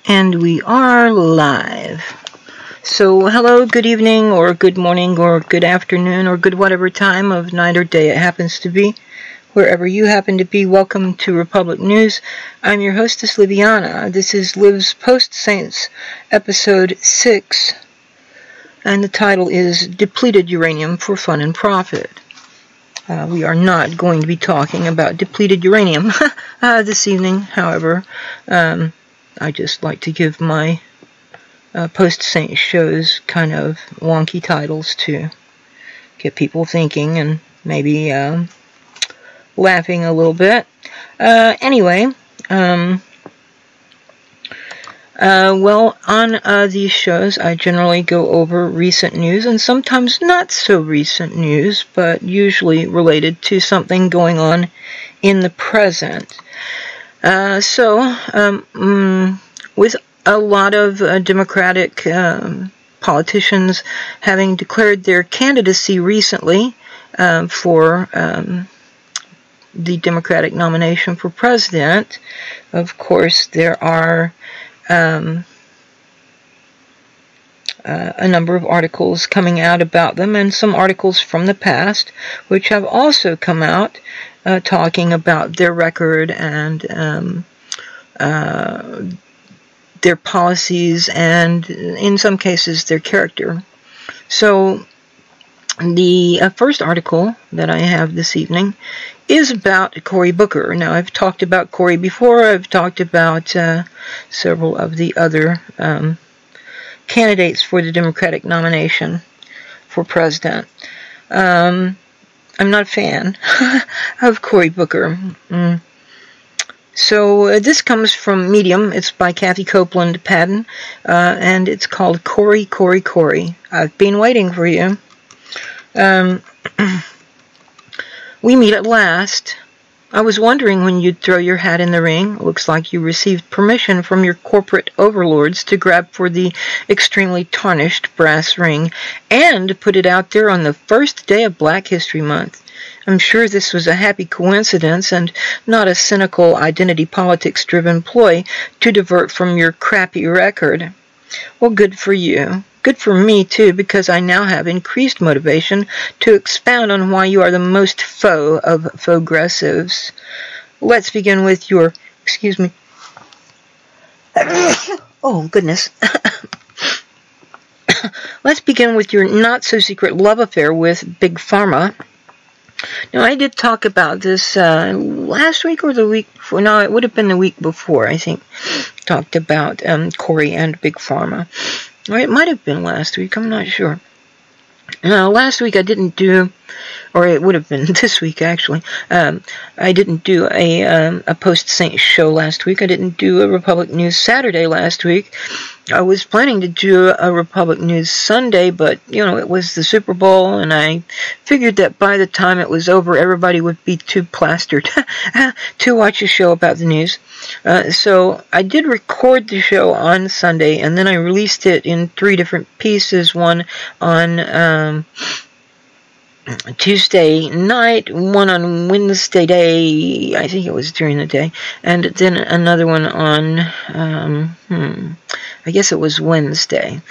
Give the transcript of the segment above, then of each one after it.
And we are live. So hello, good evening, or good morning, or good afternoon, or good whatever time of night or day it happens to be. Wherever you happen to be, welcome to Republic News. I'm your hostess, Liviana. This is Liv's Post Saints, episode 6, and the title is Depleted Uranium for Fun and Profit. We are not going to be talking about depleted uranium this evening, however. I just like to give my post-Saint shows kind of wonky titles to get people thinking and maybe laughing a little bit. Anyway, well, on these shows, I generally go over recent news and sometimes not so recent news, but usually related to something going on in the present. With a lot of Democratic politicians having declared their candidacy recently for the Democratic nomination for president, of course, there are a number of articles coming out about them, and some articles from the past, which have also come out talking about their record and their policies and, in some cases, their character. So, the first article that I have this evening is about Cory Booker. Now, I've talked about Cory before. I've talked about several of the other candidates for the Democratic nomination for president. I'm not a fan of Cory Booker. So this comes from Medium. It's by Kathy Copeland Patton, and it's called Cory, Cory, Cory. I've been waiting for you. We meet at last. I was wondering when you'd throw your hat in the ring. Looks like you received permission from your corporate overlords to grab for the extremely tarnished brass ring and put it out there on the first day of Black History Month. I'm sure this was a happy coincidence and not a cynical identity politics-driven ploy to divert from your crappy record. Well, good for you. Good for me, too, because I now have increased motivation to expound on why you are the most faux of faux-gressives. Let's begin with your... Excuse me. Oh, goodness. Let's begin with your not-so-secret love affair with Big Pharma. Now, I did talk about this last week or the week before. No, it would have been the week before, I think. Talked about Cory and Big Pharma. Or it might have been last week. I'm not sure. Last week I didn't do, or it would have been this week actually. I didn't do a post-Saint show last week. I didn't do a Republic News Saturday last week. I was planning to do a Republic News Sunday, but, you know, it was the Super Bowl, and I figured that by the time it was over, everybody would be too plastered to watch a show about the news. So I did record the show on Sunday, and then I released it in 3 different pieces, one on Tuesday night, one on Wednesday day, I think it was during the day, and then another one on, I guess it was Wednesday.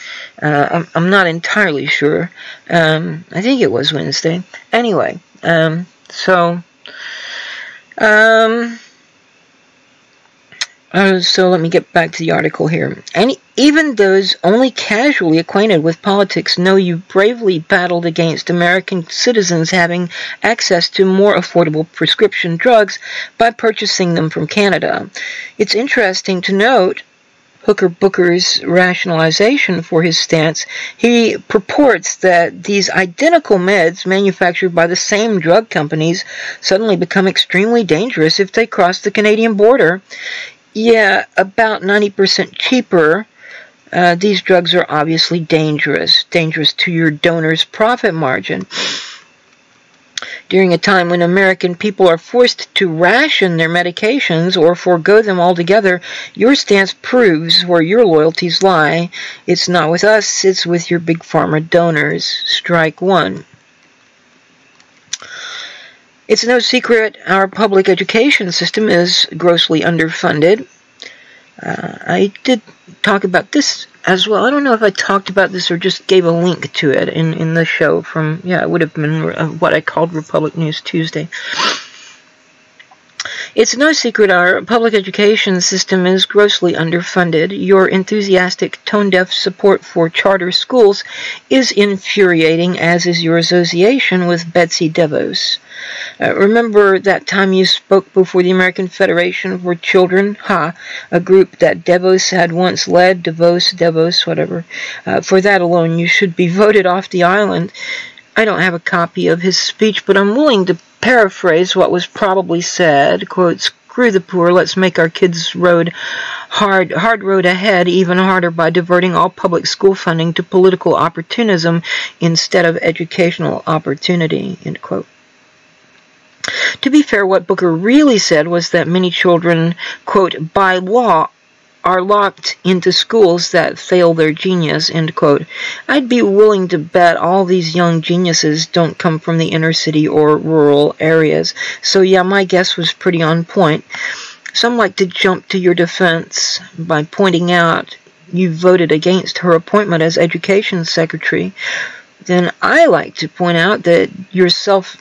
I'm not entirely sure. I think it was Wednesday. Anyway, so let me get back to the article here. And even those only casually acquainted with politics know you bravely battled against American citizens having access to more affordable prescription drugs by purchasing them from Canada. It's interesting to note Hooker Booker's rationalization for his stance. He purports that these identical meds manufactured by the same drug companies suddenly become extremely dangerous if they cross the Canadian border. Yeah, about 90% cheaper. These drugs are obviously dangerous to your donor's profit margin. During a time when American people are forced to ration their medications or forego them altogether, your stance proves where your loyalties lie. It's not with us, it's with your big pharma donors. Strike one. It's no secret our public education system is grossly underfunded. I did talk about this as well. I don't know if I talked about this or just gave a link to it in the show from, it would have been what I called Republic News Tuesday. It's no secret our public education system is grossly underfunded. Your enthusiastic, tone-deaf support for charter schools is infuriating, as is your association with Betsy DeVos. Remember that time you spoke before the American Federation for Children? A group that DeVos had once led, DeVos, whatever. For that alone, you should be voted off the island. I don't have a copy of his speech, but I'm willing to paraphrase what was probably said. Quote, "Screw the poor, let's make our kids' hard road ahead even harder by diverting all public school funding to political opportunism instead of educational opportunity," end quote. To be fair, what Booker really said was that many children, quote, "by law, are locked into schools that fail their genius," end quote. I'd be willing to bet all these young geniuses don't come from the inner city or rural areas. So yeah, my guess was pretty on point. Some like to jump to your defense by pointing out you voted against her appointment as Education Secretary. Then I like to point out that yourself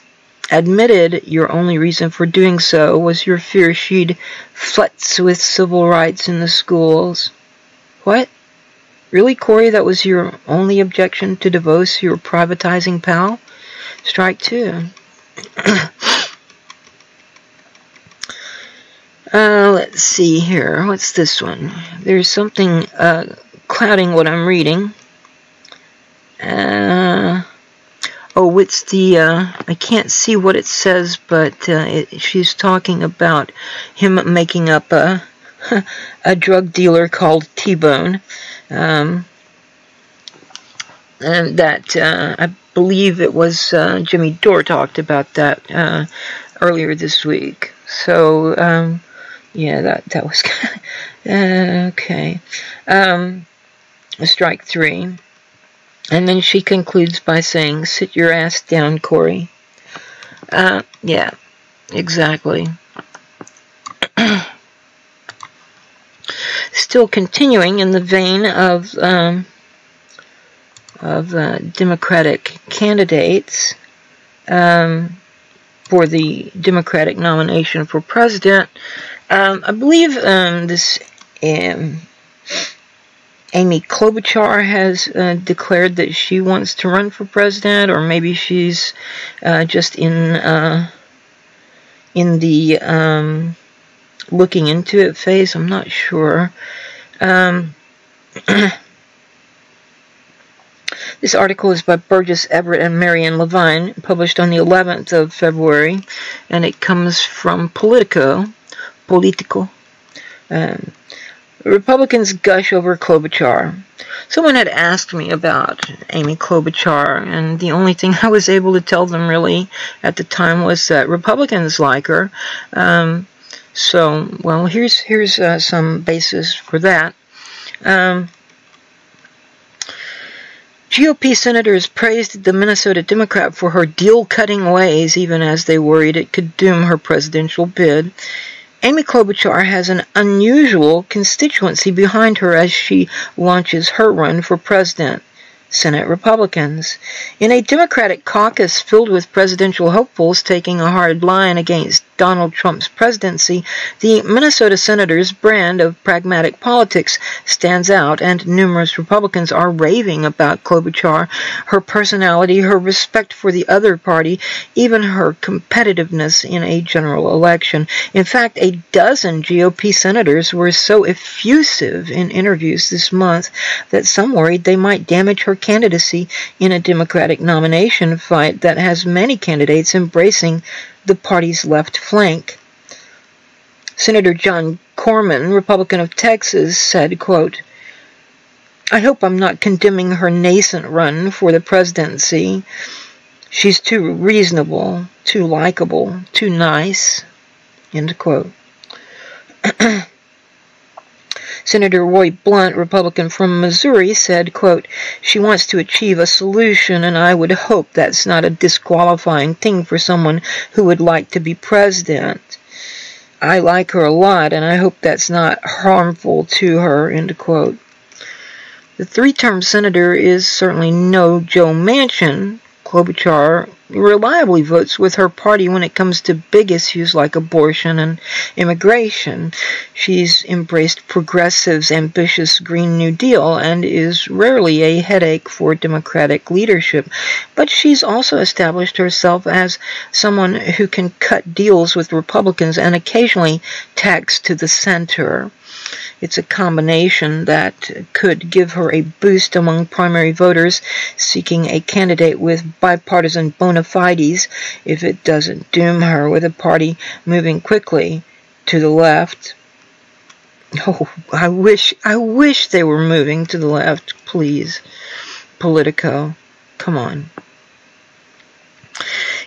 admitted your only reason for doing so was your fear she'd futz with civil rights in the schools. What? Really, Cory, that was your only objection to DeVos, your privatizing pal? Strike two. Let's see here. What's this one? There's something clouding what I'm reading. It's the, I can't see what it says, but she's talking about him making up a drug dealer called T-Bone. And that, I believe it was Jimmy Dore talked about that earlier this week. So, that was okay. Strike three. And then she concludes by saying, "Sit your ass down, Cory." Yeah, exactly. Still continuing in the vein of Democratic candidates for the Democratic nomination for president, I believe this Amy Klobuchar has declared that she wants to run for president, or maybe she's just in the looking into it phase. I'm not sure. This article is by Burgess Everett and Marianne Levine, published on the 11th of February, and it comes from Politico. Republicans gush over Klobuchar. Someone had asked me about Amy Klobuchar, and the only thing I was able to tell them really at the time was that Republicans like her. Here's some basis for that. GOP senators praised the Minnesota Democrat for her deal-cutting ways, even as they worried it could doom her presidential bid. Amy Klobuchar has an unusual constituency behind her as she launches her run for president. Senate Republicans. In a Democratic caucus filled with presidential hopefuls taking a hard line against Donald Trump's presidency, the Minnesota senator's brand of pragmatic politics stands out, and numerous Republicans are raving about Klobuchar, her personality, her respect for the other party, even her competitiveness in a general election. In fact, a dozen GOP senators were so effusive in interviews this month that some worried they might damage her candidacy in a Democratic nomination fight that has many candidates embracing the party's left flank. Senator John Corman, Republican of Texas, said, quote, "I hope I'm not condemning her nascent run for the presidency. She's too reasonable, too likable, too nice," end quote. Senator Roy Blunt, Republican from Missouri, said, quote, "She wants to achieve a solution, and I would hope that's not a disqualifying thing for someone who would like to be president. I like her a lot, and I hope that's not harmful to her, end quote. The three-term senator is certainly no Joe Manchin. Klobuchar reliably votes with her party when it comes to big issues like abortion and immigration. She's embraced progressives' ambitious Green New Deal and is rarely a headache for Democratic leadership. But she's also established herself as someone who can cut deals with Republicans and occasionally tax to the center. It's a combination that could give her a boost among primary voters seeking a candidate with bipartisan bona fides if it doesn't doom her with a party moving quickly to the left. Oh, I wish they were moving to the left, please. Politico, come on.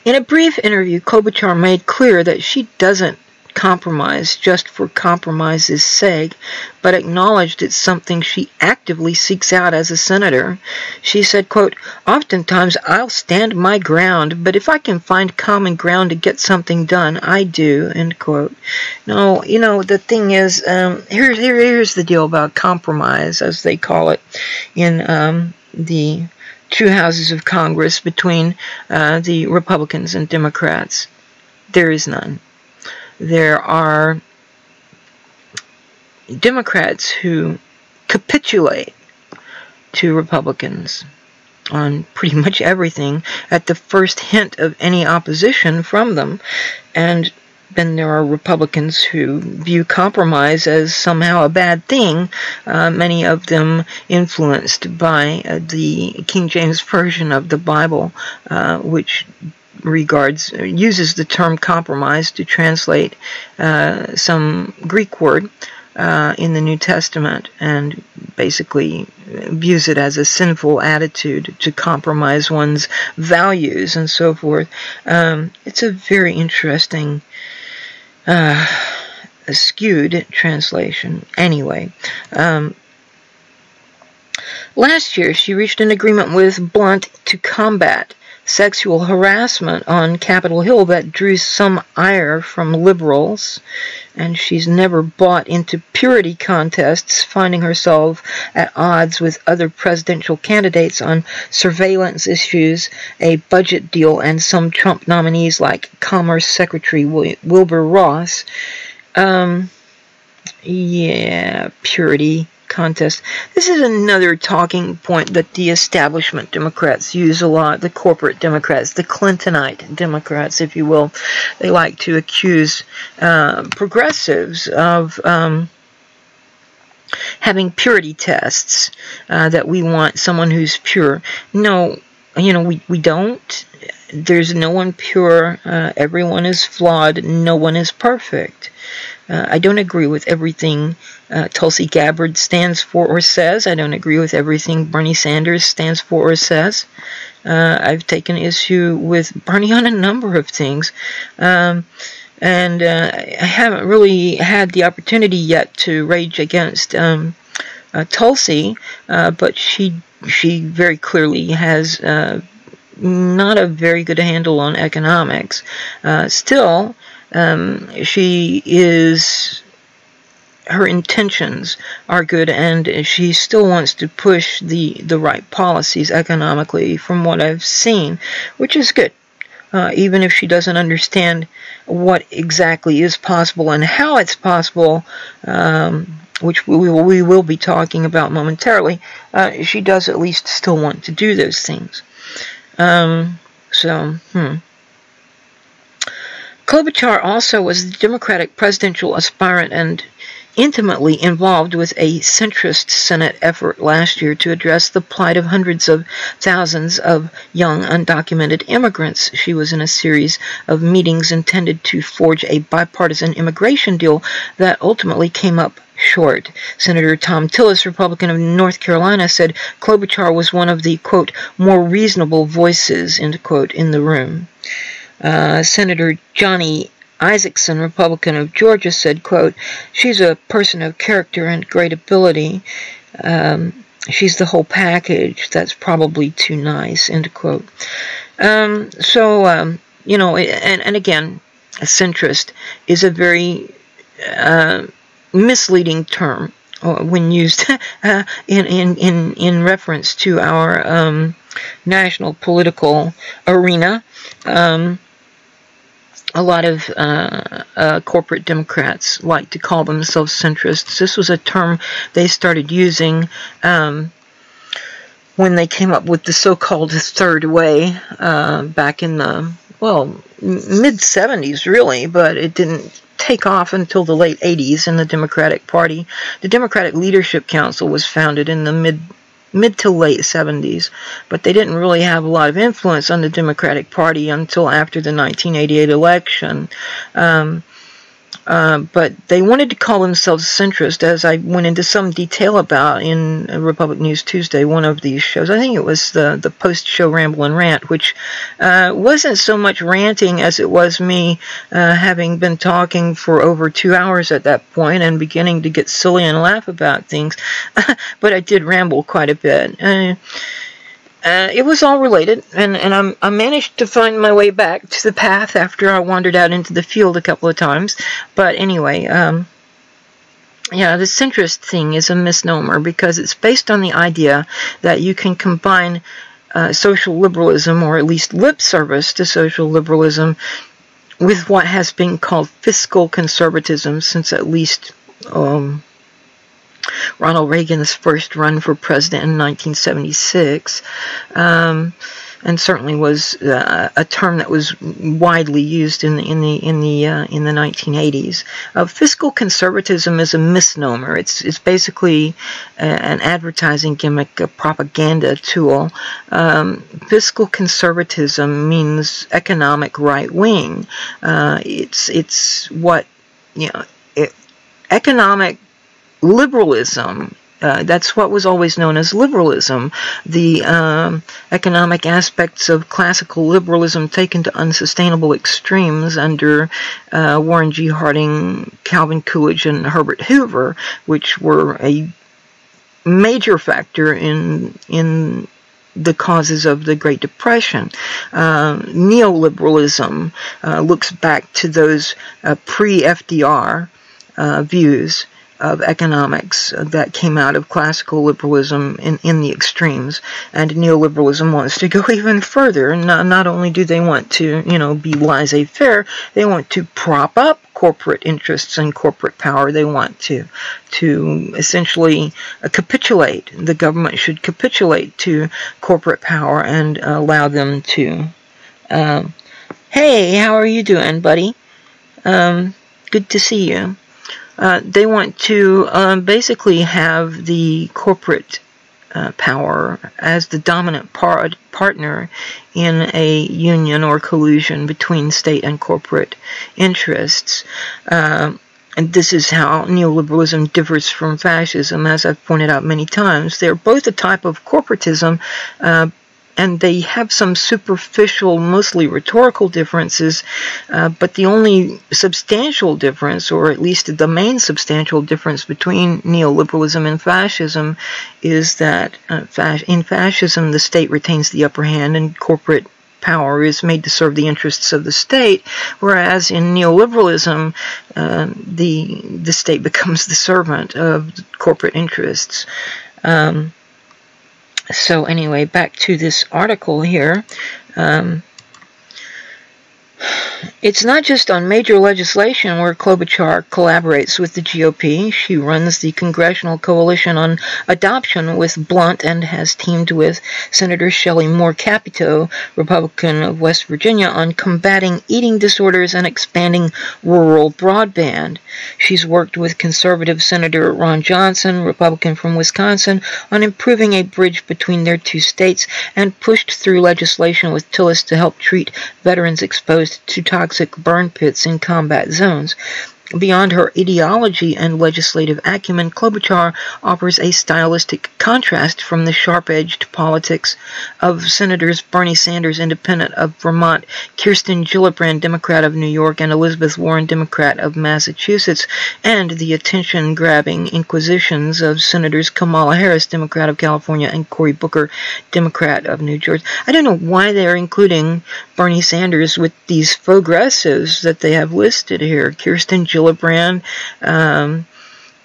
In a brief interview, Klobuchar made clear that she doesn't compromise just for compromise's sake, but acknowledged it's something she actively seeks out as a senator. She said, quote, "Oftentimes I'll stand my ground, but if I can find common ground to get something done, I do," end quote. No, you know, the thing is, here's the deal about compromise, as they call it in the two houses of Congress between the Republicans and Democrats. There is none. There are Democrats who capitulate to Republicans on pretty much everything at the first hint of any opposition from them. And then there are Republicans who view compromise as somehow a bad thing, many of them influenced by the King James Version of the Bible, which uses the term compromise to translate some Greek word in the New Testament, and basically views it as a sinful attitude to compromise one's values and so forth. It's a very interesting skewed translation. Anyway, last year she reached an agreement with Blunt to combat sexual harassment on Capitol Hill that drew some ire from liberals, and she's never bought into purity contests, finding herself at odds with other presidential candidates on surveillance issues, a budget deal, and some Trump nominees like Commerce Secretary Wilbur Ross. Yeah, purity contest. This is another talking point that the establishment Democrats use a lot, the corporate Democrats, the Clintonite Democrats, if you will. They like to accuse progressives of having purity tests, that we want someone who's pure. No, you know, we don't. There's no one pure. Everyone is flawed. No one is perfect. I don't agree with everything Tulsi Gabbard stands for or says. I don't agree with everything Bernie Sanders stands for or says. I've taken issue with Bernie on a number of things. And I haven't really had the opportunity yet to rage against Tulsi, but she very clearly has not a very good handle on economics. Still, her intentions are good, and she still wants to push the right policies economically from what I've seen, which is good. Even if she doesn't understand what exactly is possible and how it's possible, which we will be talking about momentarily, she does at least still want to do those things. Klobuchar also was the Democratic presidential aspirant and intimately involved with a centrist Senate effort last year to address the plight of hundreds of thousands of young undocumented immigrants. She was in a series of meetings intended to forge a bipartisan immigration deal that ultimately came up short. Senator Tom Tillis, Republican of North Carolina, said Klobuchar was one of the, quote, more reasonable voices, end quote, in the room. Senator Johnny Isaacson, Republican of Georgia, said, quote, she's a person of character and great ability. She's the whole package. That's probably too nice, end quote. You know, and again, a centrist is a very misleading term when used in reference to our national political arena. A lot of corporate Democrats like to call themselves centrists. This was a term they started using when they came up with the so-called third way back in the, well, mid-70s really, but it didn't take off until the late 80s in the Democratic Party. The Democratic Leadership Council was founded in the mid to late 70s, but they didn't really have a lot of influence on the Democratic Party until after the 1988 election. But they wanted to call themselves centrist, as I went into some detail about in Republic News Tuesday, one of these shows. I think it was the post-show Ramble and Rant, which wasn't so much ranting as it was me having been talking for over 2 hours at that point and beginning to get silly and laugh about things. But I did ramble quite a bit. It was all related, and I managed to find my way back to the path after I wandered out into the field a couple of times. But anyway, yeah, the centrist thing is a misnomer because it's based on the idea that you can combine social liberalism, or at least lip service to social liberalism, with what has been called fiscal conservatism since at least Ronald Reagan's first run for president in 1976, and certainly was a term that was widely used in the 1980s. Fiscal conservatism is a misnomer. It's basically an advertising gimmick, a propaganda tool. Fiscal conservatism means economic right wing. It's what, you know, economic liberalism, that's what was always known as liberalism. The economic aspects of classical liberalism taken to unsustainable extremes under Warren G. Harding, Calvin Coolidge, and Herbert Hoover, which were a major factor in the causes of the Great Depression. Neoliberalism looks back to those pre-FDR views of economics that came out of classical liberalism in the extremes, and neoliberalism wants to go even further. Not only do they want to, be laissez-faire, they want to prop up corporate interests and corporate power. They want to essentially capitulate. The government should capitulate to corporate power and allow them to. Hey, how are you doing, buddy? Good to see you. They want to basically have the corporate power as the dominant partner in a union or collusion between state and corporate interests. And this is how neoliberalism differs from fascism, as I've pointed out many times. They're both a type of corporatism, and they have some superficial, mostly rhetorical differences, but the only substantial difference, or at least the main substantial difference between neoliberalism and fascism, is that in fascism the state retains the upper hand and corporate power is made to serve the interests of the state, whereas in neoliberalism the state becomes the servant of corporate interests. So anyway, back to this article here. It's not just on major legislation where Klobuchar collaborates with the GOP. She runs the Congressional Coalition on Adoption with Blunt and has teamed with Senator Shelley Moore Capito, Republican of West Virginia, on combating eating disorders and expanding rural broadband. She's worked with conservative Senator Ron Johnson, Republican from Wisconsin, on improving a bridge between their two states and pushed through legislation with Tillis to help treat veterans exposed to toxic burn pits in combat zones. Beyond her ideology and legislative acumen, Klobuchar offers a stylistic contrast from the sharp-edged politics of Senators Bernie Sanders, Independent of Vermont, Kirsten Gillibrand, Democrat of New York, and Elizabeth Warren, Democrat of Massachusetts, and the attention-grabbing inquisitions of Senators Kamala Harris, Democrat of California, and Cory Booker, Democrat of New Jersey. I don't know why they're including Bernie Sanders with these progressives that they have listed here. Kirsten Gillibrand Gillibrand,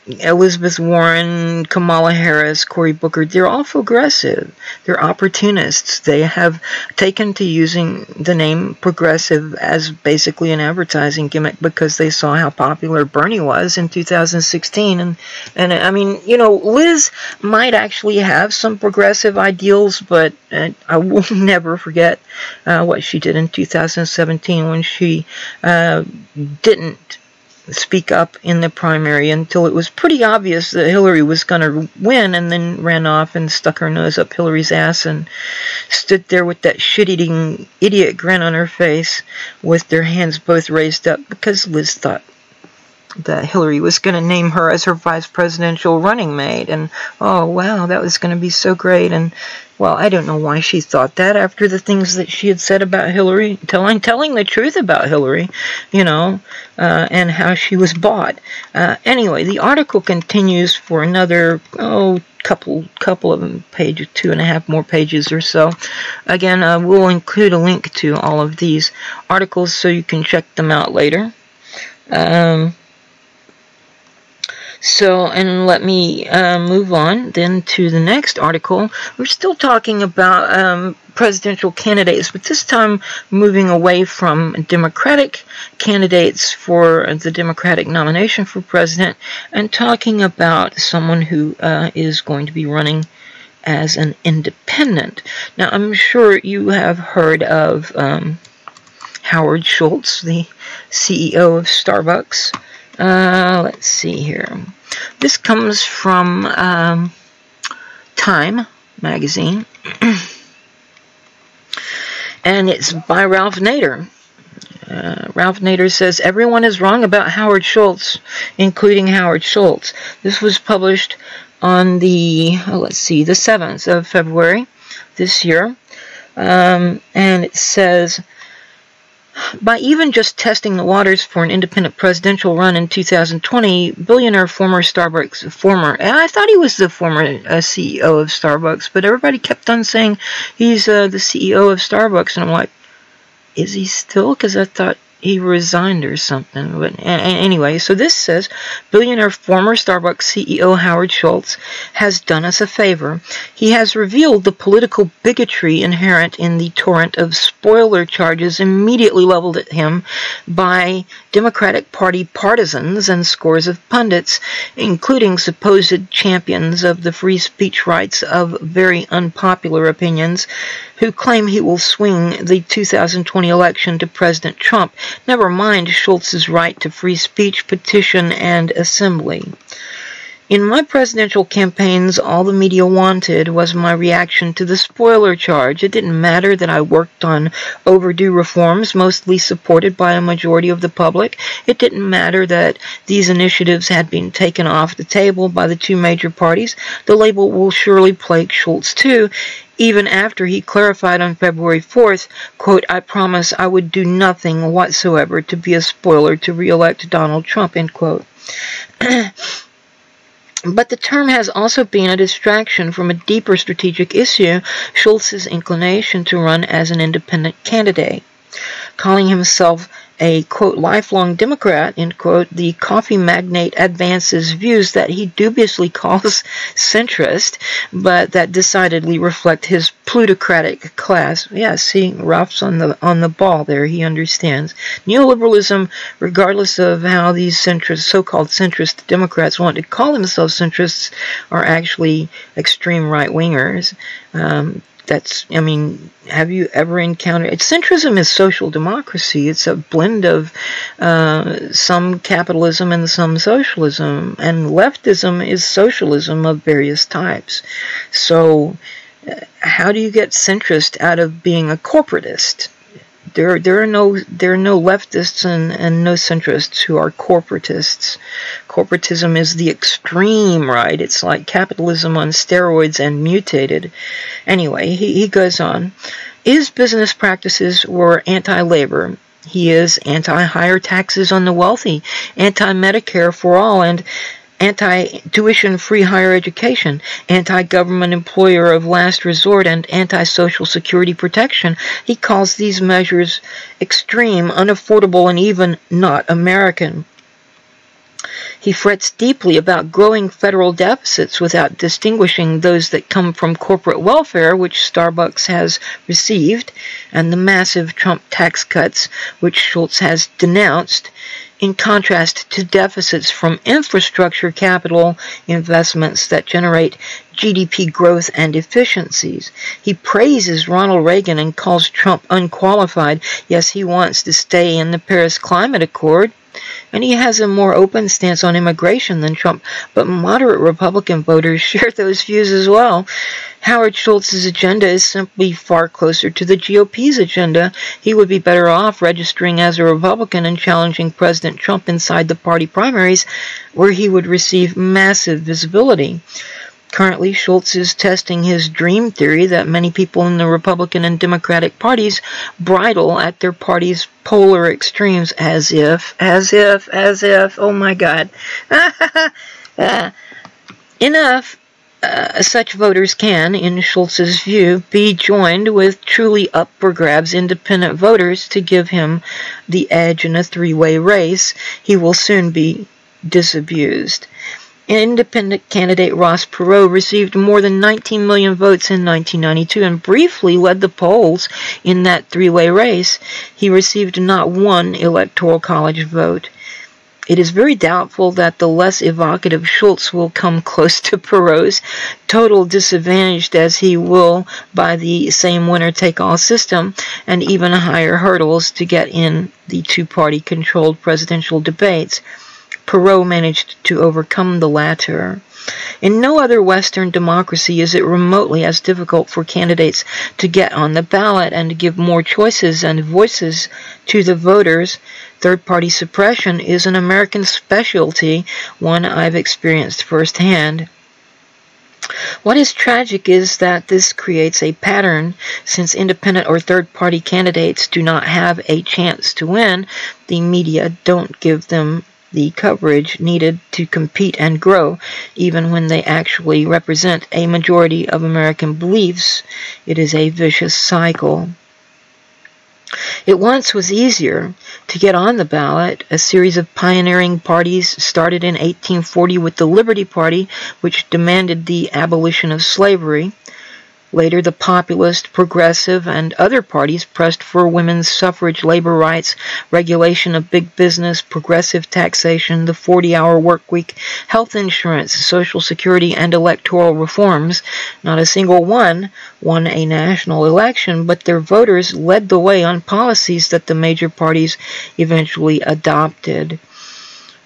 Elizabeth Warren, Kamala Harris, Cory Booker, they're all progressive. They're opportunists. They have taken to using the name progressive as basically an advertising gimmick because they saw how popular Bernie was in 2016. And I mean, you know, Liz might actually have some progressive ideals, but I will never forget what she did in 2017 when she didn't speak up in the primary until it was pretty obvious that Hillary was going to win, and then ran off and stuck her nose up Hillary's ass and stood there with that shit-eating idiot grin on her face with their hands both raised up because Liz thought that Hillary was going to name her as her vice presidential running mate, and oh wow, that was going to be so great. And well, I don't know why she thought that after the things that she had said about Hillary, telling the truth about Hillary, you know, and how she was bought. Anyway, the article continues for another, couple of pages, 2.5 more pages or so. Again, we'll include a link to all of these articles so you can check them out later. So, and let me move on then to the next article. We're still talking about presidential candidates, but this time moving away from Democratic candidates for the Democratic nomination for president and talking about someone who is going to be running as an independent. Now, I'm sure you have heard of Howard Schultz, the CEO of Starbucks. Let's see here. This comes from Time magazine, and it's by Ralph Nader. Ralph Nader says, everyone is wrong about Howard Schultz, including Howard Schultz. This was published on the, the 7th of February this year, and it says, by even just testing the waters for an independent presidential run in 2020, billionaire former Starbucks, I thought he was the former CEO of Starbucks, but everybody kept on saying he's the CEO of Starbucks, and I'm like, is he still? Because I thought he resigned or something. But anyway, so this says, billionaire former Starbucks CEO Howard Schultz has done us a favor. He has revealed the political bigotry inherent in the torrent of spoiler charges immediately leveled at him by Democratic Party partisans and scores of pundits, including supposed champions of the free speech rights of very unpopular opinions, who claim he will swing the 2020 election to President Trump. Never mind Schultz's right to free speech, petition, and assembly. In my presidential campaigns, all the media wanted was my reaction to the spoiler charge. It didn't matter that I worked on overdue reforms, mostly supported by a majority of the public. It didn't matter that these initiatives had been taken off the table by the two major parties. The label will surely plague Schultz too, even after he clarified on February 4th, quote, I promise I would do nothing whatsoever to be a spoiler to re-elect Donald Trump, end quote. But the term has also been a distraction from a deeper strategic issue, Schultz's inclination to run as an independent candidate. Calling himself a, quote, lifelong Democrat, end quote, the coffee magnate advances views that he dubiously calls centrist, but that decidedly reflect his plutocratic class. Yeah, see, Ralph's on the ball there. He understands. Neoliberalism, regardless of how these centrist, so-called centrist Democrats want to call themselves centrists, are actually extreme right-wingers. I mean, have you ever encountered... Centrism is social democracy. It's a blend of some capitalism and some socialism. And leftism is socialism of various types. So, how do you get centrist out of being a corporatist? There are no leftists and no centrists who are corporatists. Corporatism is the extreme right. It's like capitalism on steroids and mutated. Anyway, he goes on. His business practices were anti-labor. He is anti-higher taxes on the wealthy, anti-Medicare for all, and anti-tuition-free higher education, anti-government employer of last resort, and anti-social security protection. He calls these measures extreme, unaffordable, and even not American. He frets deeply about growing federal deficits without distinguishing those that come from corporate welfare, which Starbucks has received, and the massive Trump tax cuts, which Schultz has denounced, in contrast to deficits from infrastructure capital investments that generate GDP growth and efficiencies. He praises Ronald Reagan and calls Trump unqualified. Yes, he wants to stay in the Paris Climate Accord. And he has a more open stance on immigration than Trump, but moderate Republican voters share those views as well. Howard Schultz's agenda is simply far closer to the GOP's agenda. He would be better off registering as a Republican and challenging President Trump inside the party primaries, where he would receive massive visibility. Currently, Schultz is testing his dream theory that many people in the Republican and Democratic parties bridle at their party's polar extremes as if, oh my God. Enough. Such voters can, in Schultz's view, be joined with truly up-for-grabs independent voters to give him the edge in a three-way race. He will soon be disabused. Independent candidate Ross Perot received more than 19 million votes in 1992 and briefly led the polls in that three-way race. He received not one electoral college vote. It is very doubtful that the less evocative Schultz will come close to Perot's, total disadvantaged as he will by the same winner-take-all system and even higher hurdles to get in the two-party controlled presidential debates. Perot managed to overcome the latter. In no other Western democracy is it remotely as difficult for candidates to get on the ballot and to give more choices and voices to the voters. Third-party suppression is an American specialty, one I've experienced firsthand. What is tragic is that this creates a pattern. Since independent or third-party candidates do not have a chance to win, the media don't give them the coverage needed to compete and grow, even when they actually represent a majority of American beliefs. It is a vicious cycle. It once was easier to get on the ballot. A series of pioneering parties started in 1840 with the Liberty Party, which demanded the abolition of slavery. Later, the populist, progressive, and other parties pressed for women's suffrage, labor rights, regulation of big business, progressive taxation, the 40-hour work week, health insurance, Social Security, and electoral reforms. Not a single one won a national election, but their voters led the way on policies that the major parties eventually adopted.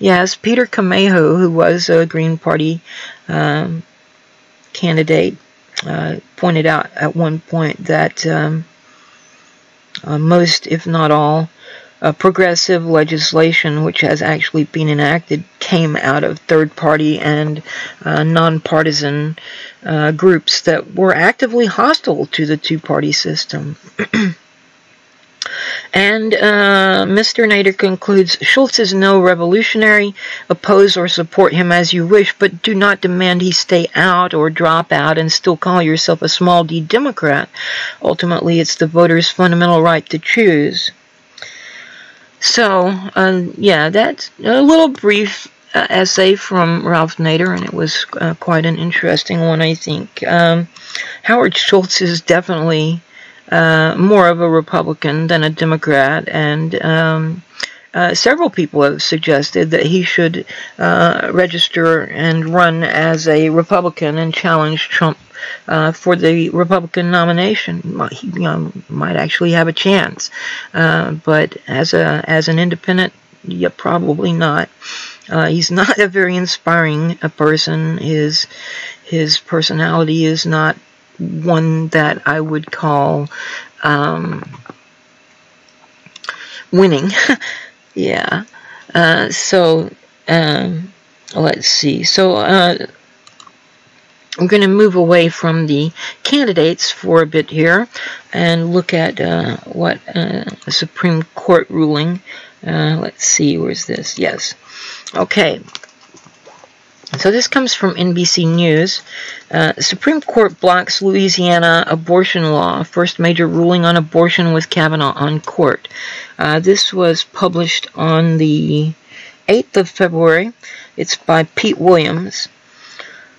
Yes, Peter Camejo, who was a Green Party candidate, pointed out at one point that most, if not all, progressive legislation which has actually been enacted came out of third-party and nonpartisan groups that were actively hostile to the two-party system. And Mr. Nader concludes, Schultz is no revolutionary. Oppose or support him as you wish, but do not demand he stay out or drop out and still call yourself a small d Democrat. Ultimately, it's the voter's fundamental right to choose. So, yeah, that's a little brief essay from Ralph Nader, and it was quite an interesting one, I think. Howard Schultz is definitely more of a Republican than a Democrat, and several people have suggested that he should register and run as a Republican and challenge Trump for the Republican nomination. He might actually have a chance, but as an independent, yeah, probably not. He's not a very inspiring person. His personality is not one that I would call winning. Yeah. So let's see. So I'm going to move away from the candidates for a bit here and look at what a Supreme Court ruling. Let's see, where's this? Yes. Okay. So this comes from NBC News. Supreme Court blocks Louisiana abortion law. First major ruling on abortion with Kavanaugh on court. This was published on the 8th of February. It's by Pete Williams.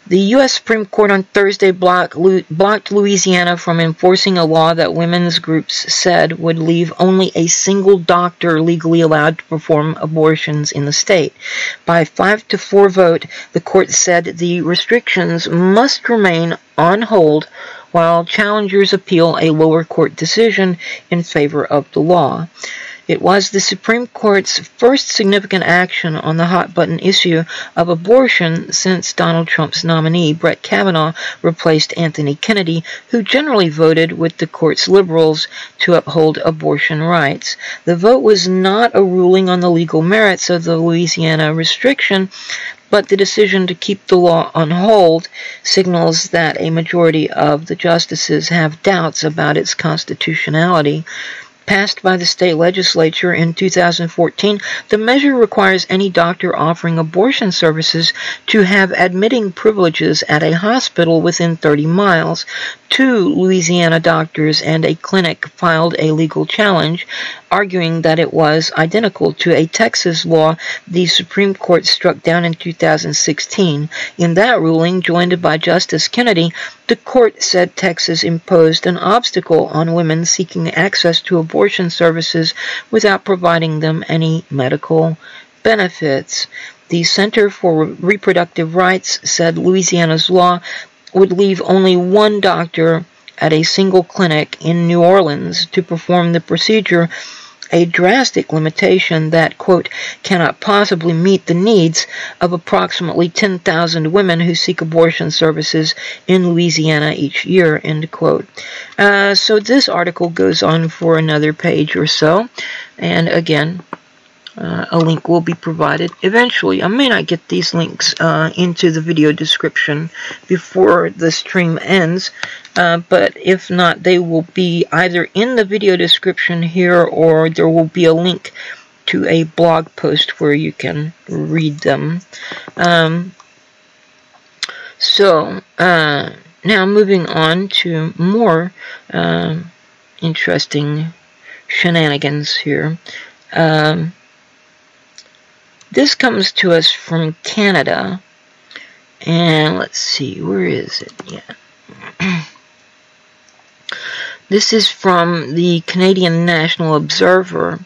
The U.S. Supreme Court on Thursday blocked Louisiana from enforcing a law that women's groups said would leave only a single doctor legally allowed to perform abortions in the state. By a 5-4 vote, the court said the restrictions must remain on hold while challengers appeal a lower court decision in favor of the law. It was the Supreme Court's first significant action on the hot-button issue of abortion since Donald Trump's nominee, Brett Kavanaugh, replaced Anthony Kennedy, who generally voted with the court's liberals to uphold abortion rights. The vote was not a ruling on the legal merits of the Louisiana restriction, but the decision to keep the law on hold signals that a majority of the justices have doubts about its constitutionality. Passed by the state legislature in 2014, the measure requires any doctor offering abortion services to have admitting privileges at a hospital within 30 miles. 2 Louisiana doctors and a clinic filed a legal challenge, arguing that it was identical to a Texas law the Supreme Court struck down in 2016. In that ruling, joined by Justice Kennedy, the court said Texas imposed an obstacle on women seeking access to abortion services without providing them any medical benefits. The Center for Reproductive Rights said Louisiana's law would leave only one doctor at a single clinic in New Orleans to perform the procedure, a drastic limitation that, quote, cannot possibly meet the needs of approximately 10,000 women who seek abortion services in Louisiana each year, end quote. So this article goes on for another page or so, and again, a link will be provided eventually. I may not get these links into the video description before the stream ends, but if not, they will be either in the video description here, or there will be a link to a blog post where you can read them. Now moving on to more interesting shenanigans here. This comes to us from Canada, and let's see, where is it? Yeah. This is from the Canadian National Observer,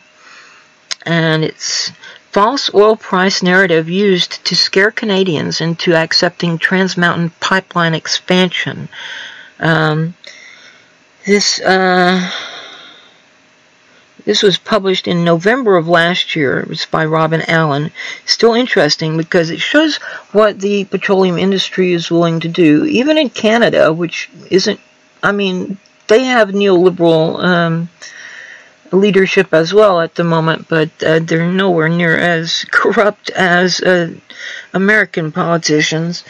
and it's false oil price narrative used to scare Canadians into accepting Trans Mountain pipeline expansion. This was published in November of last year. It was by Robin Allen. Still interesting because it shows what the petroleum industry is willing to do. Even in Canada, which isn't, I mean, they have neoliberal leadership as well at the moment, but they're nowhere near as corrupt as American politicians.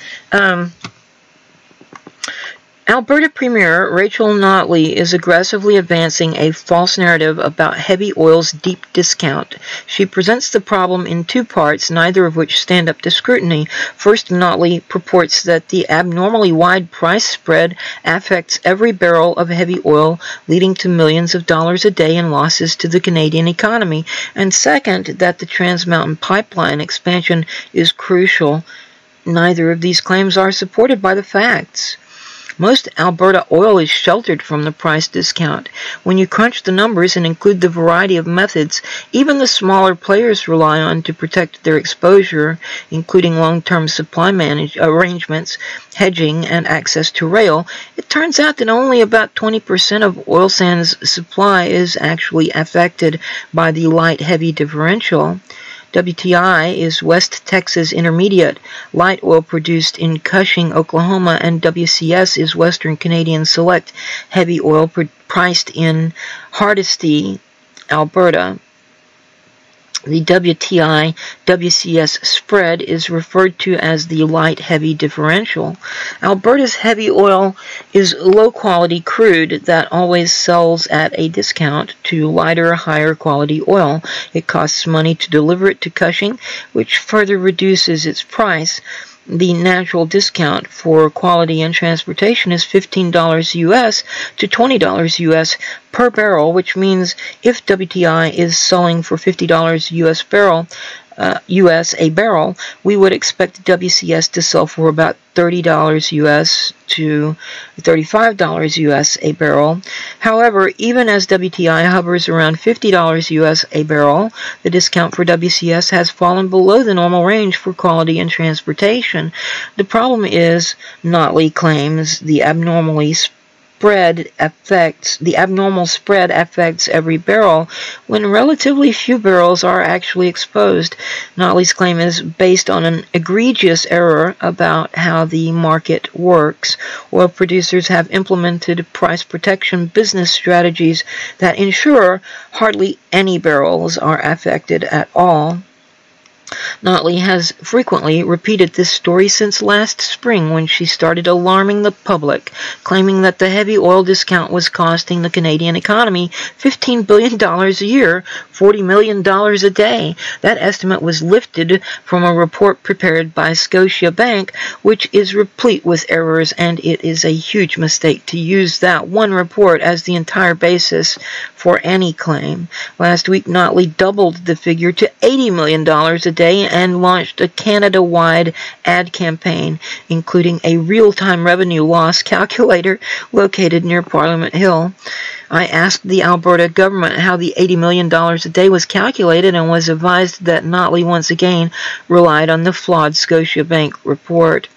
Alberta Premier Rachel Notley is aggressively advancing a false narrative about heavy oil's deep discount. She presents the problem in 2 parts, neither of which stand up to scrutiny. First, Notley purports that the abnormally wide price spread affects every barrel of heavy oil, leading to millions of dollars a day in losses to the Canadian economy. And second, that the Trans Mountain pipeline expansion is crucial. Neither of these claims are supported by the facts. Most Alberta oil is sheltered from the price discount. When you crunch the numbers and include the variety of methods even the smaller players rely on to protect their exposure, including long-term supply arrangements, hedging, and access to rail, it turns out that only about 20% of oil sands supply is actually affected by the light-heavy differential. WTI is West Texas Intermediate, light oil produced in Cushing, Oklahoma, and WCS is Western Canadian Select, heavy oil priced in Hardisty, Alberta. The WTI-WCS spread is referred to as the light-heavy differential. Alberta's heavy oil is low-quality crude that always sells at a discount to lighter, higher-quality oil. It costs money to deliver it to Cushing, which further reduces its price. The natural discount for quality and transportation is $15 US to $20 US per barrel, which means if WTI is selling for $50 US barrel, US a barrel, we would expect WCS to sell for about $30 US to $35 US a barrel. However, even as WTI hovers around $50 US a barrel, the discount for WCS has fallen below the normal range for quality and transportation. The problem is, Notley claims, the abnormal spread affects every barrel when relatively few barrels are actually exposed. Notley's claim is based on an egregious error about how the market works. Oil producers have implemented price protection business strategies that ensure hardly any barrels are affected at all. Notley has frequently repeated this story since last spring when she started alarming the public, claiming that the heavy oil discount was costing the Canadian economy $15 billion a year, $40 million a day. That estimate was lifted from a report prepared by Scotiabank, which is replete with errors, and it is a huge mistake to use that one report as the entire basis for any claim. Last week, Notley doubled the figure to $80 million a day and launched a Canada-wide ad campaign, including a real-time revenue loss calculator located near Parliament Hill. I asked the Alberta government how the $80 million a day was calculated and was advised that Notley once again relied on the flawed Scotiabank report.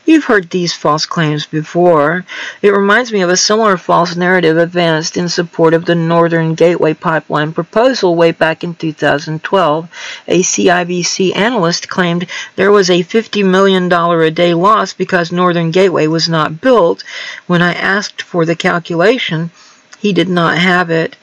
We've heard these false claims before. It reminds me of a similar false narrative advanced in support of the Northern Gateway Pipeline proposal way back in 2012. A CIBC analyst claimed there was a $50 million a day loss because Northern Gateway was not built. When I asked for the calculation, he did not have it.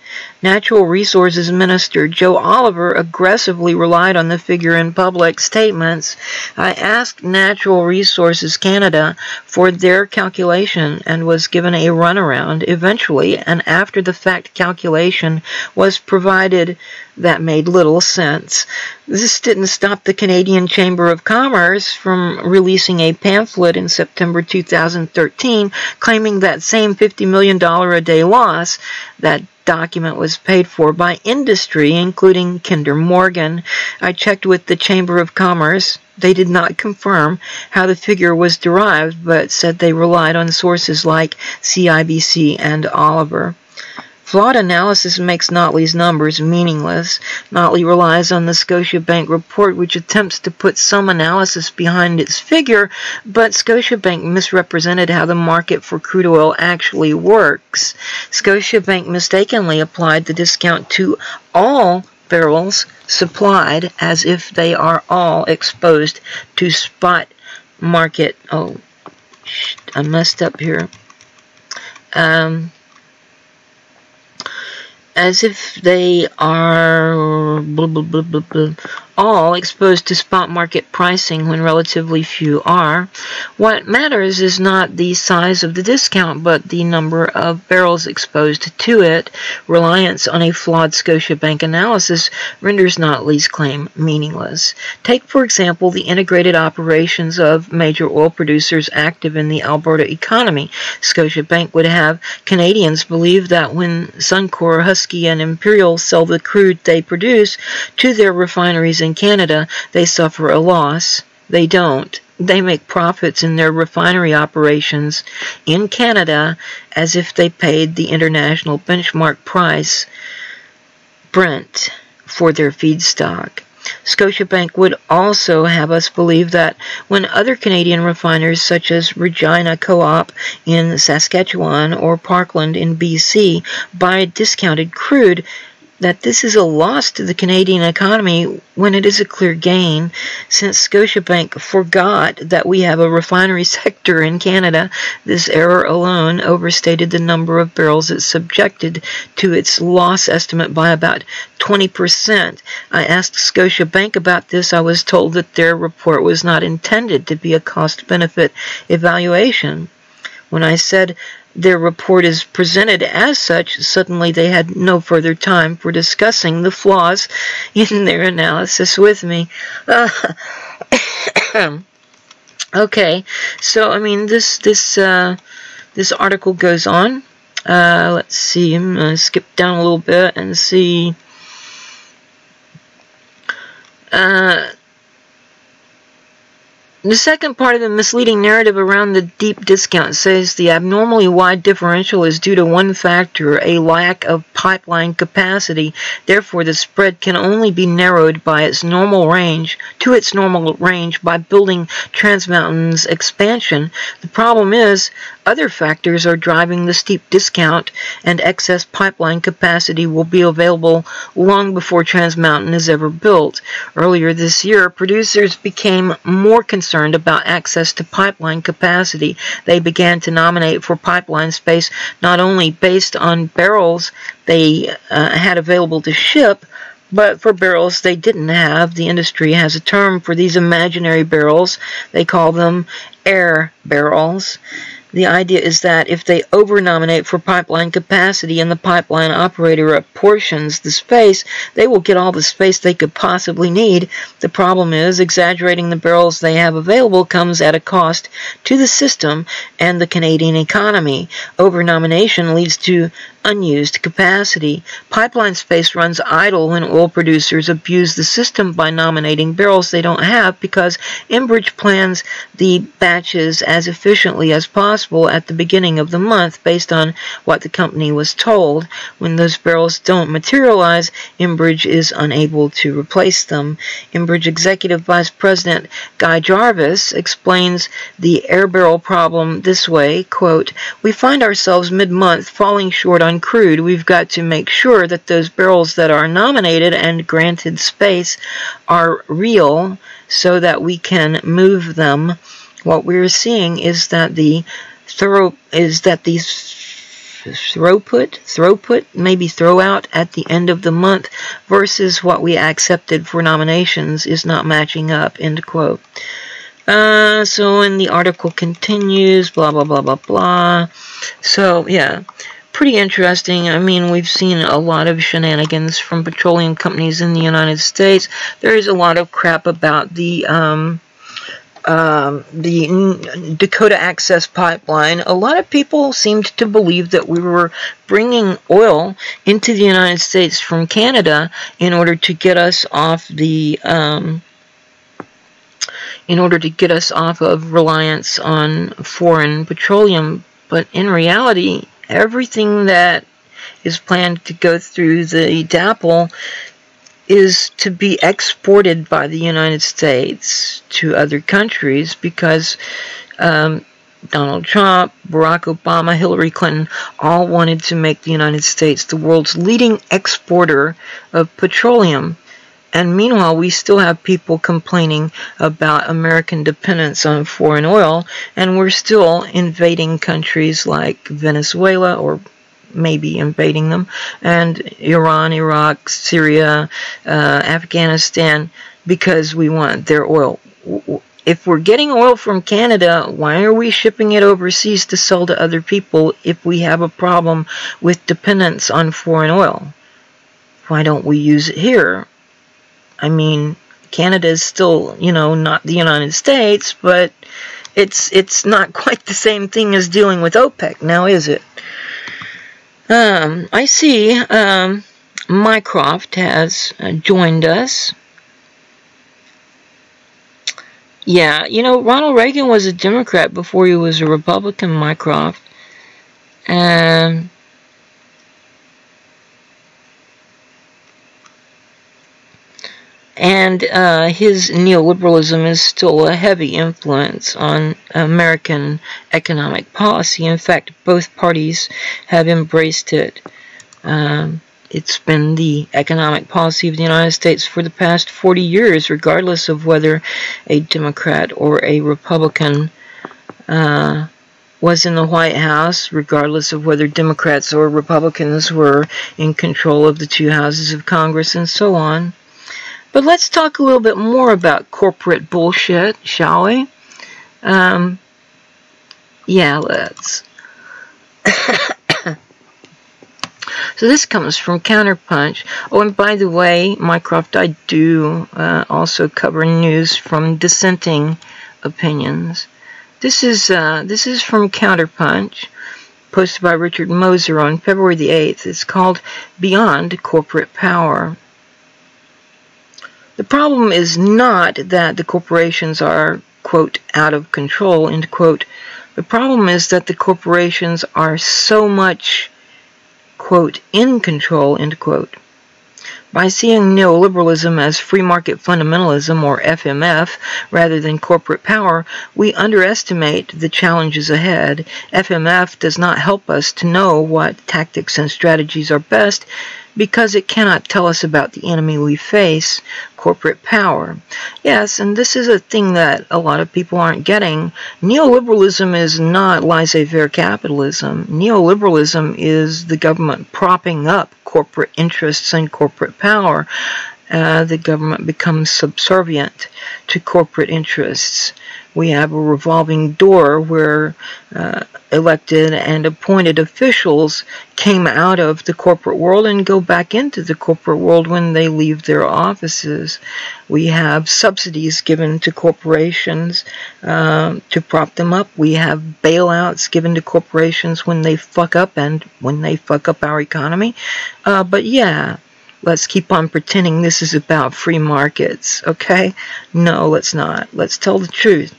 Natural Resources Minister Joe Oliver aggressively relied on the figure in public statements. I asked Natural Resources Canada for their calculation and was given a runaround. Eventually, an after-the-fact calculation was provided that made little sense. This didn't stop the Canadian Chamber of Commerce from releasing a pamphlet in September 2013 claiming that same $50 million a day loss. That document was paid for by industry, including Kinder Morgan. I checked with the Chamber of Commerce. They did not confirm how the figure was derived, but said they relied on sources like CIBC and Oliver. Flawed analysis makes Notley's numbers meaningless. Notley relies on the Scotiabank report, which attempts to put some analysis behind its figure, but Scotiabank misrepresented how the market for crude oil actually works. Scotiabank mistakenly applied the discount to all barrels supplied as if they are all exposed to spot market. Oh, I messed up here. As if they are all exposed to spot market pricing when relatively few are. What matters is not the size of the discount, but the number of barrels exposed to it. Reliance on a flawed Scotiabank analysis renders Notley's claim meaningless. Take, for example, the integrated operations of major oil producers active in the Alberta economy. Scotiabank would have Canadians believe that when Suncor, Husky, and Imperial sell the crude they produce to their refineries in Canada, they suffer a loss. They don't. They make profits in their refinery operations in Canada as if they paid the international benchmark price, Brent, for their feedstock. Scotiabank would also have us believe that when other Canadian refiners such as Regina Co-op in Saskatchewan or Parkland in BC buy discounted crude, that this is a loss to the Canadian economy when it is a clear gain. Since Scotiabank forgot that we have a refinery sector in Canada, this error alone overstated the number of barrels it subjected to its loss estimate by about 20%. I asked Scotiabank about this. I was told that their report was not intended to be a cost-benefit evaluation. When I said their report is presented as such, suddenly they had no further time for discussing the flaws in their analysis with me. Okay, so I mean this article goes on. Let's see. I'm gonna skip down a little bit and see. The second part of the misleading narrative around the deep discount says the abnormally wide differential is due to one factor, a lack of pipeline capacity. Therefore, the spread can only be narrowed by its normal range by building Trans Mountain's expansion. The problem is, other factors are driving the steep discount, and excess pipeline capacity will be available long before Trans Mountain is ever built. Earlier this year, producers became more concerned about access to pipeline capacity. They began to nominate for pipeline space not only based on barrels they had available to ship, but for barrels they didn't have. The industry has a term for these imaginary barrels. They call them air barrels. The idea is that if they over-nominate for pipeline capacity and the pipeline operator apportions the space, they will get all the space they could possibly need. The problem is, exaggerating the barrels they have available comes at a cost to the system and the Canadian economy. Over-nomination leads to unused capacity. Pipeline space runs idle when oil producers abuse the system by nominating barrels they don't have, because Enbridge plans the batches as efficiently as possible at the beginning of the month based on what the company was told. When those barrels don't materialize, Enbridge is unable to replace them. Enbridge Executive Vice President Guy Jarvis explains the air barrel problem this way, quote, "We find ourselves mid-month falling short on crude. We've got to make sure that those barrels that are nominated and granted space are real so that we can move them. What we're seeing is that the throughput maybe throwout at the end of the month versus what we accepted for nominations is not matching up," end quote. So when the article continues, blah, blah, blah, blah, blah. So, yeah, pretty interesting. I mean, we've seen a lot of shenanigans from petroleum companies in the United States. There is a lot of crap about the Dakota Access Pipeline. A lot of people seemed to believe that we were bringing oil into the United States from Canada in order to get us off the of reliance on foreign petroleum. But in reality, everything that is planned to go through the DAPL is to be exported by the United States to other countries, because Donald Trump, Barack Obama, Hillary Clinton all wanted to make the United States the world's leading exporter of petroleum. And meanwhile, we still have people complaining about American dependence on foreign oil, and we're still invading countries like Venezuela, or maybe invading them, and Iran, Iraq, Syria, Afghanistan, because we want their oil. If we're getting oil from Canada, why are we shipping it overseas to sell to other people if we have a problem with dependence on foreign oil? Why don't we use it here? I mean, Canada is still, not the United States, but it's not quite the same thing as dealing with OPEC, now is it? I see Mycroft has joined us. Yeah, Ronald Reagan was a Democrat before he was a Republican, Mycroft. And his neoliberalism is still a heavy influence on American economic policy. In fact, both parties have embraced it. It's been the economic policy of the United States for the past 40 years, regardless of whether a Democrat or a Republican was in the White House, regardless of whether Democrats or Republicans were in control of the two houses of Congress, and so on. But let's talk a little bit more about corporate bullshit, shall we? Yeah, let's. So this comes from Counterpunch. Oh, and by the way, Mycroft, I do also cover news from dissenting opinions. This is from Counterpunch, posted by Richard Moser on February the 8th. It's called Beyond Corporate Power. The problem is not that the corporations are, quote, out of control, end quote. The problem is that the corporations are so much, quote, in control, end quote. By seeing neoliberalism as free market fundamentalism, or FMF, rather than corporate power, we underestimate the challenges ahead. FMF does not help us to know what tactics and strategies are best because it cannot tell us about the enemy we face, corporate power. Yes, and this is a thing that a lot of people aren't getting. Neoliberalism is not laissez-faire capitalism. Neoliberalism is the government propping up corporate interests and corporate power. The government becomes subservient to corporate interests. We have a revolving door where elected and appointed officials came out of the corporate world and go back into the corporate world when they leave their offices. We have subsidies given to corporations to prop them up. We have bailouts given to corporations when they fuck up and when they fuck up our economy. But yeah, let's keep on pretending this is about free markets, okay? No, let's not. Let's tell the truth.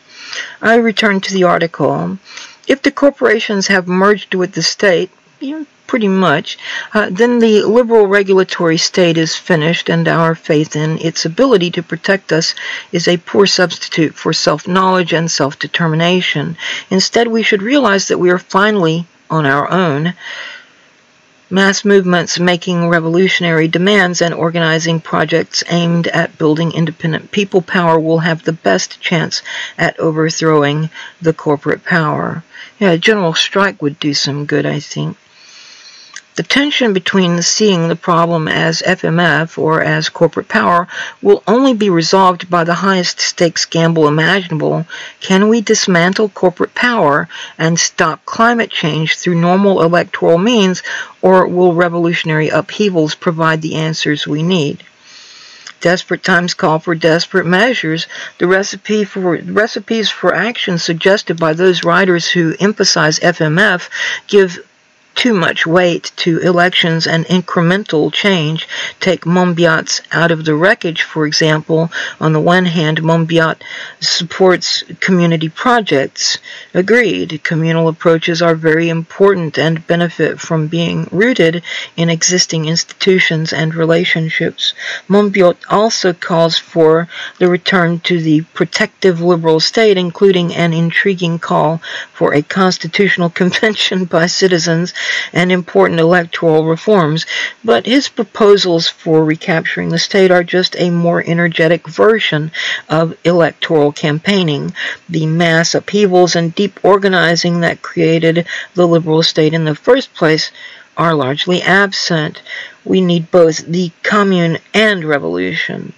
I return to the article. If the corporations have merged with the state, pretty much, then the liberal regulatory state is finished, and our faith in its ability to protect us is a poor substitute for self-knowledge and self-determination. Instead, we should realize that we are finally on our own. Mass movements making revolutionary demands and organizing projects aimed at building independent people power will have the best chance at overthrowing the corporate power. Yeah, a general strike would do some good, I think. The tension between seeing the problem as FMF or as corporate power will only be resolved by the highest stakes gamble imaginable. Can we dismantle corporate power and stop climate change through normal electoral means, or will revolutionary upheavals provide the answers we need? Desperate times call for desperate measures. The recipes for action suggested by those writers who emphasize FMF give too much weight to elections and incremental change. Take Monbiot's Out of the Wreckage, for example. On the one hand, Monbiot supports community projects. Agreed, communal approaches are very important and benefit from being rooted in existing institutions and relationships. Monbiot also calls for the return to the protective liberal state, including an intriguing call for a constitutional convention by citizens and important electoral reforms, but his proposals for recapturing the state are just a more energetic version of electoral campaigning. The mass upheavals and deep organizing that created the liberal state in the first place are largely absent. We need both the commune and revolution.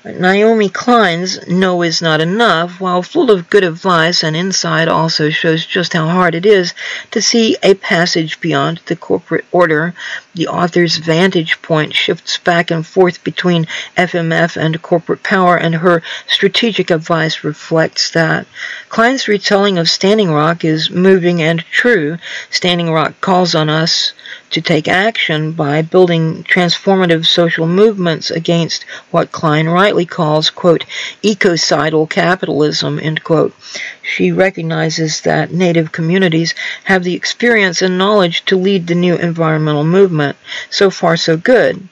Naomi Klein's No is Not Enough, while full of good advice and insight, also shows just how hard it is to see a passage beyond the corporate order. The author's vantage point shifts back and forth between FMF and corporate power, and her strategic advice reflects that. Klein's retelling of Standing Rock is moving and true. Standing Rock calls on us to take action by building transformative social movements against what Klein rightly calls, quote, ecocidal capitalism, end quote. She recognizes that Native communities have the experience and knowledge to lead the new environmental movement. So far, so good.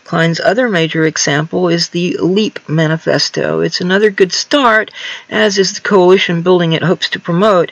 Klein's other major example is the LEAP Manifesto. It's another good start, as is the coalition building it hopes to promote.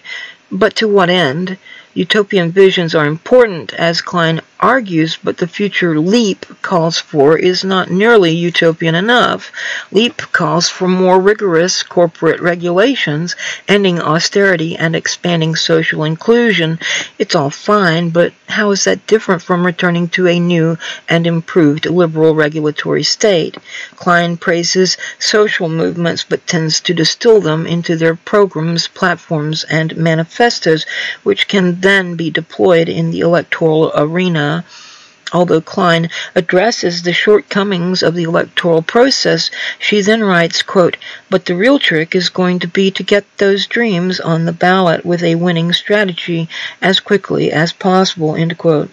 But to what end? Utopian visions are important, as Klein argues, but the future LEAP calls for is not nearly utopian enough. LEAP calls for more rigorous corporate regulations, ending austerity and expanding social inclusion. It's all fine, but how is that different from returning to a new and improved liberal regulatory state? Klein praises social movements, but tends to distill them into their programs, platforms, and manifestos, which can then be deployed in the electoral arena. Although Klein addresses the shortcomings of the electoral process, she then writes, quote, but the real trick is going to be to get those dreams on the ballot with a winning strategy as quickly as possible, end quote.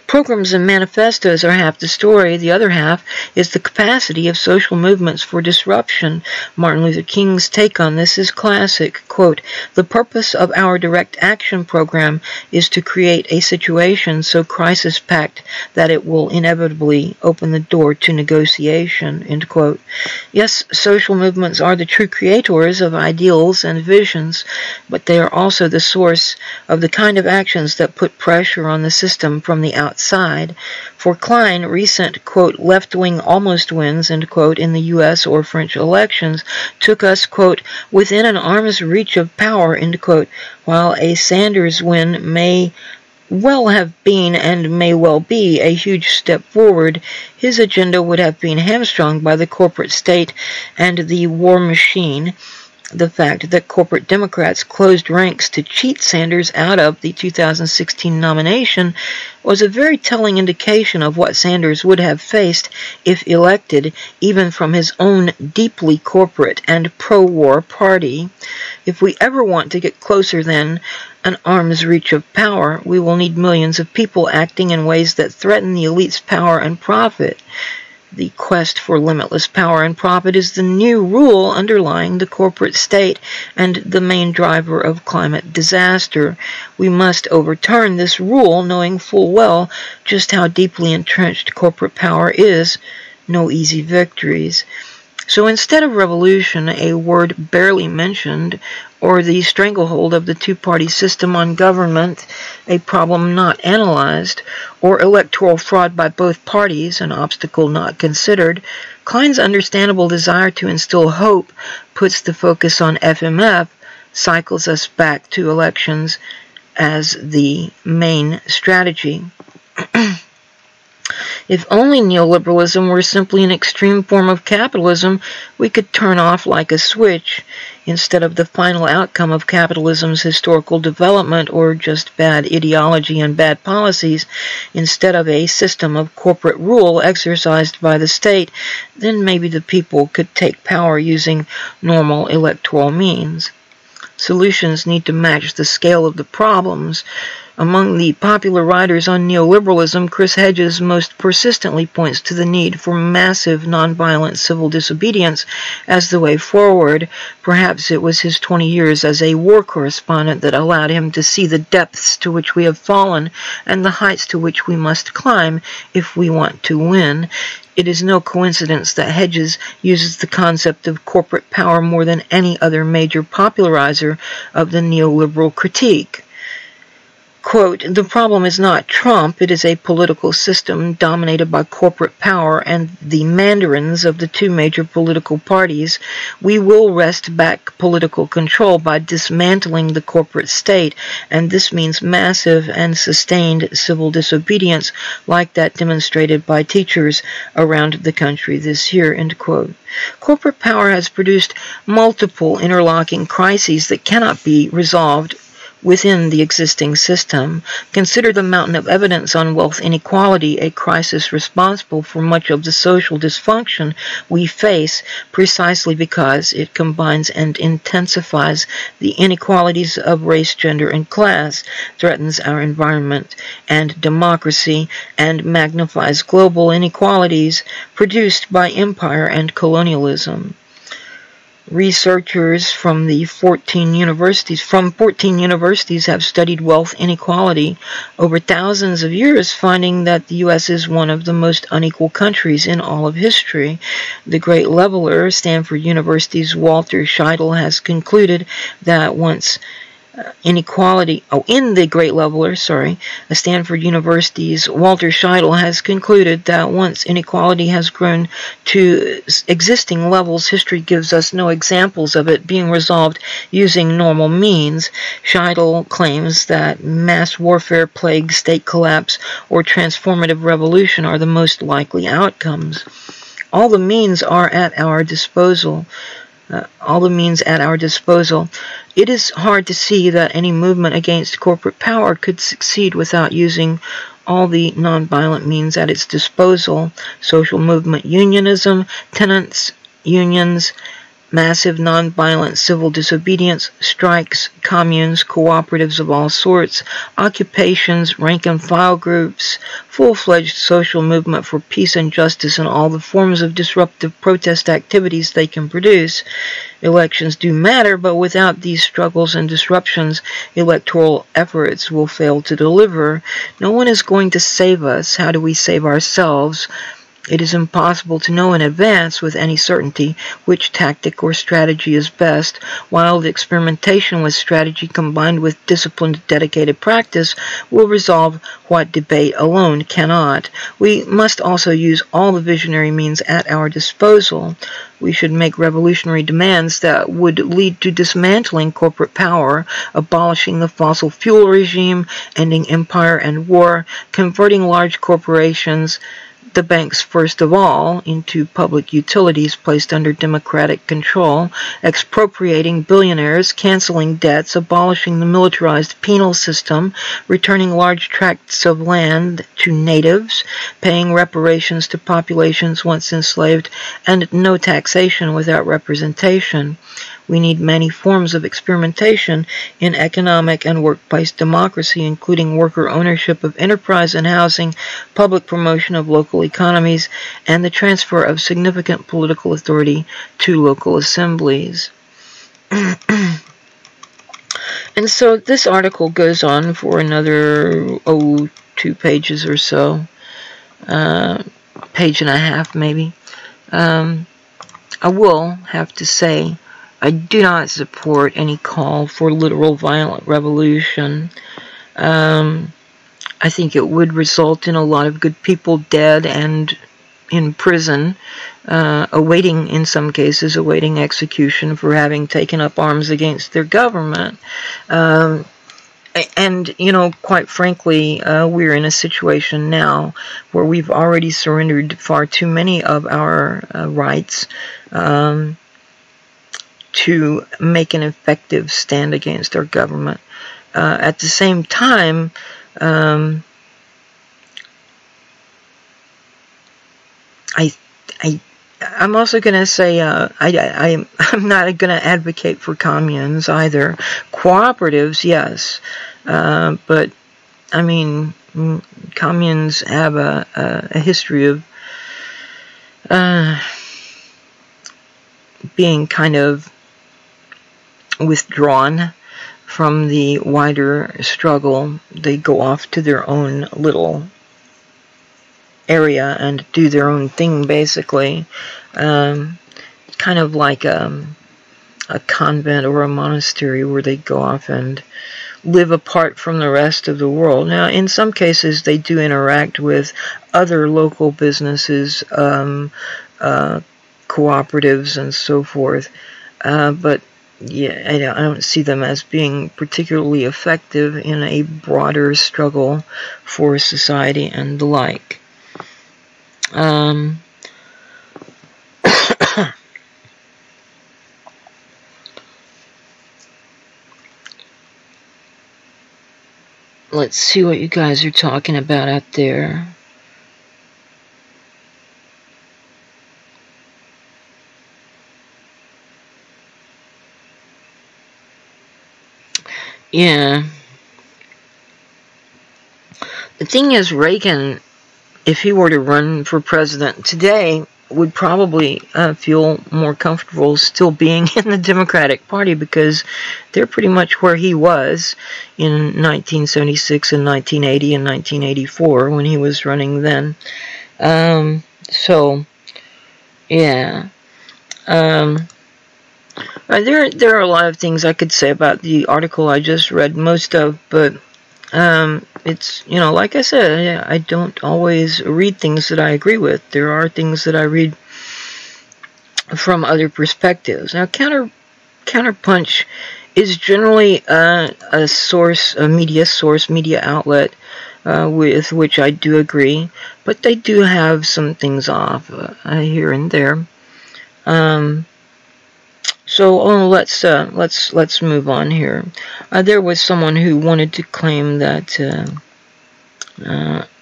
Programs and manifestos are half the story. The other half is the capacity of social movements for disruption. Martin Luther King's take on this is classic. Quote, "The purpose of our direct action program is to create a situation so crisis-packed that it will inevitably open the door to negotiation." End quote. Yes, social movements are the true creators of ideals and visions, but they are also the source of the kind of actions that put pressure on the system from the outside. For Klein, recent, quote, "left-wing almost wins," end quote, in the U.S. or French elections took us, quote, "within an arm's reach of power," end quote, while a Sanders win may well have been and may well be a huge step forward. His agenda would have been hamstrung by the corporate state and the war machine. The fact that corporate Democrats closed ranks to cheat Sanders out of the 2016 nomination was a very telling indication of what Sanders would have faced if elected, even from his own deeply corporate and pro-war party. If we ever want to get closer than an arm's reach of power, we will need millions of people acting in ways that threaten the elite's power and profit. The quest for limitless power and profit is the new rule underlying the corporate state and the main driver of climate disaster. We must overturn this rule, knowing full well just how deeply entrenched corporate power is. No easy victories. So instead of revolution, a word barely mentioned, or the stranglehold of the two-party system on government, a problem not analyzed, or electoral fraud by both parties, an obstacle not considered, Klein's understandable desire to instill hope puts the focus on FMF, cycles us back to elections as the main strategy. If only neoliberalism were simply an extreme form of capitalism we could turn off like a switch, instead of the final outcome of capitalism's historical development or just bad ideology and bad policies, instead of a system of corporate rule exercised by the state, then maybe the people could take power using normal electoral means. Solutions need to match the scale of the problems. Among the popular writers on neoliberalism, Chris Hedges most persistently points to the need for massive nonviolent civil disobedience as the way forward. Perhaps it was his 20 years as a war correspondent that allowed him to see the depths to which we have fallen and the heights to which we must climb if we want to win. It is no coincidence that Hedges uses the concept of corporate power more than any other major popularizer of the neoliberal critique. Quote, "The problem is not Trump, it is a political system dominated by corporate power and the mandarins of the two major political parties. We will wrest back political control by dismantling the corporate state, and this means massive and sustained civil disobedience like that demonstrated by teachers around the country this year," end quote. Corporate power has produced multiple interlocking crises that cannot be resolved within the existing system. Consider the mountain of evidence on wealth inequality, a crisis responsible for much of the social dysfunction we face precisely because it combines and intensifies the inequalities of race, gender, and class, threatens our environment and democracy, and magnifies global inequalities produced by empire and colonialism. Researchers from 14 universities have studied wealth inequality over thousands of years, finding that the U.S. is one of the most unequal countries in all of history. The great leveler, Stanford University's Walter Scheidel, has concluded that once Stanford University's Walter Scheidel has concluded that once inequality has grown to existing levels, history gives us no examples of it being resolved using normal means. Scheidel claims that mass warfare, plague, state collapse, or transformative revolution are the most likely outcomes. All the means are at our disposal. It is hard to see that any movement against corporate power could succeed without using all the nonviolent means at its disposal: social movement unionism, tenants unions, massive nonviolent civil disobedience, strikes, communes, cooperatives of all sorts, occupations, rank-and-file groups, full-fledged social movement for peace and justice in all the forms of disruptive protest activities they can produce. Elections do matter, but without these struggles and disruptions, electoral efforts will fail to deliver. No one is going to save us. How do we save ourselves? It is impossible to know in advance with any certainty which tactic or strategy is best. Wild experimentation with strategy combined with disciplined, dedicated practice will resolve what debate alone cannot. We must also use all the visionary means at our disposal. We should make revolutionary demands that would lead to dismantling corporate power, abolishing the fossil fuel regime, ending empire and war, converting large corporations, the banks first of all, into public utilities placed under democratic control, expropriating billionaires, canceling debts, abolishing the militarized penal system, returning large tracts of land to natives, paying reparations to populations once enslaved, and no taxation without representation. We need many forms of experimentation in economic and workplace democracy, including worker ownership of enterprise and housing, public promotion of local economies, and the transfer of significant political authority to local assemblies. And so this article goes on for another 2 pages or so, page and a half maybe. I will have to say, I do not support any call for literal violent revolution. I think it would result in a lot of good people dead and in prison, in some cases, awaiting execution for having taken up arms against their government. And, you know, quite frankly, we're in a situation now where we've already surrendered far too many of our rights to make an effective stand against our government. At the same time, I'm also going to say I'm not going to advocate for communes either. Cooperatives, yes, but I mean, communes have a history of being kind of withdrawn from the wider struggle. They go off to their own little area and do their own thing, basically. Kind of like a convent or a monastery where they go off and live apart from the rest of the world. Now, in some cases, they do interact with other local businesses, cooperatives, and so forth. But yeah, I don't see them as being particularly effective in a broader struggle for society and the like. Let's see what you guys are talking about out there. Yeah. The thing is, Reagan, if he were to run for president today, would probably feel more comfortable still being in the Democratic Party, because they're pretty much where he was in 1976 and 1980 and 1984 when he was running then. So, yeah. There are a lot of things I could say about the article I just read most of, but it's, you know, like I said, I don't always read things that I agree with. There are things that I read from other perspectives. Now, Counterpunch is generally a media outlet with which I do agree, but they do have some things off here and there. So let's move on here. There was someone who wanted to claim that.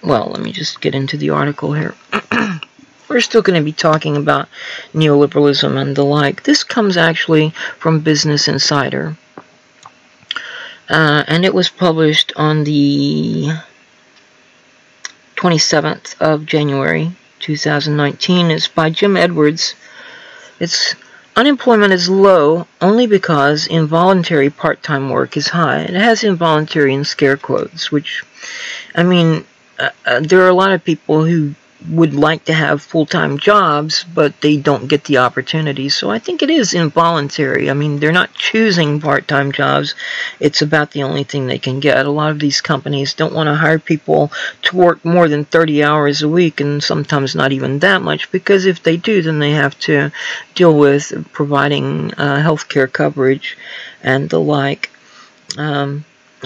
Well, let me just get into the article here. we're still going to be talking about neoliberalism and the like. This comes actually from Business Insider. And it was published on the 27th of January, 2019. It's by Jim Edwards. It's unemployment is low only because involuntary part-time work is high. It has involuntary in scare quotes, which, I mean, there are a lot of people who would like to have full-time jobs, but they don't get the opportunity. So I think it is involuntary. I mean, they're not choosing part-time jobs. It's about the only thing they can get. A lot of these companies don't want to hire people to work more than 30 hours a week, and sometimes not even that much, because if they do, then they have to deal with providing health care coverage and the like.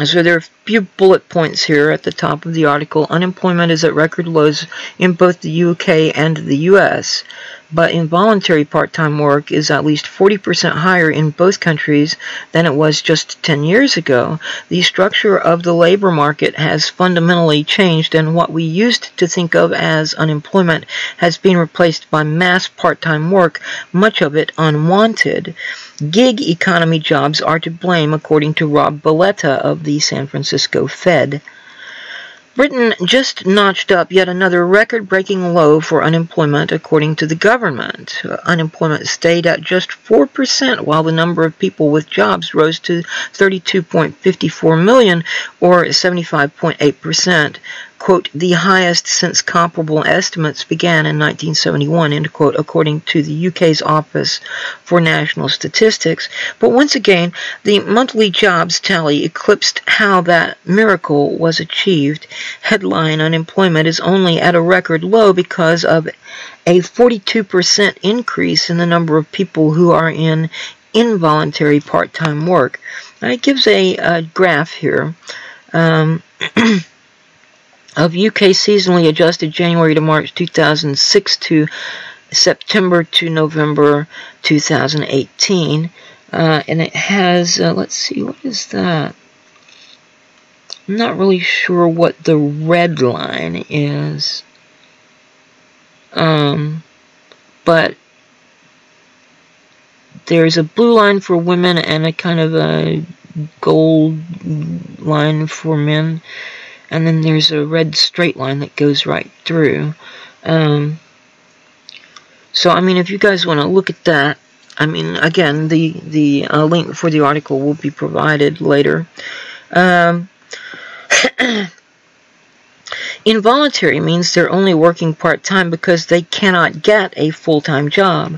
So there are a few bullet points here at the top of the article. Unemployment is at record lows in both the UK and the US, but involuntary part-time work is at least 40% higher in both countries than it was just 10 years ago. The structure of the labor market has fundamentally changed, and what we used to think of as unemployment has been replaced by mass part-time work, much of it unwanted. Gig economy jobs are to blame, according to Rob Belletta of the San Francisco Fed. Britain just notched up yet another record-breaking low for unemployment, according to the government. Unemployment stayed at just 4%, while the number of people with jobs rose to 32.54 million, or 75.8%. Quote, the highest since comparable estimates began in 1971, end quote, according to the UK's Office for National Statistics. But once again, the monthly jobs tally eclipsed how that miracle was achieved. Headline unemployment is only at a record low because of a 42% increase in the number of people who are in involuntary part-time work. Now, it gives a graph here. Of UK seasonally adjusted January to March 2006 to September to November 2018. And it has, let's see, what is that? I'm not really sure what the red line is. But there's a blue line for women and a kind of a gold line for men. And then there's a red straight line that goes right through. So, I mean, if you guys want to look at that, I mean, again, the link for the article will be provided later. Involuntary means they're only working part-time because they cannot get a full-time job.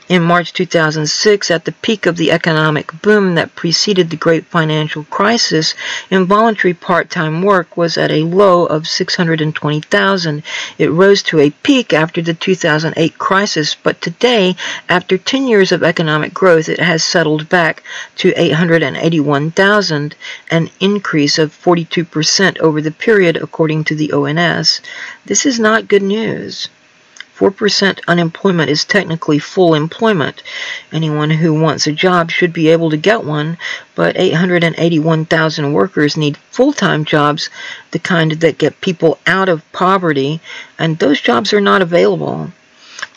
In March 2006, at the peak of the economic boom that preceded the Great Financial Crisis, involuntary part-time work was at a low of 620,000. It rose to a peak after the 2008 crisis, but today, after 10 years of economic growth, it has settled back to 881,000, an increase of 42% over the period, according to the ONS. This is not good news. 4% unemployment is technically full employment. Anyone who wants a job should be able to get one, but 881,000 workers need full-time jobs, the kind that get people out of poverty, and those jobs are not available.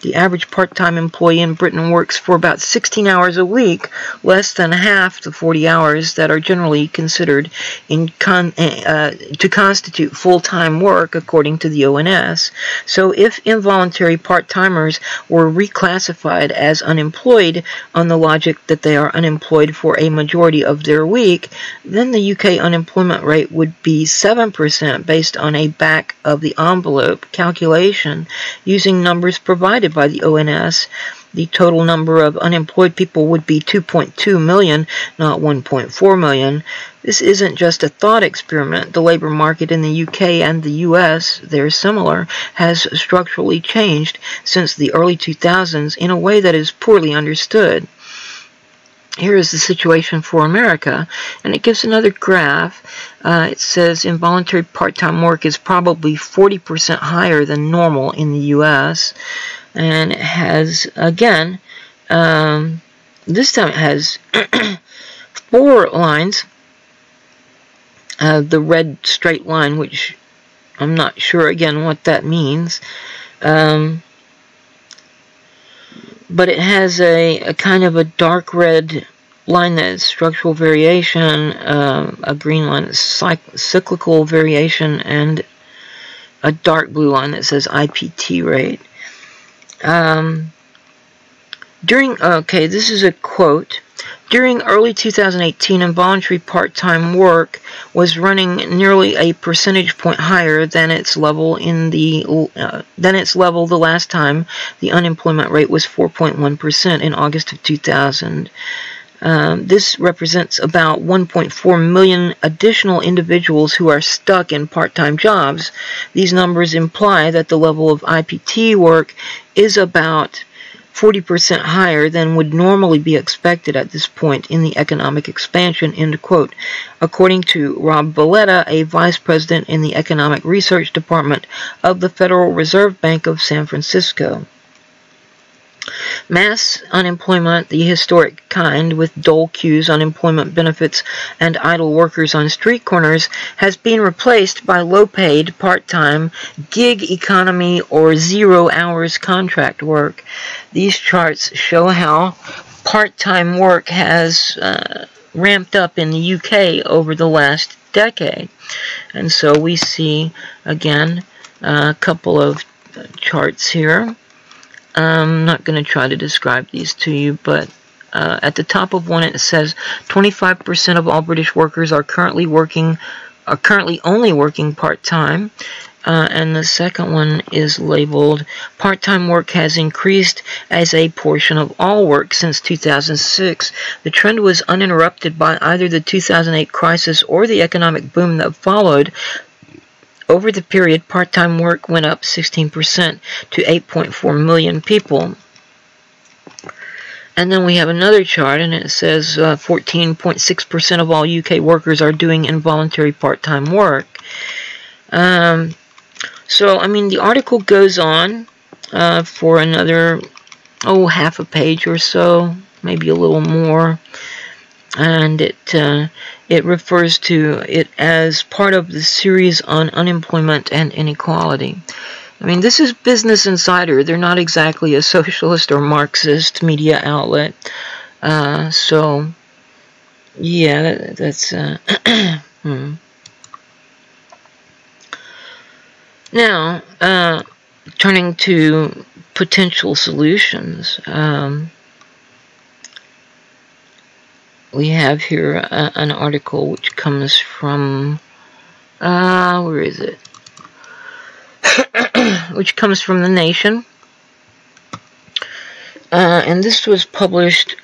The average part-time employee in Britain works for about 16 hours a week, less than half the 40 hours that are generally considered to constitute full-time work, according to the ONS. So if involuntary part-timers were reclassified as unemployed on the logic that they are unemployed for a majority of their week, then the UK unemployment rate would be 7% based on a back-of-the-envelope calculation using numbers provided by the ONS. The total number of unemployed people would be 2.2 million, not 1.4 million. This isn't just a thought experiment. The labor market in the UK and the US, they're similar, has structurally changed since the early 2000s in a way that is poorly understood. Here is the situation for America, and it gives another graph. It says involuntary part-time work is probably 40% higher than normal in the U.S., and it has, again, this time it has 4 lines. The red straight line, which I'm not sure, again, what that means. but it has a kind of a dark red line that is structural variation, a green line that's cyclical variation, and a dark blue line that says IPT rate. This is a quote. During early 2018, involuntary part-time work was running nearly a percentage point higher than its level the last time the unemployment rate was 4.1% in August of 2000. This represents about 1.4 million additional individuals who are stuck in part-time jobs. These numbers imply that the level of IPT work is about 40% higher than would normally be expected at this point in the economic expansion, end quote, according to Rob Valletta, a vice president in the Economic Research Department of the Federal Reserve Bank of San Francisco. Mass unemployment, the historic kind, with dole queues, unemployment benefits, and idle workers on street corners, has been replaced by low-paid, part-time, gig economy, or 0 hours contract work. These charts show how part-time work has ramped up in the UK over the last decade. And so we see, again, a couple of charts here. I'm not going to try to describe these to you, but at the top of one it says 25% of all British workers are currently only working part-time, and the second one is labeled part-time work has increased as a portion of all work since 2006. The trend was uninterrupted by either the 2008 crisis or the economic boom that followed. Over the period, part-time work went up 16% to 8.4 million people. And then we have another chart, and it says 14.6% of all UK workers are doing involuntary part-time work. So, I mean, the article goes on for another, half a page or so, maybe a little more. And it refers to it as part of the series on unemployment and inequality. I mean, this is Business Insider. They're not exactly a socialist or Marxist media outlet. So, yeah, that's... Now, turning to potential solutions. We have here an article which comes from, where is it? Which comes from The Nation. And this was published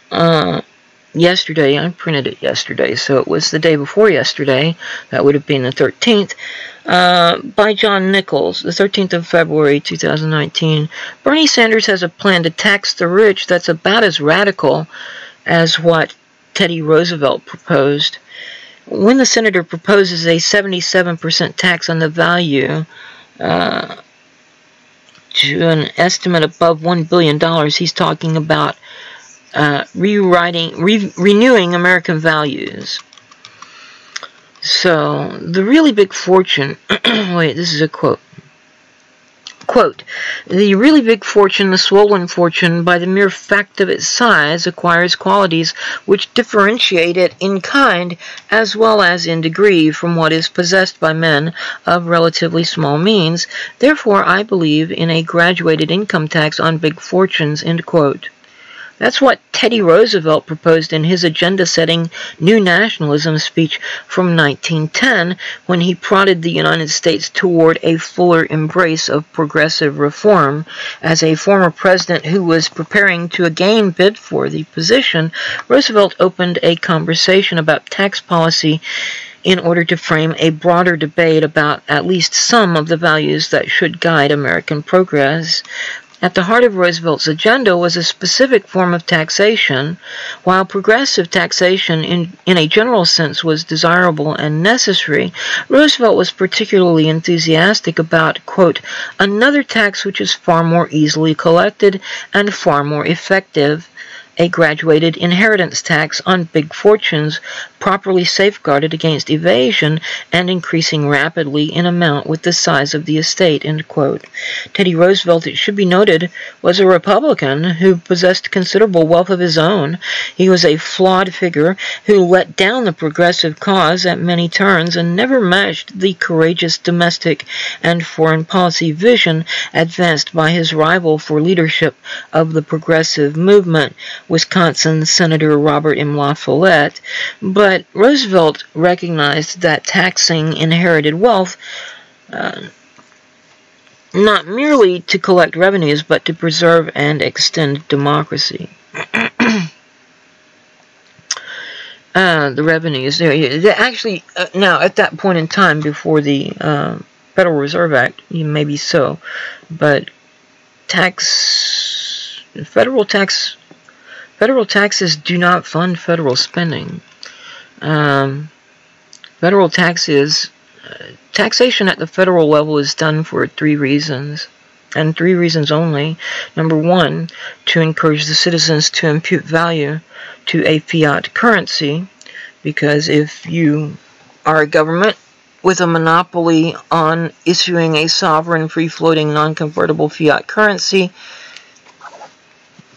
yesterday. I printed it yesterday, so it was the day before yesterday. That would have been the 13th. By John Nichols, the 13th of February, 2019. Bernie Sanders has a plan to tax the rich that's about as radical as what Teddy Roosevelt proposed. When the senator proposes a 77% tax on the value to an estimate above $1 billion, he's talking about renewing American values. So, the really big fortune, wait, this is a quote. Quote, the really big fortune, the swollen fortune, by the mere fact of its size, acquires qualities which differentiate it in kind as well as in degree from what is possessed by men of relatively small means. Therefore, I believe in a graduated income tax on big fortunes, end quote. That's what Teddy Roosevelt proposed in his agenda-setting New Nationalism speech from 1910 when he prodded the United States toward a fuller embrace of progressive reform. As a former president who was preparing to again bid for the position, Roosevelt opened a conversation about tax policy in order to frame a broader debate about at least some of the values that should guide American progress. At the heart of Roosevelt's agenda was a specific form of taxation. While progressive taxation in a general sense was desirable and necessary, Roosevelt was particularly enthusiastic about, quote, another tax which is far more easily collected and far more effective, a graduated inheritance tax on big fortunes, properly safeguarded against evasion and increasing rapidly in amount with the size of the estate, end quote. Teddy Roosevelt, it should be noted, was a Republican who possessed considerable wealth of his own. He was a flawed figure who let down the progressive cause at many turns and never matched the courageous domestic and foreign policy vision advanced by his rival for leadership of the progressive movement, Wisconsin Senator Robert M. La Follette. But Roosevelt recognized that taxing inherited wealth not merely to collect revenues, but to preserve and extend democracy. The revenues, actually, now at that point in time, before the Federal Reserve Act, maybe so, but federal taxes do not fund federal spending. Federal taxation at the federal level is done for 3 reasons, and 3 reasons only. Number 1, to encourage the citizens to impute value to a fiat currency, because if you are a government with a monopoly on issuing a sovereign, free-floating, non-convertible fiat currency,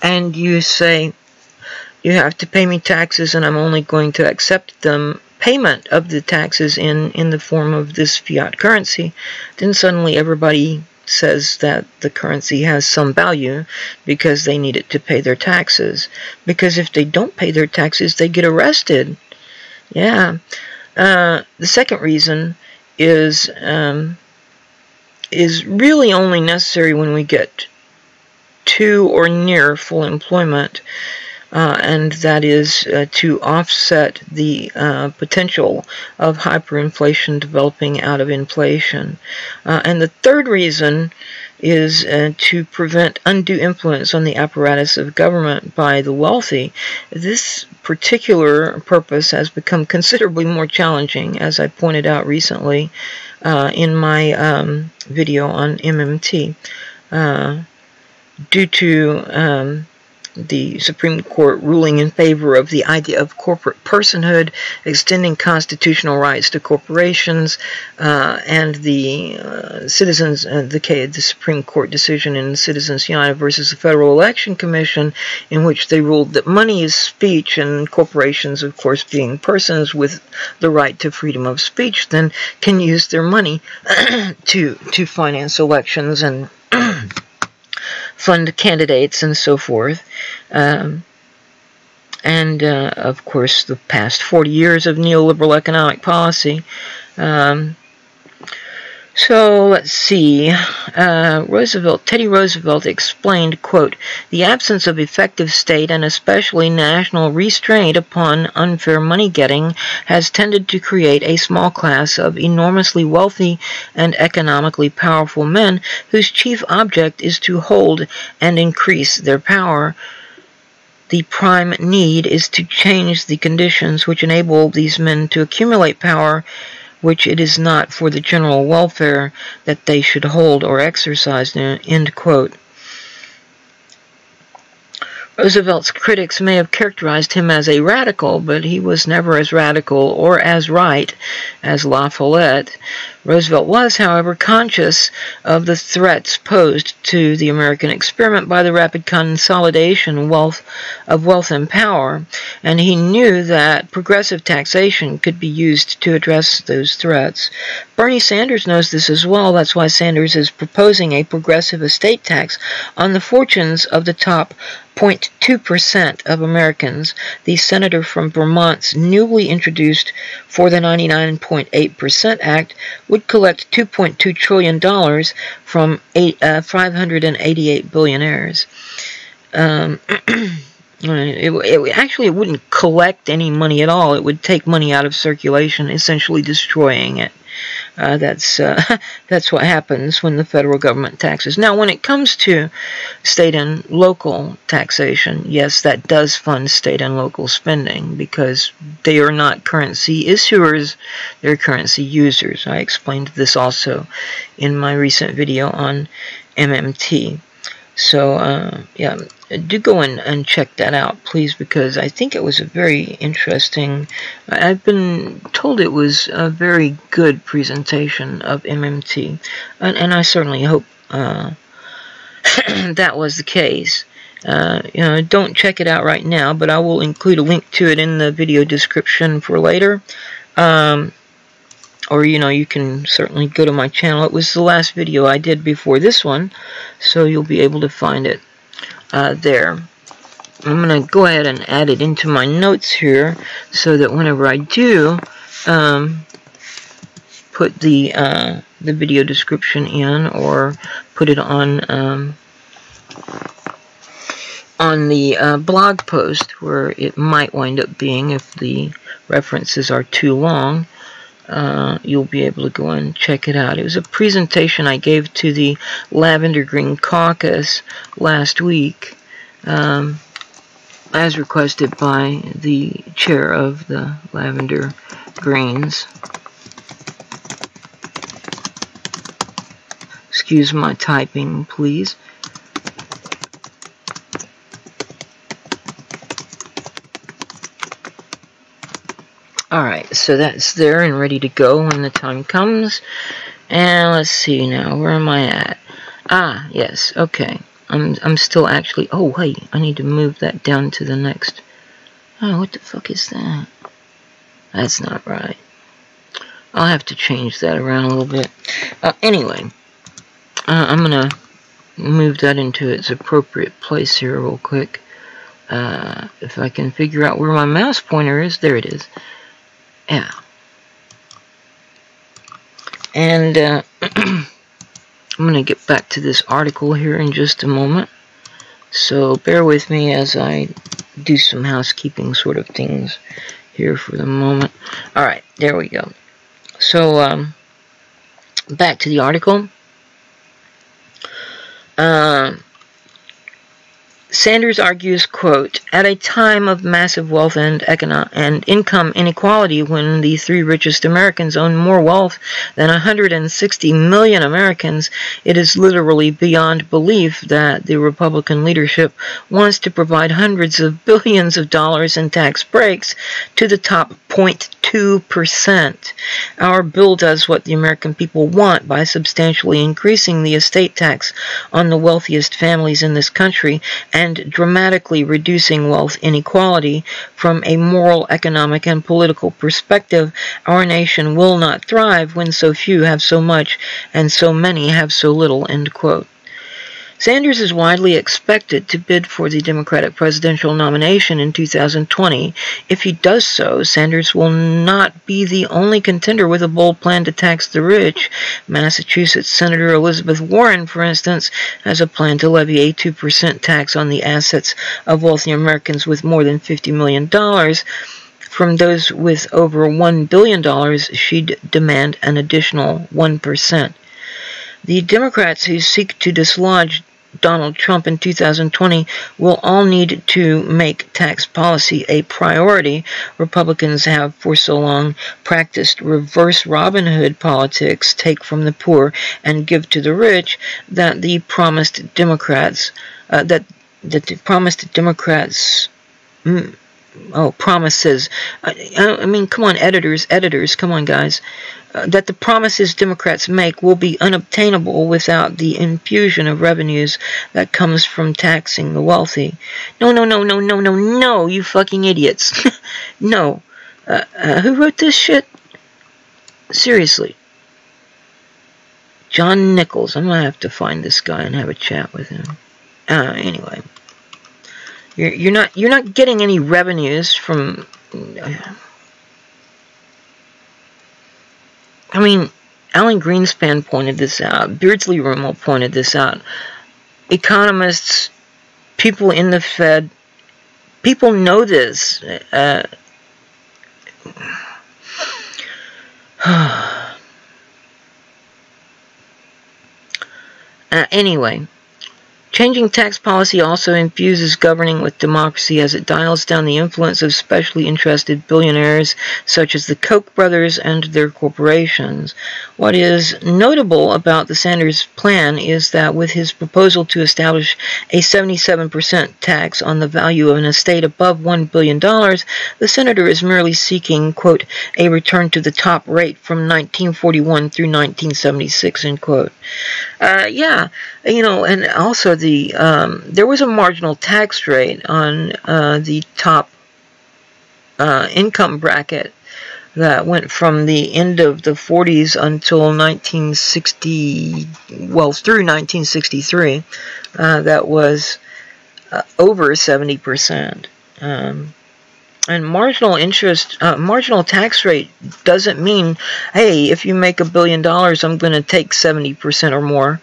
and you say, you have to pay me taxes and I'm only going to accept them payment of the taxes in the form of this fiat currency, then suddenly everybody says that the currency has some value because they need it to pay their taxes. Because if they don't pay their taxes, they get arrested. Yeah. The second reason is really only necessary when we get to or near full employment. And that is to offset the potential of hyperinflation developing out of inflation. And the third reason is to prevent undue influence on the apparatus of government by the wealthy. This particular purpose has become considerably more challenging, as I pointed out recently in my video on MMT, due to the Supreme Court ruling in favor of the idea of corporate personhood, extending constitutional rights to corporations, and the the Supreme Court decision in Citizens United versus the Federal Election Commission, in which they ruled that money is speech, and corporations, of course, being persons with the right to freedom of speech, then can use their money to finance elections and fund candidates and so forth. Of course, the past 40 years of neoliberal economic policy. So let's see. Teddy Roosevelt explained, quote, "The absence of effective state and especially national restraint upon unfair money-getting has tended to create a small class of enormously wealthy and economically powerful men whose chief object is to hold and increase their power. The prime need is to change the conditions which enable these men to accumulate power, which it is not for the general welfare that they should hold or exercise," end quote. Roosevelt's critics may have characterized him as a radical, but he was never as radical or as right as La Follette. Roosevelt was, however, conscious of the threats posed to the American experiment by the rapid consolidation of wealth and power, and he knew that progressive taxation could be used to address those threats. Bernie Sanders knows this as well. That's why Sanders is proposing a progressive estate tax on the fortunes of the top 0.2% of Americans. The senator from Vermont's newly introduced For the 99.8% Act would collect $2.2 trillion from 588 billionaires. It wouldn't collect any money at all. It would take money out of circulation, essentially destroying it. That's what happens when the federal government taxes. Now, when it comes to state and local taxation, yes, that does fund state and local spending because they are not currency issuers, they're currency users. I explained this also in my recent video on MMT. So, yeah, do go and check that out, please, because I think it was a very interesting, I've been told it was a very good presentation of MMT, and I certainly hope that was the case. Don't check it out right now, but I will include a link to it in the video description for later. Or, you can certainly go to my channel. It was the last video I did before this one, so you'll be able to find it there. I'm going to go ahead and add it into my notes here, so that whenever I do put the video description in, or put it on the blog post, where it might wind up being if the references are too long, you'll be able to go and check it out. It was a presentation I gave to the Lavender Green Caucus last week, as requested by the chair of the Lavender Greens. Excuse my typing, please. Alright, so that's there and ready to go when the time comes. And let's see now, where am I at? Ah, yes, okay. I'm still actually, oh wait, I need to move that down to the next. Oh, what the fuck is that? That's not right. I'll have to change that around a little bit. Anyway, I'm gonna move that into its appropriate place here real quick. If I can figure out where my mouse pointer is, there it is. Yeah. And I'm going to get back to this article here in just a moment. So bear with me as I do some housekeeping sort of things here for the moment. Alright, there we go. So, back to the article. Sanders argues, quote, at a time of massive wealth and income inequality, when the 3 richest Americans own more wealth than 160 million Americans, it is literally beyond belief that the Republican leadership wants to provide hundreds of billions of dollars in tax breaks to the top 0.2%. Our bill does what the American people want by substantially increasing the estate tax on the wealthiest families in this country and dramatically reducing wealth inequality. From a moral, economic, and political perspective, our nation will not thrive when so few have so much and so many have so little, end quote. Sanders is widely expected to bid for the Democratic presidential nomination in 2020. If he does so, Sanders will not be the only contender with a bold plan to tax the rich. Massachusetts Senator Elizabeth Warren, for instance, has a plan to levy a 2% tax on the assets of wealthy Americans with more than $50 million. From those with over $1 billion, she'd demand an additional 1%. The Democrats who seek to dislodge Donald Trump in 2020 will all need to make tax policy a priority. Republicans have for so long practiced reverse Robin Hood politics, take from the poor and give to the rich, that the promised Democrats promises. I mean, come on, editors, come on, guys. That the promises Democrats make will be unobtainable without the infusion of revenues that comes from taxing the wealthy. No, you fucking idiots. No. Who wrote this shit? Seriously. John Nichols. I'm gonna have to find this guy and have a chat with him. Anyway. You're not getting any revenues from... I mean, Alan Greenspan pointed this out. Beardsley Rumel pointed this out. Economists, people in the Fed, people know this. Anyway, Changing tax policy also infuses governing with democracy as it dials down the influence of specially interested billionaires such as the Koch brothers and their corporations. What is notable about the Sanders plan is that with his proposal to establish a 77% tax on the value of an estate above $1 billion, the senator is merely seeking, quote, a return to the top rate from 1941 through 1976, end quote. Yeah, you know, and also there was a marginal tax rate on the top income bracket that went from the end of the 40s until 1960, well, through 1963. That was over 70%. And marginal tax rate doesn't mean, hey, if you make $1 billion, I'm going to take 70% or more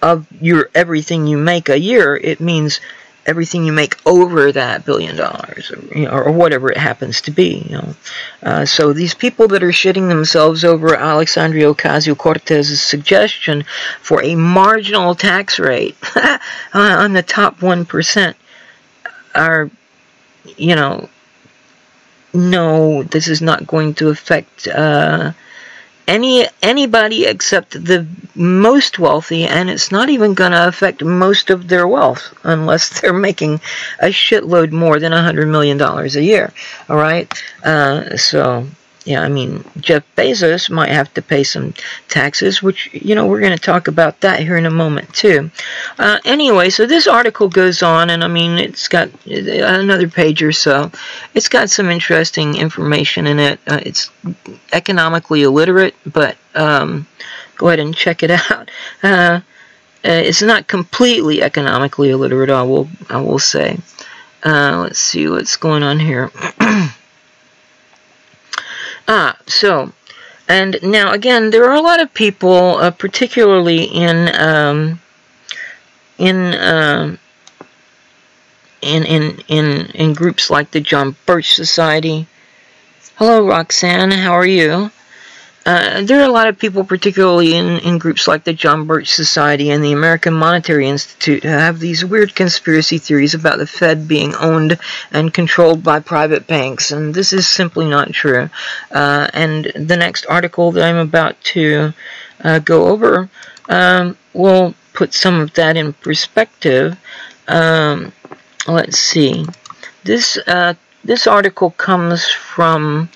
of everything you make a year. It means everything you make over that $1 billion, or whatever it happens to be. So these people that are shitting themselves over Alexandria Ocasio-Cortez's suggestion for a marginal tax rate on the top 1% are, no, this is not going to affect anybody except the most wealthy, and it's not even going to affect most of their wealth unless they're making a shitload more than $100 million a year. All right, so yeah, I mean, Jeff Bezos might have to pay some taxes, which, we're going to talk about that here in a moment, too. Anyway, so this article goes on, and I mean, it's got another page or so. It's got some interesting information in it. It's economically illiterate, but go ahead and check it out. It's not completely economically illiterate, I will say. Let's see what's going on here. And now again, there are a lot of people, particularly in groups like the John Birch Society. Hello, Roxanne. How are you? There are a lot of people, particularly in groups like the John Birch Society and the American Monetary Institute, who have these weird conspiracy theories about the Fed being owned and controlled by private banks, and this is simply not true. And the next article that I'm about to go over will put some of that in perspective. Let's see. This article comes from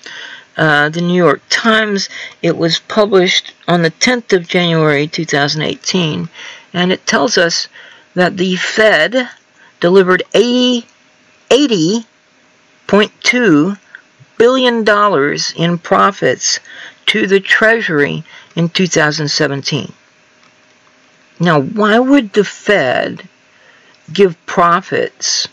the New York Times. It was published on the 10th of January 2018, and it tells us that the Fed delivered $80.2 billion in profits to the Treasury in 2017. Now, why would the Fed give profits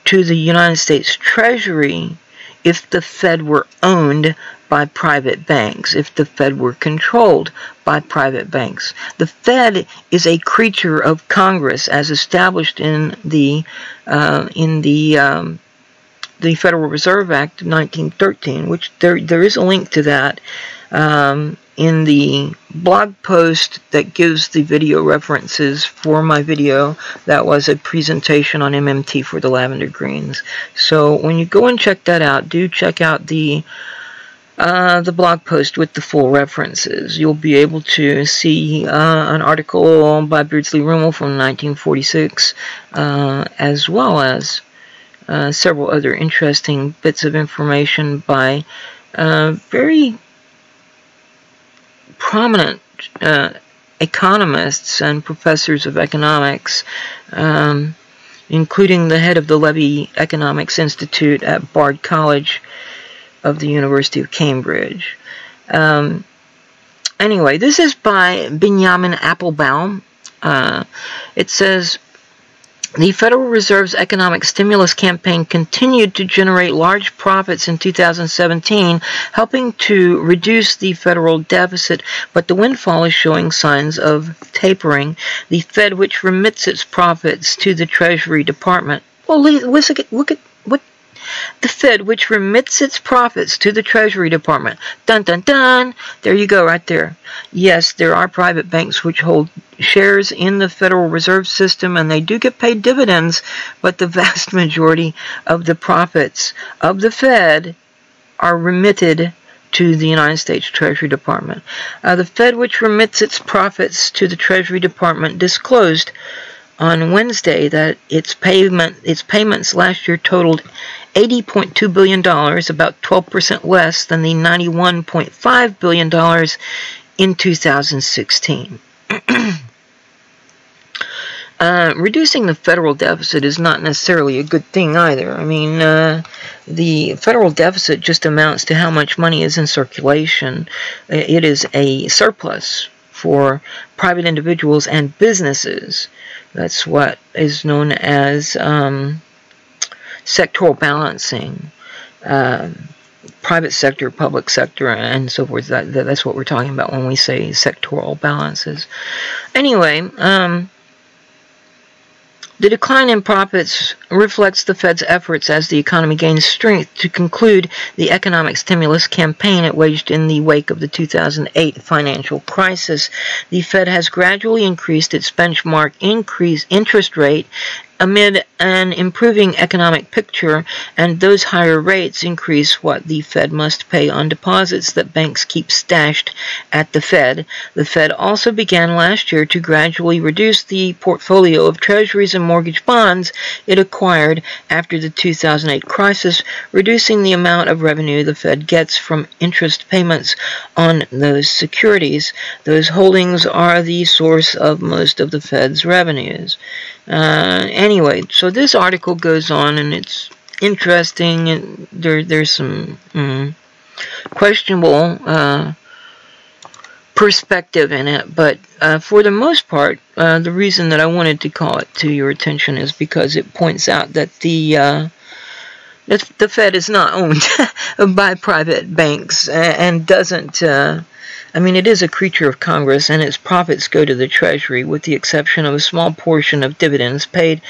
to the United States Treasury if the Fed were owned by private banks, if the Fed were controlled by private banks? The Fed is a creature of Congress, as established in the Federal Reserve Act of 1913, which there is a link to that in the blog post that gives the video references for my video. That was a presentation on MMT for the Lavender Greens. So when you go and check that out, do check out the blog post with the full references. You'll be able to see an article by Beardsley Rumel from 1946, as well as several other interesting bits of information by very prominent economists and professors of economics, including the head of the Levy Economics Institute at Bard College of the University of Cambridge. Anyway, this is by Benjamin Applebaum. It says, the Federal Reserve's economic stimulus campaign continued to generate large profits in 2017, helping to reduce the federal deficit, but the windfall is showing signs of tapering. The Fed, which remits its profits to the Treasury Department. Well, look at what The Fed, which remits its profits to the Treasury Department. Dun, dun, dun. There you go, right there. Yes, there are private banks which hold shares in the Federal Reserve System, and they do get paid dividends, but the vast majority of the profits of the Fed are remitted to the United States Treasury Department. The Fed, which remits its profits to the Treasury Department, disclosed on Wednesday that its payments last year totaled $80.2 billion, about 12% less than the $91.5 billion in 2016. Reducing the federal deficit is not necessarily a good thing either. I mean, the federal deficit just amounts to how much money is in circulation. It is a surplus for private individuals and businesses. That's what is known as sectoral balancing. Private sector, public sector, and so forth. That's what we're talking about when we say sectoral balances. Anyway, the decline in profits reflects the Fed's efforts as the economy gains strength to conclude the economic stimulus campaign it waged in the wake of the 2008 financial crisis. The Fed has gradually increased its benchmark interest rate amid an improving economic picture, and those higher rates increase what the Fed must pay on deposits that banks keep stashed at the Fed. The Fed also began last year to gradually reduce the portfolio of treasuries and mortgage bonds it acquired after the 2008 crisis, reducing the amount of revenue the Fed gets from interest payments on those securities. Those holdings are the source of most of the Fed's revenues. Anyway, so this article goes on, and it's interesting, and there's some questionable perspective in it, but for the most part, the reason that I wanted to call it to your attention is because it points out that the Fed is not owned by private banks and doesn't. I mean, it is a creature of Congress, and its profits go to the Treasury, with the exception of a small portion of dividends paid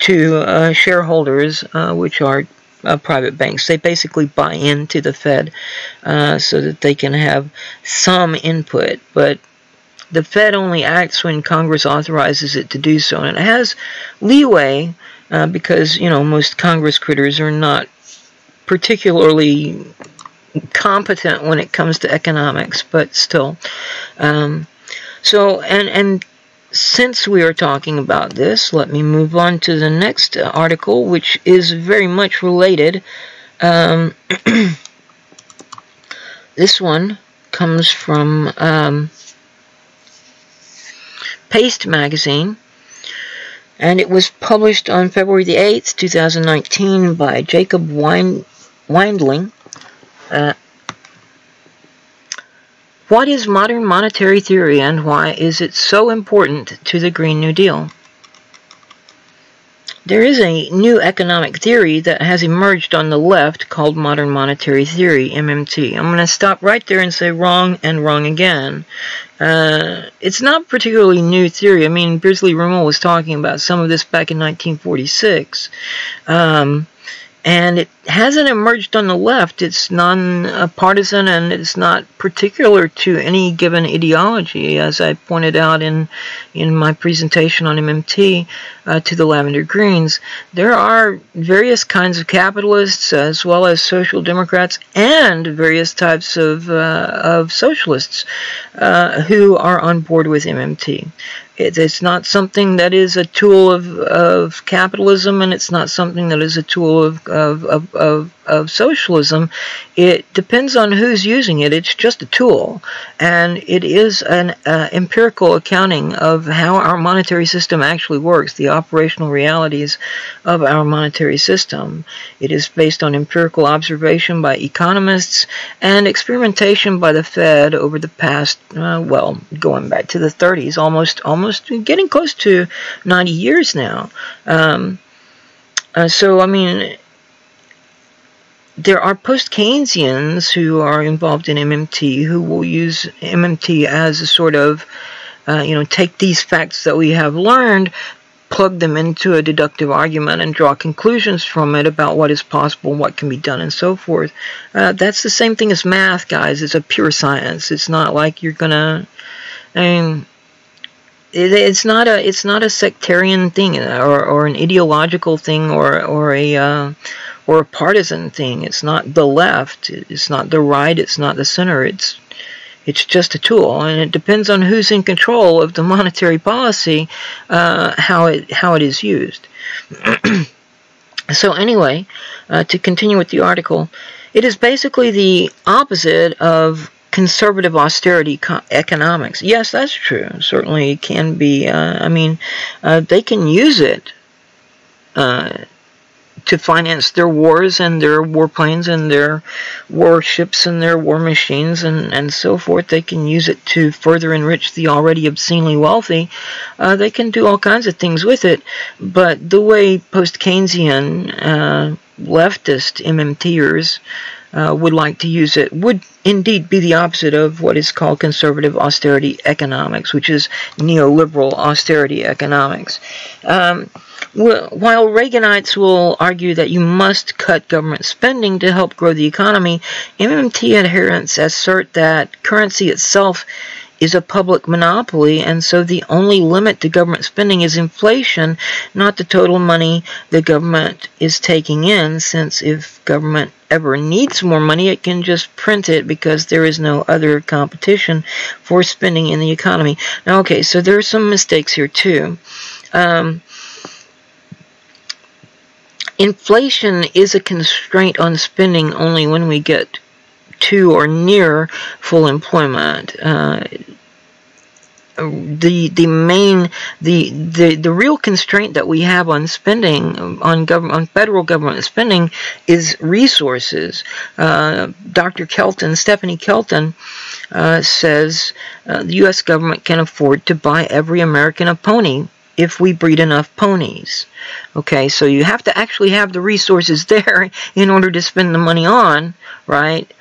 to shareholders, which are private banks. They basically buy into the Fed so that they can have some input, but the Fed only acts when Congress authorizes it to do so, and it has leeway because, you know, most Congress critters are not particularly competent when it comes to economics, but still. So, and since we are talking about this, let me move on to the next article, which is very much related. This one comes from Paste magazine, and it was published on February the 8th, 2019 by Jacob Windling. What is modern monetary theory, and why is it so important to the Green New Deal? There is a new economic theory that has emerged on the left called modern monetary theory, MMT. I'm going to stop right there and say wrong and wrong again. It's not particularly new theory. I mean, Beardsley Rumel was talking about some of this back in 1946. And it hasn't emerged on the left. It's non-partisan, and it's not particular to any given ideology, as I pointed out in my presentation on MMT to the Lavender Greens. There are various kinds of capitalists, as well as social democrats, and various types of socialists who are on board with MMT. It's not something that is a tool of capitalism, and it's not something that is a tool of socialism. It depends on who's using it. It's just a tool, and it is an empirical accounting of how our monetary system actually works, the operational realities of our monetary system. It is based on empirical observation by economists and experimentation by the Fed over the past, well, going back to the 30s, almost getting close to 90 years now. So, I mean, there are post-Keynesians who are involved in MMT who will use MMT as a sort of, take these facts that we have learned plug them into a deductive argument and draw conclusions from it about what is possible, what can be done, and so forth. That's the same thing as math, guys. It's a pure science. It's not like you're gonna, it's not a sectarian thing or an ideological thing or a partisan thing. It's not the left. It's not the right. It's not the center. It's just a tool, and it depends on who's in control of the monetary policy, how it is used. So anyway, to continue with the article, it is basically the opposite of conservative austerity economics. Yes, that's true. Certainly it can be. They can use it to finance their wars and their warplanes and their warships and their war machines and so forth. They can use it to further enrich the already obscenely wealthy. They can do all kinds of things with it, but the way post-Keynesian leftist MMTers would like to use it would indeed be the opposite of what is called conservative austerity economics, which is neoliberal austerity economics. While Reaganites will argue that you must cut government spending to help grow the economy, MMT adherents assert that currency itself is a public monopoly, and so the only limit to government spending is inflation, not the total money the government is taking in, since if government ever needs more money, it can just print it because there is no other competition for spending in the economy. Now, okay, so there are some mistakes here too. Inflation is a constraint on spending only when we get to or near full employment. The real constraint that we have on spending, on federal government spending, is resources. Dr. Kelton, Stephanie Kelton, says the U.S. government can afford to buy every American a pony if we breed enough ponies. Okay, so you have to actually have the resources there in order to spend the money on, right?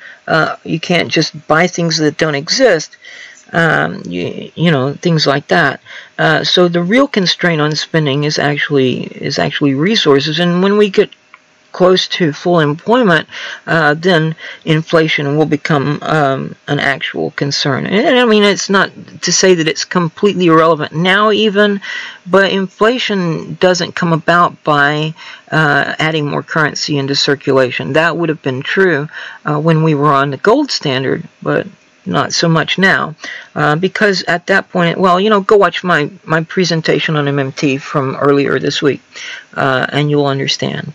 You can't just buy things that don't exist. You know, things like that. So the real constraint on spending is actually resources, and when we get close to full employment, then inflation will become an actual concern. And I mean, it's not to say that it's completely irrelevant now even, but inflation doesn't come about by adding more currency into circulation. That would have been true when we were on the gold standard, but not so much now, because at that point, well, you know, go watch my presentation on MMT from earlier this week, and you'll understand.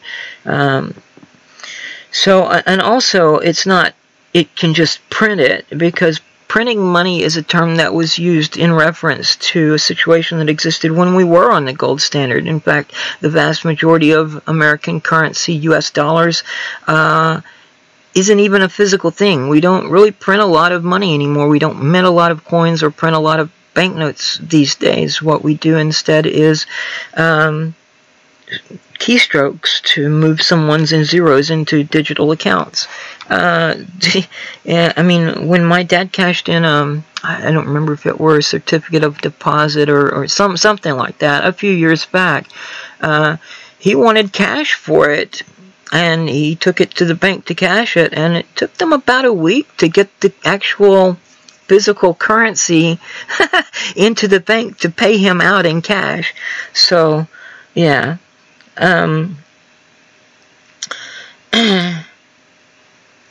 So, and also, it's not, it can just print it, because printing money is a term that was used in reference to a situation that existed when we were on the gold standard. In fact, the vast majority of American currency, US dollars, isn't even a physical thing. We don't really print a lot of money anymore. We don't mint a lot of coins or print a lot of banknotes these days. What we do instead is keystrokes to move some ones and zeros into digital accounts. I mean, when my dad cashed in, I don't remember if it were a certificate of deposit or something like that a few years back, he wanted cash for it. And he took it to the bank to cash it, and it took them about a week to get the actual physical currency into the bank to pay him out in cash. So, yeah.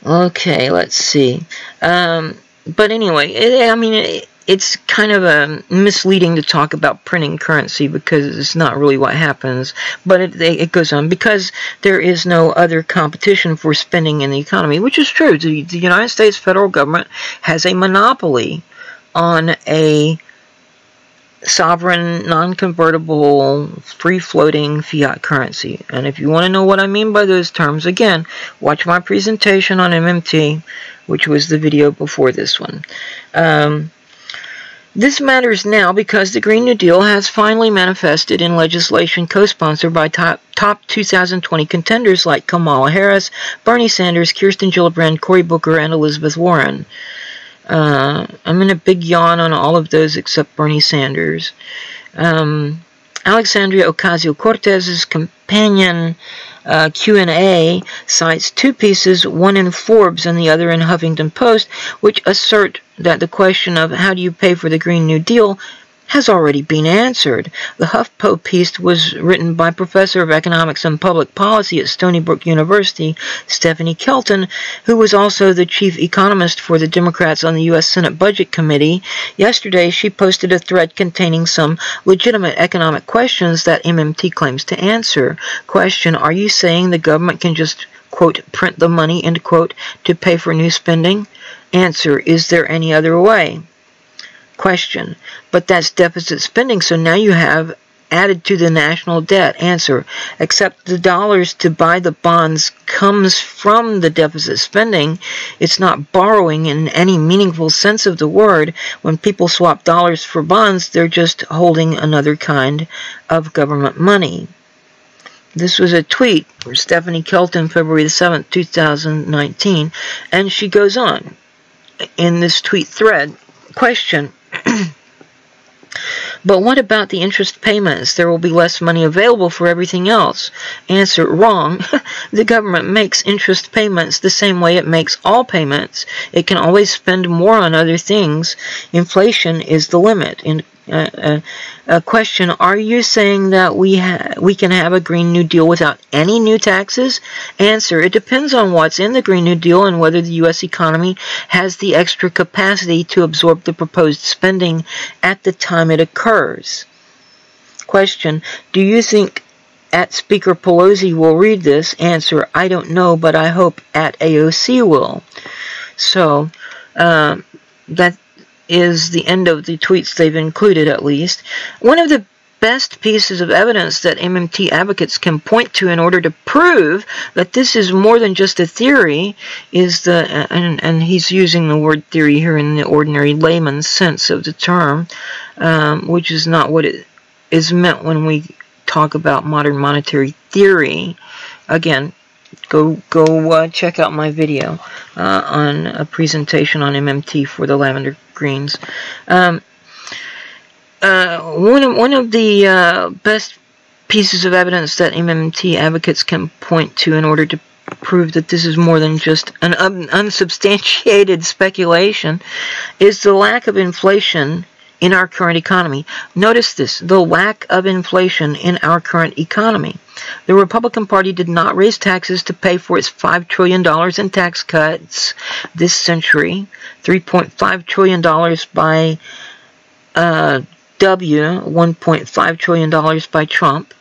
Okay, let's see. But anyway, it's kind of misleading to talk about printing currency because it's not really what happens. But it goes on, because there is no other competition for spending in the economy, which is true. The United States federal government has a monopoly on a sovereign, non-convertible, free-floating fiat currency. And if you want to know what I mean by those terms, again, watch my presentation on MMT, which was the video before this one. This matters now because the Green New Deal has finally manifested in legislation co-sponsored by top 2020 contenders like Kamala Harris, Bernie Sanders, Kirsten Gillibrand, Cory Booker, and Elizabeth Warren. I'm in a big yawn on all of those except Bernie Sanders. Alexandria Ocasio-Cortez's companion Q&A cites two pieces, one in Forbes and the other in Huffington Post, which assert that the question of how do you pay for the Green New Deal has already been answered. The HuffPo piece was written by Professor of Economics and Public Policy at Stony Brook University, Stephanie Kelton, who was also the chief economist for the Democrats on the U.S. Senate Budget Committee. Yesterday, she posted a thread containing some legitimate economic questions that MMT claims to answer. Question, are you saying the government can just, quote, print the money, end quote, to pay for new spending? Answer, is there any other way? Question, but that's deficit spending, so now you have added to the national debt. Answer, except the dollars to buy the bonds comes from the deficit spending. It's not borrowing in any meaningful sense of the word. When people swap dollars for bonds, they're just holding another kind of government money. This was a tweet from Stephanie Kelton, February the 7th, 2019, and she goes on in this tweet thread. Question, but what about the interest payments? There will be less money available for everything else. Answer, wrong. The government makes interest payments the same way it makes all payments. It can always spend more on other things. Inflation is the limit. A question, are you saying that we can have a Green New Deal without any new taxes? Answer, it depends on what's in the Green New Deal and whether the U.S. economy has the extra capacity to absorb the proposed spending at the time it occurs. Question, do you think at Speaker Pelosi will read this? Answer, I don't know, but I hope at AOC will. So, that is the end of the tweets they've included, at least. One of the best pieces of evidence that MMT advocates can point to in order to prove that this is more than just a theory is the, and he's using the word theory here in the ordinary layman's sense of the term, which is not what it is meant when we talk about modern monetary theory. Again, go check out my video on a presentation on MMT for the Lavender Greens. One of the best pieces of evidence that MMT advocates can point to in order to prove that this is more than just an unsubstantiated speculation is the lack of inflation in our current economy. Notice this, the lack of inflation in our current economy. The Republican Party did not raise taxes to pay for its $5 trillion in tax cuts this century, $3.5 trillion by $1.5 trillion by Trump.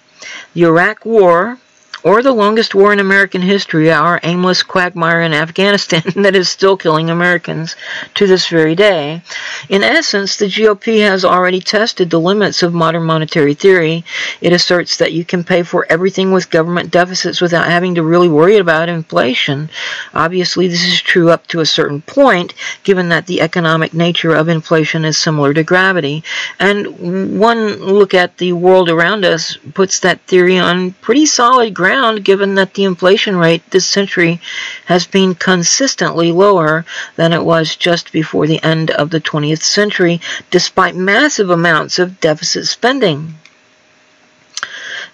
The Iraq War, or the longest war in American history, our aimless quagmire in Afghanistan that is still killing Americans to this very day. In essence, the GOP has already tested the limits of modern monetary theory. It asserts that you can pay for everything with government deficits without having to really worry about inflation. Obviously, this is true up to a certain point, given that the economic nature of inflation is similar to gravity. And one look at the world around us puts that theory on pretty solid ground, given that the inflation rate this century has been consistently lower than it was just before the end of the 20th century, despite massive amounts of deficit spending.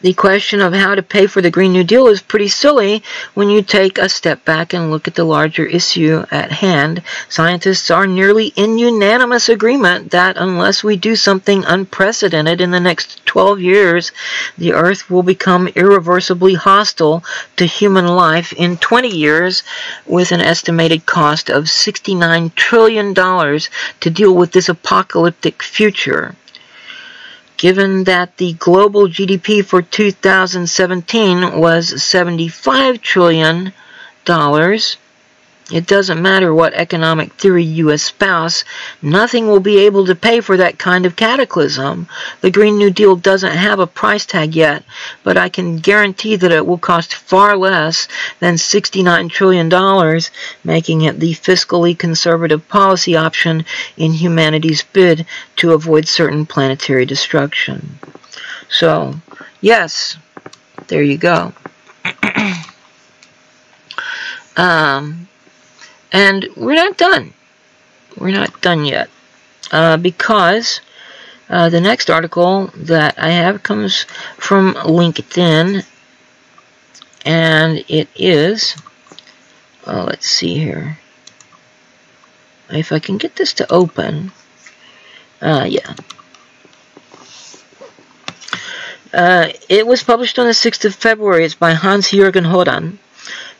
The question of how to pay for the Green New Deal is pretty silly when you take a step back and look at the larger issue at hand. Scientists are nearly in unanimous agreement that unless we do something unprecedented in the next 12 years, the Earth will become irreversibly hostile to human life in 20 years, with an estimated cost of $69 trillion to deal with this apocalyptic future. Given that the global GDP for 2017 was $75 trillion, it doesn't matter what economic theory you espouse, nothing will be able to pay for that kind of cataclysm. The Green New Deal doesn't have a price tag yet, but I can guarantee that it will cost far less than $69 trillion, making it the fiscally conservative policy option in humanity's bid to avoid certain planetary destruction. So, yes, there you go. And we're not done. We're not done yet. Because The next article that I have comes from LinkedIn, and it is, let's see here, if I can get this to open. Yeah. It was published on the 6th of February. It's by Hans-Jürgen Hodan,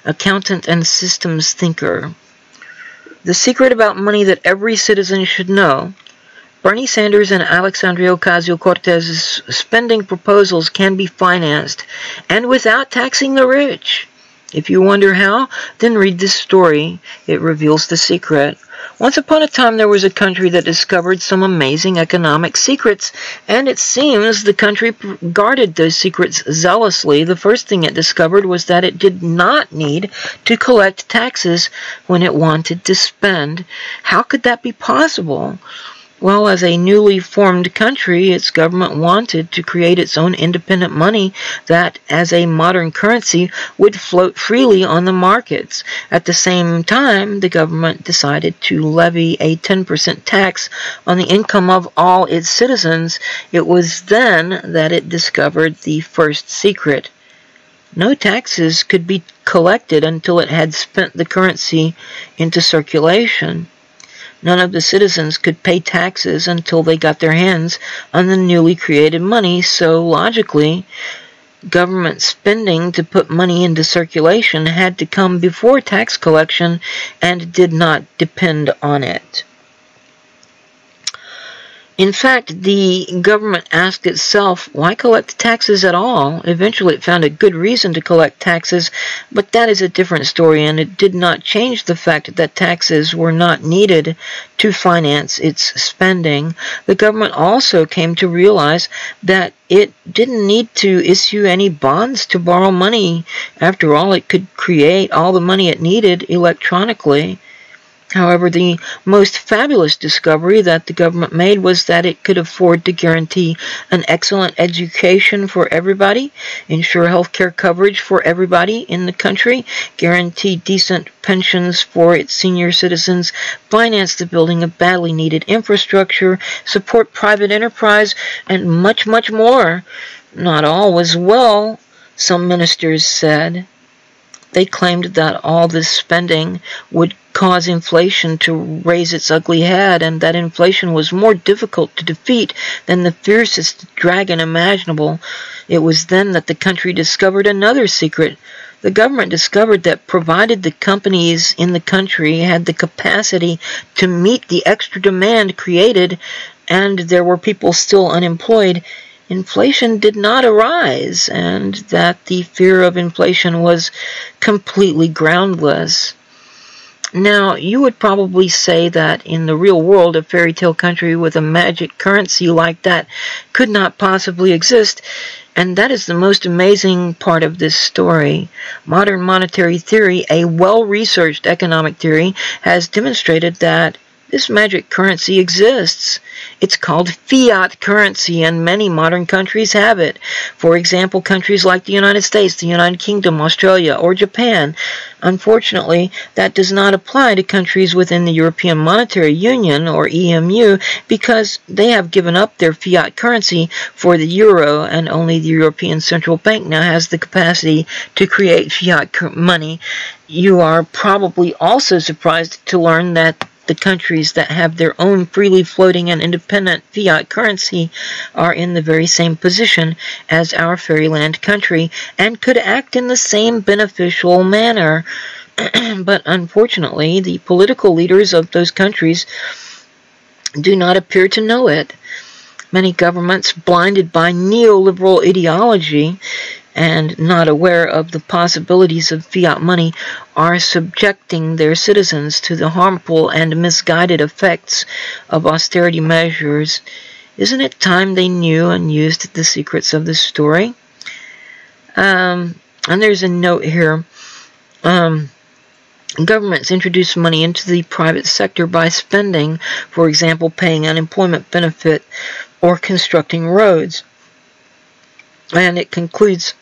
accountant and systems thinker. The secret about money that every citizen should know. Bernie Sanders and Alexandria Ocasio-Cortez's spending proposals can be financed, and without taxing the rich. If you wonder how, then read this story. It reveals the secret. Once upon a time, there was a country that discovered some amazing economic secrets, and it seems the country guarded those secrets zealously. The first thing it discovered was that it did not need to collect taxes when it wanted to spend. How could that be possible? Well, as a newly formed country, its government wanted to create its own independent money that, as a modern currency, would float freely on the markets. At the same time, the government decided to levy a 10% tax on the income of all its citizens. It was then that it discovered the first secret. No taxes could be collected until it had spent the currency into circulation. None of the citizens could pay taxes until they got their hands on the newly created money, so logically, government spending to put money into circulation had to come before tax collection and did not depend on it. In fact, the government asked itself, why collect taxes at all? Eventually it found a good reason to collect taxes, but that is a different story, and it did not change the fact that taxes were not needed to finance its spending. The government also came to realize that it didn't need to issue any bonds to borrow money. After all, it could create all the money it needed electronically. However, the most fabulous discovery that the government made was that it could afford to guarantee an excellent education for everybody, ensure health care coverage for everybody in the country, guarantee decent pensions for its senior citizens, finance the building of badly needed infrastructure, support private enterprise, and much, much more. Not all was well, some ministers said. They claimed that all this spending would cause inflation to raise its ugly head, and that inflation was more difficult to defeat than the fiercest dragon imaginable. It was then that the country discovered another secret. The government discovered that provided the companies in the country had the capacity to meet the extra demand created, and there were people still unemployed, inflation did not arise, and that the fear of inflation was completely groundless. Now, you would probably say that in the real world, a fairy tale country with a magic currency like that could not possibly exist, and that is the most amazing part of this story. Modern monetary theory, a well-researched economic theory, has demonstrated that this magic currency exists. It's called fiat currency, and many modern countries have it. For example, countries like the United States, the United Kingdom, Australia, or Japan. Unfortunately, that does not apply to countries within the European Monetary Union, or EMU, because they have given up their fiat currency for the euro, and only the European Central Bank now has the capacity to create fiat money. You are probably also surprised to learn that the countries that have their own freely floating and independent fiat currency are in the very same position as our fairyland country and could act in the same beneficial manner. But unfortunately, the political leaders of those countries do not appear to know it. Many governments, blinded by neoliberal ideology and not aware of the possibilities of fiat money, are subjecting their citizens to the harmful and misguided effects of austerity measures. Isn't it time they knew and used the secrets of this story? And there's a note here. Governments introduce money into the private sector by spending, for example, paying unemployment benefit or constructing roads. And it concludes,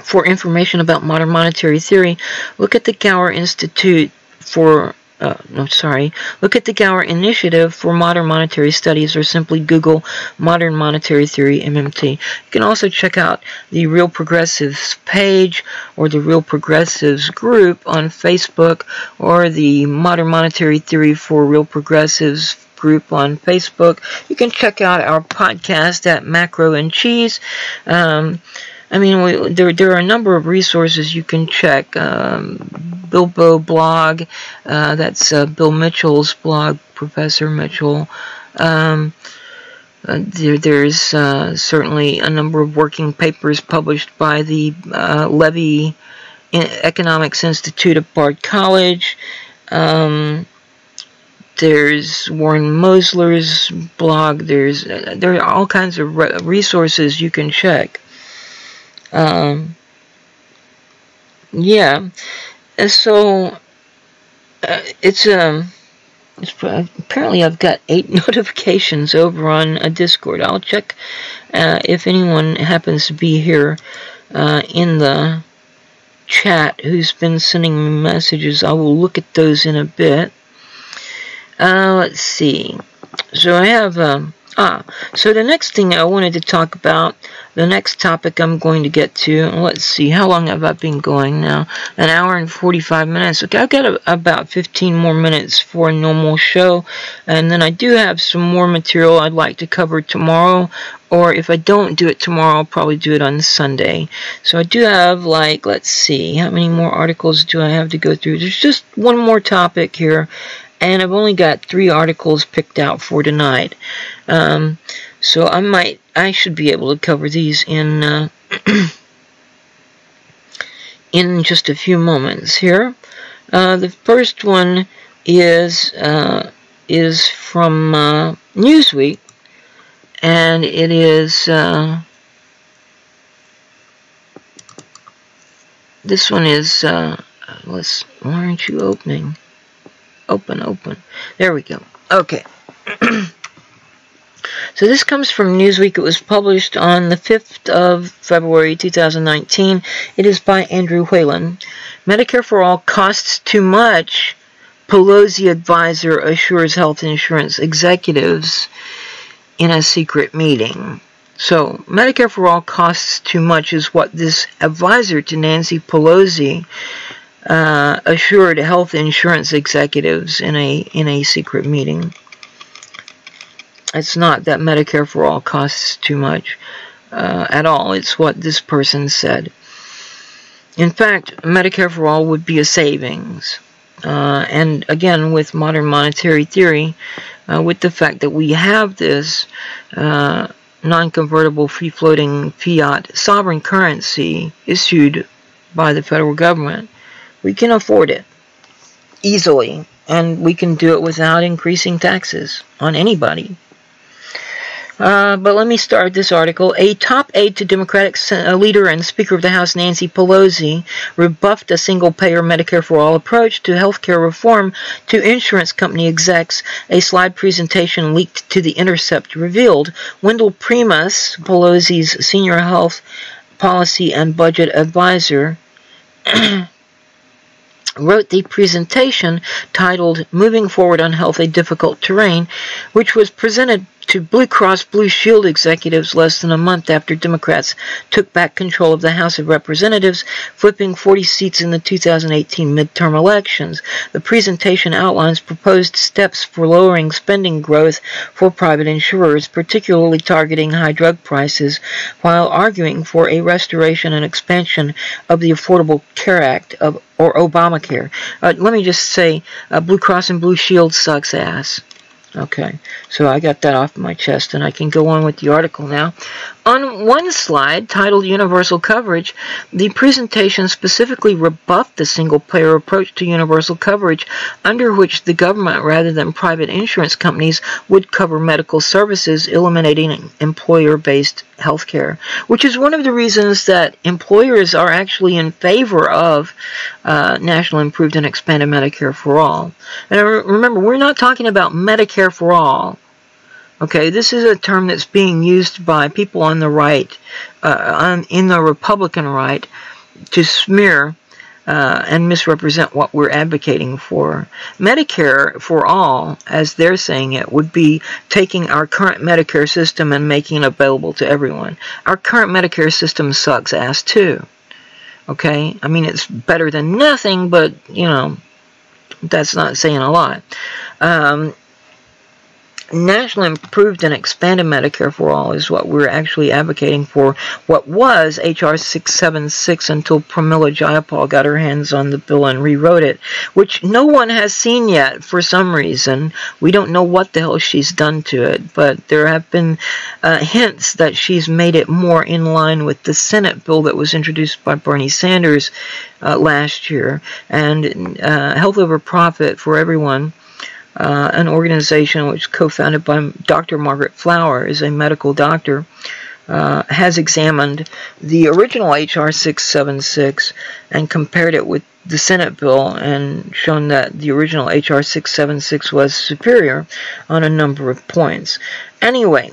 for information about modern monetary theory, look at the Gower Institute for Look at the Gower Initiative for Modern Monetary Studies, or simply Google Modern Monetary Theory MMT. You can also check out the Real Progressives page or the Real Progressives group on Facebook, or the Modern Monetary Theory for Real Progressives group on Facebook. You can check out our podcast at Macro and Cheese. There are a number of resources you can check. Bilbo blog, that's Bill Mitchell's blog, Professor Mitchell. There's certainly a number of working papers published by the Levy Economics Institute at Bard College. There's Warren Mosler's blog. There are all kinds of resources you can check. So it's apparently I've got 8 notifications over on Discord. I'll check if anyone happens to be here in the chat who's been sending me messages. I will look at those in a bit. Let's see. So I have so the next thing I wanted to talk about, the next topic I'm going to get to, let's see, how long have I been going now? An hour and 45 minutes. Okay, I've got about 15 more minutes for a normal show, and then I do have some more material I'd like to cover tomorrow, or if I don't do it tomorrow, I'll probably do it on Sunday. So I do have, like, let's see, how many more articles do I have to go through? There's just one more topic here, and I've only got 3 articles picked out for tonight. So I should be able to cover these in in just a few moments here. The first one is from Newsweek, and it is this one is why aren't you opening? Open. There we go. Okay. So this comes from Newsweek. It was published on the 5th of February 2019. It is by Andrew Whalen. Medicare for All costs too much, Pelosi advisor assures health insurance executives in a secret meeting. So Medicare for All costs too much is what this advisor to Nancy Pelosi assured health insurance executives in a secret meeting. It's not that Medicare for All costs too much at all. It's what this person said. In fact, Medicare for All would be a savings. And again, with modern monetary theory, with the fact that we have this non-convertible free-floating fiat sovereign currency issued by the federal government, we can afford it easily, and we can do it without increasing taxes on anybody. But let me start this article. A top aide to Democratic leader and Speaker of the House Nancy Pelosi rebuffed a single-payer Medicare for All approach to health care reform to insurance company execs. A slide presentation leaked to The Intercept revealed Wendell Primus, Pelosi's senior health policy and budget advisor, wrote the presentation titled Moving Forward on Health, a Difficult Terrain, which was presented to Blue Cross Blue Shield executives less than a month after Democrats took back control of the House of Representatives, flipping 40 seats in the 2018 midterm elections. The presentation outlines proposed steps for lowering spending growth for private insurers, particularly targeting high drug prices, while arguing for a restoration and expansion of the Affordable Care Act or Obamacare. Let me just say, Blue Cross and Blue Shield sucks ass. Okay, so I got that off my chest, and I can go on with the article now. On one slide, titled Universal Coverage, the presentation specifically rebuffed the single-payer approach to universal coverage, under which the government, rather than private insurance companies, would cover medical services, eliminating employer-based health care, which is one of the reasons that employers are actually in favor of National Improved and Expanded Medicare for All. And remember, we're not talking about Medicare for All. Okay, this is a term that's being used by people on the right, in the Republican right, to smear and misrepresent what we're advocating for. Medicare for all, as they're saying it, would be taking our current Medicare system and making it available to everyone. Our current Medicare system sucks ass too. Okay? I mean, it's better than nothing, but, you know, that's not saying a lot. National improved and expanded Medicare for all is what we're actually advocating for. What was H.R. 676 until Pramila Jayapal got her hands on the bill and rewrote it, which no one has seen yet for some reason. We don't know what the hell she's done to it, but there have been hints that she's made it more in line with the Senate bill that was introduced by Bernie Sanders last year, and Health Over Profit for Everyone, an organization which is co-founded by Dr. Margaret Flower, is a medical doctor, has examined the original H.R. 676 and compared it with the Senate bill and shown that the original H.R. 676 was superior on a number of points. Anyway,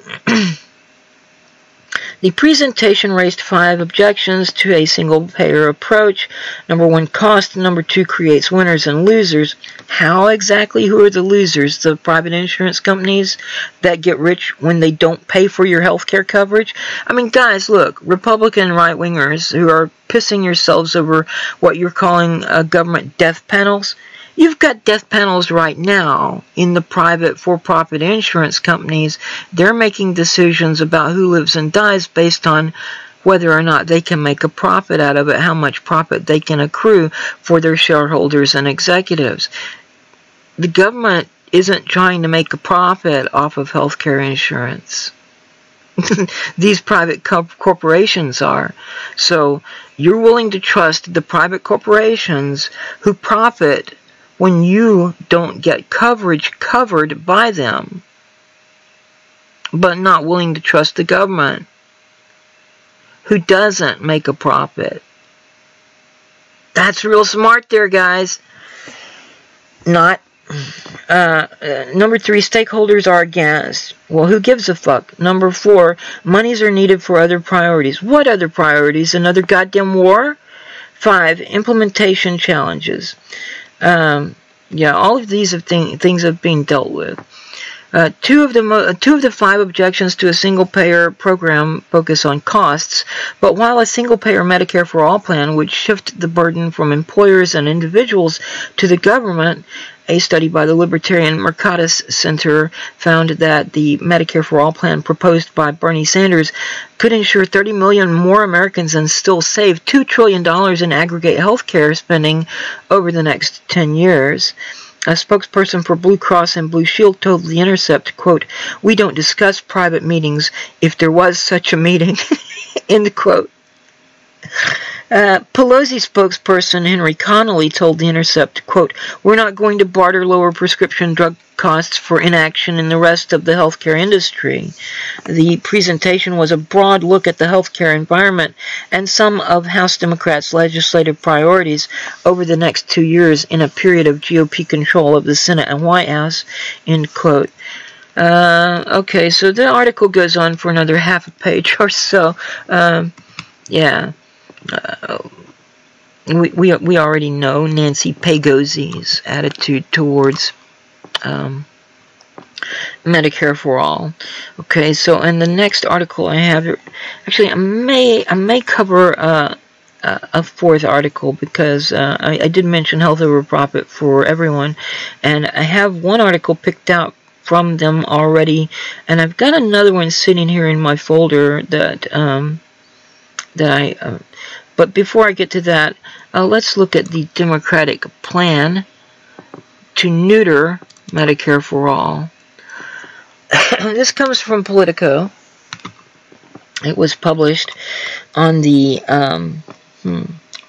the presentation raised 5 objections to a single-payer approach. Number 1, cost. Number 2, creates winners and losers. How exactly? Who are the losers? The private insurance companies that get rich when they don't pay for your health care coverage? I mean, guys, look, Republican right-wingers who are pissing yourselves over what you're calling government death panels. You've got death panels right now in the private for-profit insurance companies. They're making decisions about who lives and dies based on whether or not they can make a profit out of it, how much profit they can accrue for their shareholders and executives. The government isn't trying to make a profit off of healthcare insurance. These private corporations are. So you're willing to trust the private corporations who profit when you don't get coverage covered by them, but not willing to trust the government, who doesn't make a profit. That's real smart there, guys. Not. Number 3, stakeholders are against. Well, who gives a fuck? Number 4, monies are needed for other priorities. What other priorities? Another goddamn war? 5, implementation challenges. Yeah, all of these things have been dealt with. Two of the 5 objections to a single-payer program focus on costs, but while a single-payer Medicare for all plan would shift the burden from employers and individuals to the government, a study by the Libertarian Mercatus Center found that the Medicare for all plan proposed by Bernie Sanders could ensure 30 million more Americans and still save $2 trillion in aggregate health care spending over the next 10 years. A spokesperson for Blue Cross and Blue Shield told The Intercept, quote, "We don't discuss private meetings if there was such a meeting," end quote. Pelosi spokesperson Henry Connolly told The Intercept, quote, "We're not going to barter lower prescription drug costs for inaction in the rest of the healthcare industry." The presentation was a broad look at the healthcare environment and some of House Democrats' legislative priorities over the next 2 years in a period of GOP control of the Senate and White House, end quote. Okay, so the article goes on for another half a page or so. Yeah. We already know Nancy Pelosi's attitude towards Medicare for all. Okay, so in the next article I have, actually I may cover a 4th article because I did mention Health Over Profit for Everyone, and I have one article picked out from them already, and I've got another one sitting here in my folder that but before I get to that, let's look at the Democratic plan to neuter Medicare for all. This comes from Politico. It was published on the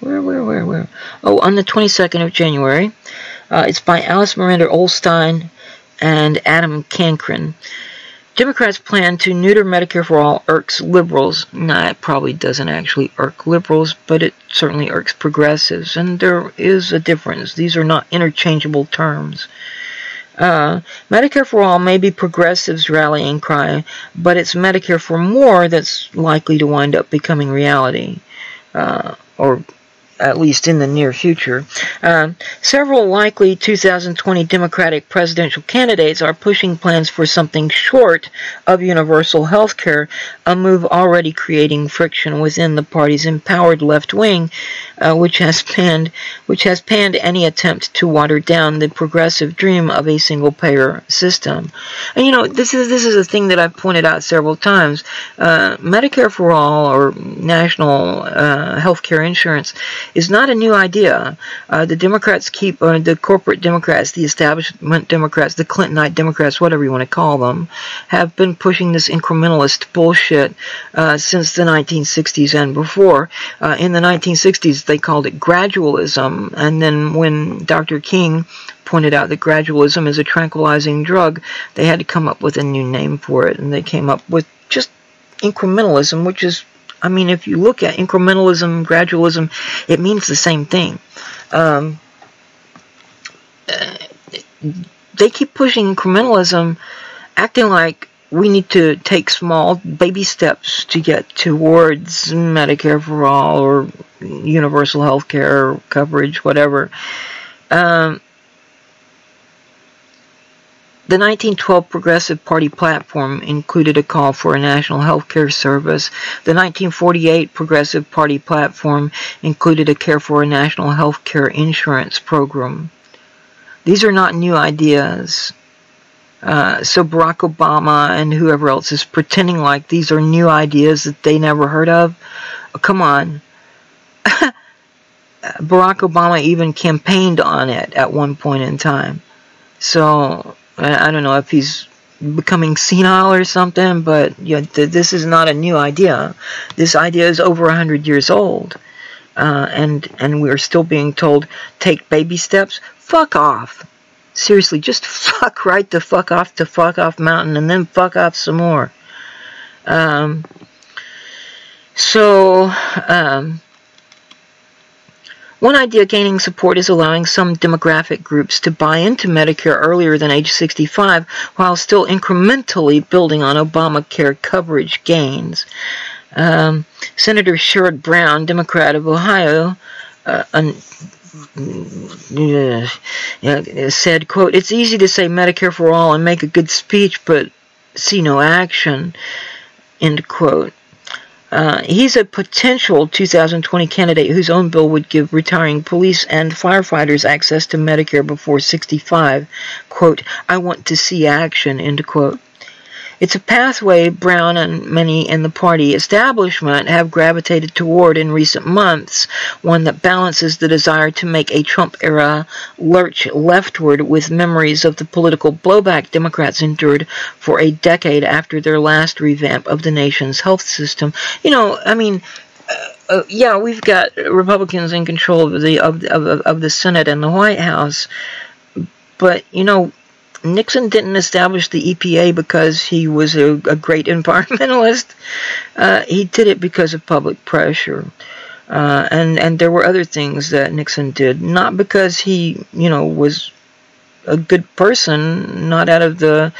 where? Oh, on the 22nd of January. It's by Alice Miranda Olstein and Adam Cancrin. Democrats' plan to neuter Medicare for all irks liberals. Nah, it probably doesn't actually irk liberals, but it certainly irks progressives, and there is a difference. These are not interchangeable terms. Medicare for all may be progressives' rallying cry, but it's Medicare for more that's likely to wind up becoming reality. Or at least in the near future. Several likely 2020 Democratic presidential candidates are pushing plans for something short of universal health care, a move already creating friction within the party's empowered left wing, which has panned any attempt to water down the progressive dream of a single-payer system. And you know, this is a thing that I've pointed out several times. Medicare for all, or national health care insurance, is not a new idea. The Democrats the corporate Democrats, the establishment Democrats, the Clintonite Democrats, whatever you want to call them, have been pushing this incrementalist bullshit since the 1960s and before. In the 1960s, they called it gradualism, and then when Dr. King pointed out that gradualism is a tranquilizing drug, they had to come up with a new name for it, and they came up with just incrementalism, which is, I mean, if you look at incrementalism, gradualism, it means the same thing. They keep pushing incrementalism, acting like we need to take small baby steps to get towards Medicare for all or universal health care coverage, whatever. The 1912 Progressive Party platform included a call for a national health care service. The 1948 Progressive Party platform included a care for a national health care insurance program. These are not new ideas. So Barack Obama and whoever else is pretending like these are new ideas that they never heard of. Oh, come on. Barack Obama even campaigned on it at one point in time. So I don't know if he's becoming senile or something, but yeah, this is not a new idea. This idea is over 100 years old, and we're still being told, take baby steps. Fuck off. Seriously, just fuck right the fuck off mountain, and then fuck off some more. One idea gaining support is allowing some demographic groups to buy into Medicare earlier than age 65 while still incrementally building on Obamacare coverage gains. Senator Sherrod Brown, Democrat of Ohio, said, quote, "It's easy to say Medicare for all and make a good speech, but see no action," end quote. He's a potential 2020 candidate whose own bill would give retiring police and firefighters access to Medicare before 65. Quote, "I want to see action," end quote. It's a pathway Brown and many in the party establishment have gravitated toward in recent months, one that balances the desire to make a Trump-era lurch leftward with memories of the political blowback Democrats endured for a decade after their last revamp of the nation's health system. You know, I mean, yeah, we've got Republicans in control of the Senate and the White House, but, you know, Nixon didn't establish the EPA because he was a great environmentalist. He did it because of public pressure. And there were other things that Nixon did, not because he, you know, was a good person, not out of the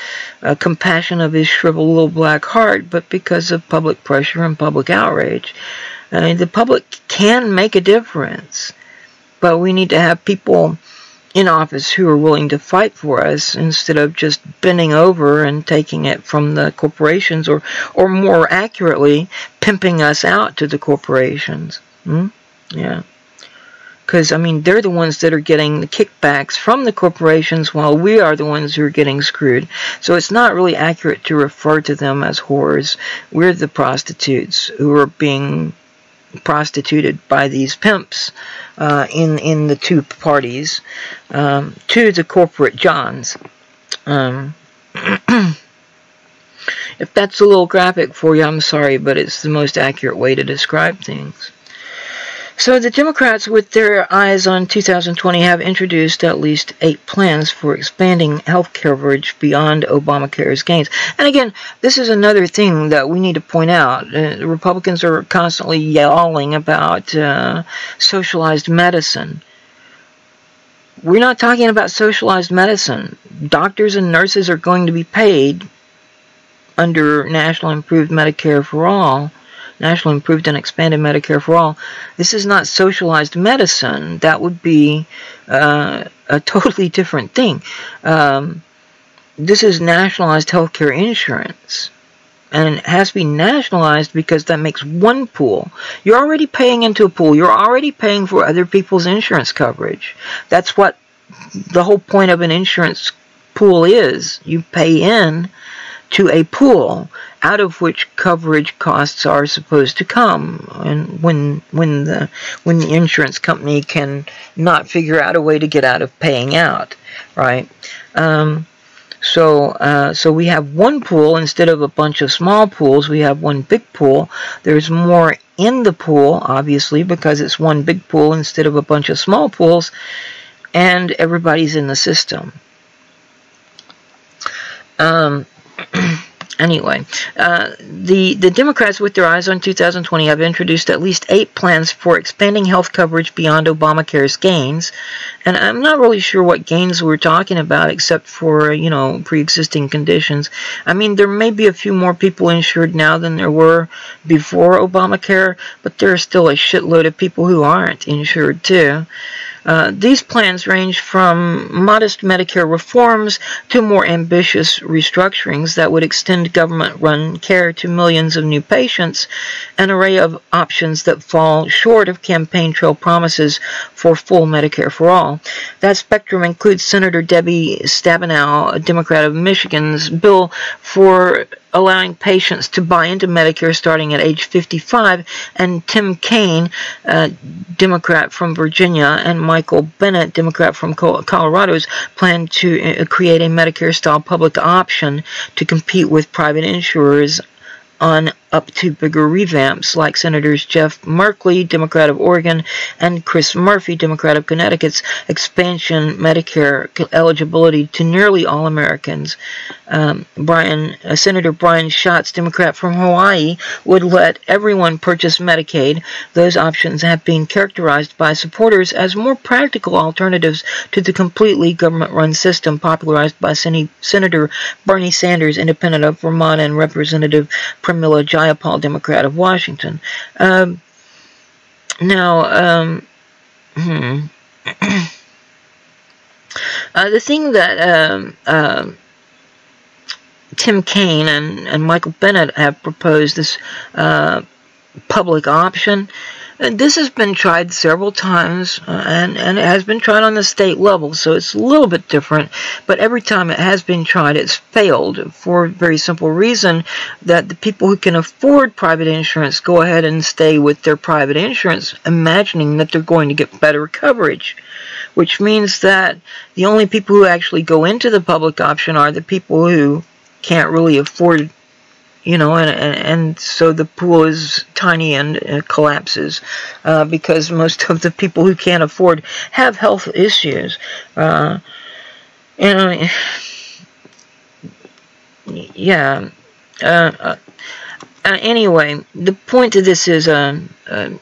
compassion of his shriveled little black heart, but because of public pressure and public outrage. I mean, the public can make a difference, but we need to have people in office who are willing to fight for us instead of just bending over and taking it from the corporations, or more accurately, pimping us out to the corporations. Yeah. Because, I mean, they're the ones that are getting the kickbacks from the corporations while we are the ones who are getting screwed. So it's not really accurate to refer to them as whores. We're the prostitutes who are being prostituted by these pimps in the two parties, to the corporate Johns. If that's a little graphic for you, I'm sorry, but it's the most accurate way to describe things. So the Democrats, with their eyes on 2020, have introduced at least 8 plans for expanding health coverage beyond Obamacare's gains. And again, this is another thing that we need to point out. Republicans are constantly yelling about socialized medicine. We're not talking about socialized medicine. Doctors and nurses are going to be paid under National Improved Medicare for All National Improved and Expanded Medicare for All. This is not socialized medicine. That would be a totally different thing. This is nationalized healthcare insurance. And it has to be nationalized because that makes one pool. You're already paying into a pool. You're already paying for other people's insurance coverage. That's what the whole point of an insurance pool is. You pay in to a pool out of which coverage costs are supposed to come, and when the insurance company can not figure out a way to get out of paying out, right? So we have one pool instead of a bunch of small pools. We have one big pool. There's more in the pool, obviously, because it's one big pool instead of a bunch of small pools, and everybody's in the system. Anyway, the Democrats, with their eyes on 2020, have introduced at least 8 plans for expanding health coverage beyond Obamacare's gains. And I'm not really sure what gains we're talking about, except for, you know, pre-existing conditions. I mean, there may be a few more people insured now than there were before Obamacare, but there are still a shitload of people who aren't insured, too. These plans range from modest Medicare reforms to more ambitious restructurings that would extend government-run care to millions of new patients, an array of options that fall short of campaign trail promises for full Medicare for all. That spectrum includes Senator Debbie Stabenow, a Democrat of Michigan's bill for allowing patients to buy into Medicare starting at age 55, and Tim Kaine, Democrat from Virginia, and Michael Bennet, Democrat from Colorado's plan to create a Medicare-style public option to compete with private insurers on up to bigger revamps, like Senators Jeff Merkley, Democrat of Oregon, and Chris Murphy, Democrat of Connecticut's expansion Medicare eligibility to nearly all Americans. Senator Brian Schatz, Democrat from Hawaii, would let everyone purchase Medicaid. Those options have been characterized by supporters as more practical alternatives to the completely government-run system popularized by Senator Bernie Sanders, Independent of Vermont, and Representative Pramila Jayapal, Democrat of Washington. The thing that Tim Kaine and Michael Bennet have proposed, this public option, this has been tried several times, and it has been tried on the state level, so it's a little bit different, but every time it has been tried, it's failed for a very simple reason, that the people who can afford private insurance go ahead and stay with their private insurance, imagining that they're going to get better coverage, which means that the only people who actually go into the public option are the people who can't really afford, you know, and so the pool is tiny and collapses because most of the people who can't afford have health issues. Anyway, the point of this is the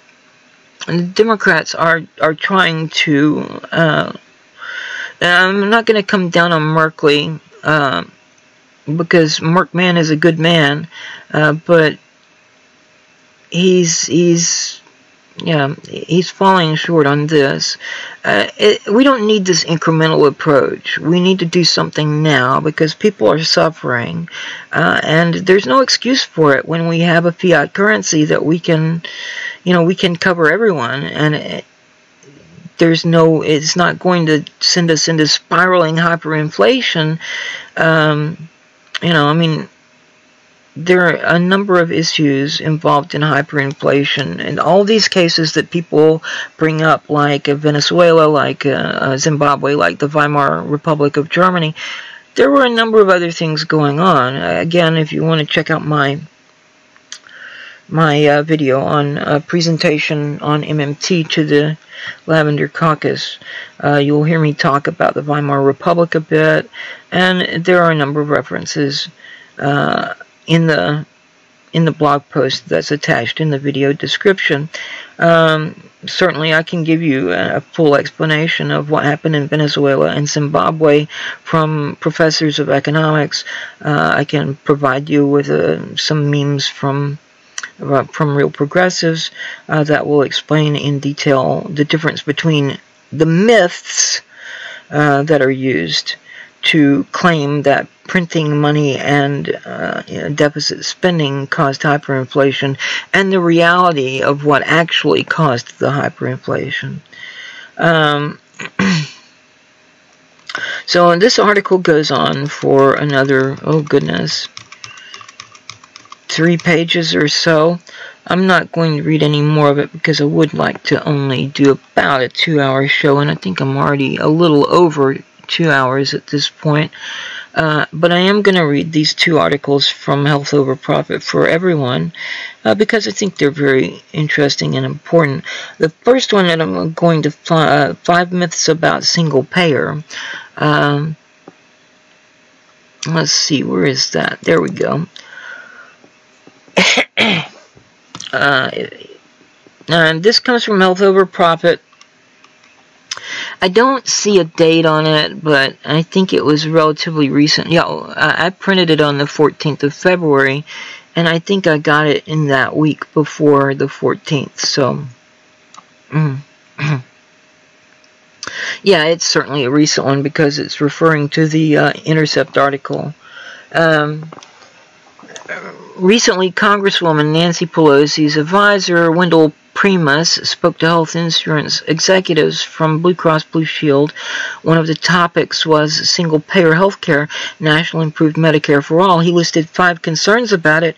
Democrats are trying to. I'm not going to come down on Merkley. Because Merk Man is a good man, but he's falling short on this. We don't need this incremental approach. We need to do something now because people are suffering, and there's no excuse for it when we have a fiat currency that we can cover everyone, and it's not going to send us into spiraling hyperinflation. I mean, there are a number of issues involved in hyperinflation, and all these cases that people bring up, like Venezuela, like Zimbabwe, like the Weimar Republic of Germany, there were a number of other things going on. Again, if you want to check out my video on presentation on MMT to the Lavender Caucus, you'll hear me talk about the Weimar Republic a bit, and there are a number of references in the blog post that's attached in the video description. Certainly I can give you a full explanation of what happened in Venezuela and Zimbabwe from professors of economics. I can provide you with some memes from from Real Progressives that will explain in detail the difference between the myths that are used to claim that printing money and deficit spending caused hyperinflation, and the reality of what actually caused the hyperinflation. So this article goes on for another, oh goodness, 3 pages or so. I'm not going to read any more of it because I would like to only do about a 2-hour show, and I think I'm already a little over 2 hours at this point. But I am going to read these 2 articles from Health Over Profit for Everyone because I think they're very interesting and important. The first one that I'm going to 5 myths about single payer. Let's see, where is that? There we go. And this comes from Health Over Profit. I don't see a date on it, but I think it was relatively recent. Yeah, I printed it on the 14th of February, and I think I got it in that week before the 14th. So, yeah, it's certainly a recent one because it's referring to the Intercept article. Recently, Congresswoman Nancy Pelosi's advisor, Wendell Primus, spoke to health insurance executives from Blue Cross Blue Shield. One of the topics was single-payer health care, national improved Medicare for all. He listed 5 concerns about it.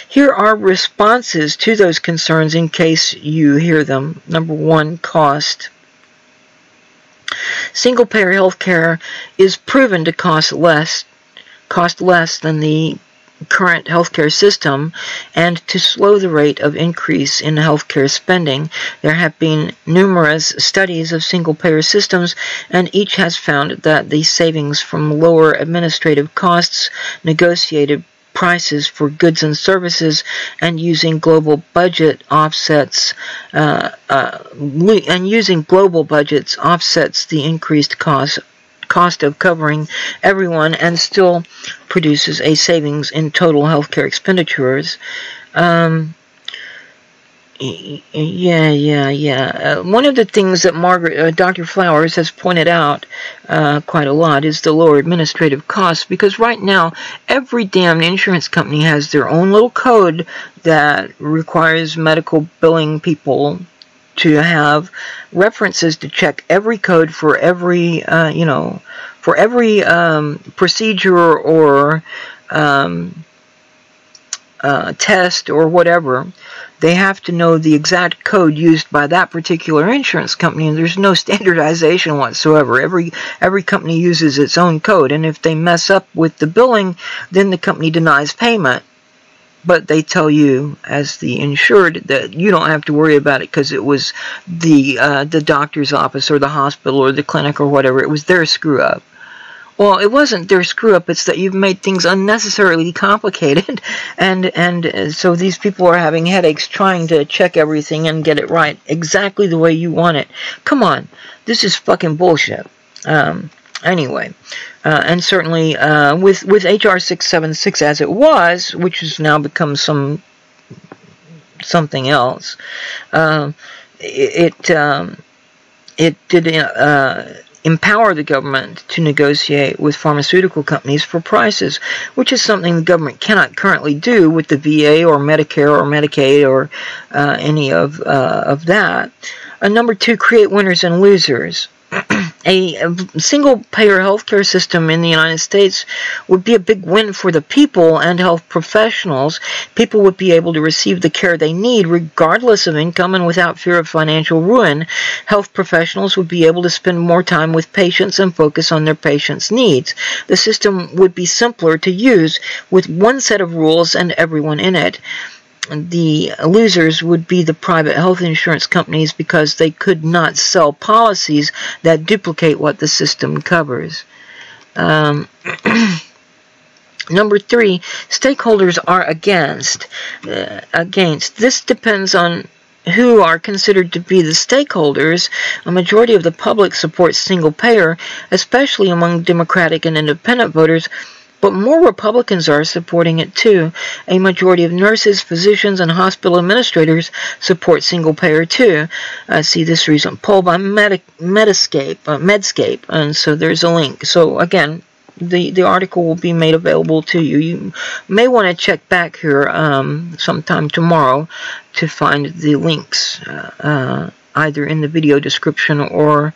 Here are responses to those concerns in case you hear them. Number 1, cost. Single-payer health care is proven to cost less than the current healthcare system, and to slow the rate of increase in healthcare spending. There have been numerous studies of single-payer systems, and each has found that the savings from lower administrative costs, negotiated prices for goods and services, and using global budget offsets offsets the increased cost of covering everyone, and still produces a savings in total healthcare expenditures. One of the things that Dr. Flowers has pointed out quite a lot is the lower administrative costs, because right now every damn insurance company has their own little code that requires medical billing people to have references to check every code for every, procedure or test or whatever. They have to know the exact code used by that particular insurance company, and there's no standardization whatsoever. Every company uses its own code, and if they mess up with the billing, then the company denies payment. But they tell you, as the insured, that you don't have to worry about it because it was the doctor's office or the hospital or the clinic or whatever. It was their screw-up. Well, it wasn't their screw-up. It's that you've made things unnecessarily complicated. And so these people are having headaches trying to check everything and get it right exactly the way you want it. Come on. This is fucking bullshit. Anyway, and certainly with HR 676 as it was, which has now become something else, it did empower the government to negotiate with pharmaceutical companies for prices, which is something the government cannot currently do with the VA or Medicare or Medicaid or any of that. Number 2, create winners and losers. A single-payer healthcare system in the United States would be a big win for the people and health professionals. People would be able to receive the care they need regardless of income and without fear of financial ruin. Health professionals would be able to spend more time with patients and focus on their patients' needs. The system would be simpler to use with one set of rules and everyone in it. The losers would be the private health insurance companies because they could not sell policies that duplicate what the system covers. Number 3, stakeholders are against. This depends on who are considered to be the stakeholders. A majority of the public supports single payer, especially among Democratic and independent voters. But more Republicans are supporting it too. A majority of nurses, physicians, and hospital administrators support single-payer too. See this recent poll by Medscape, and so there's a link. So again, the article will be made available to you. You may want to check back here sometime tomorrow to find the links, either in the video description or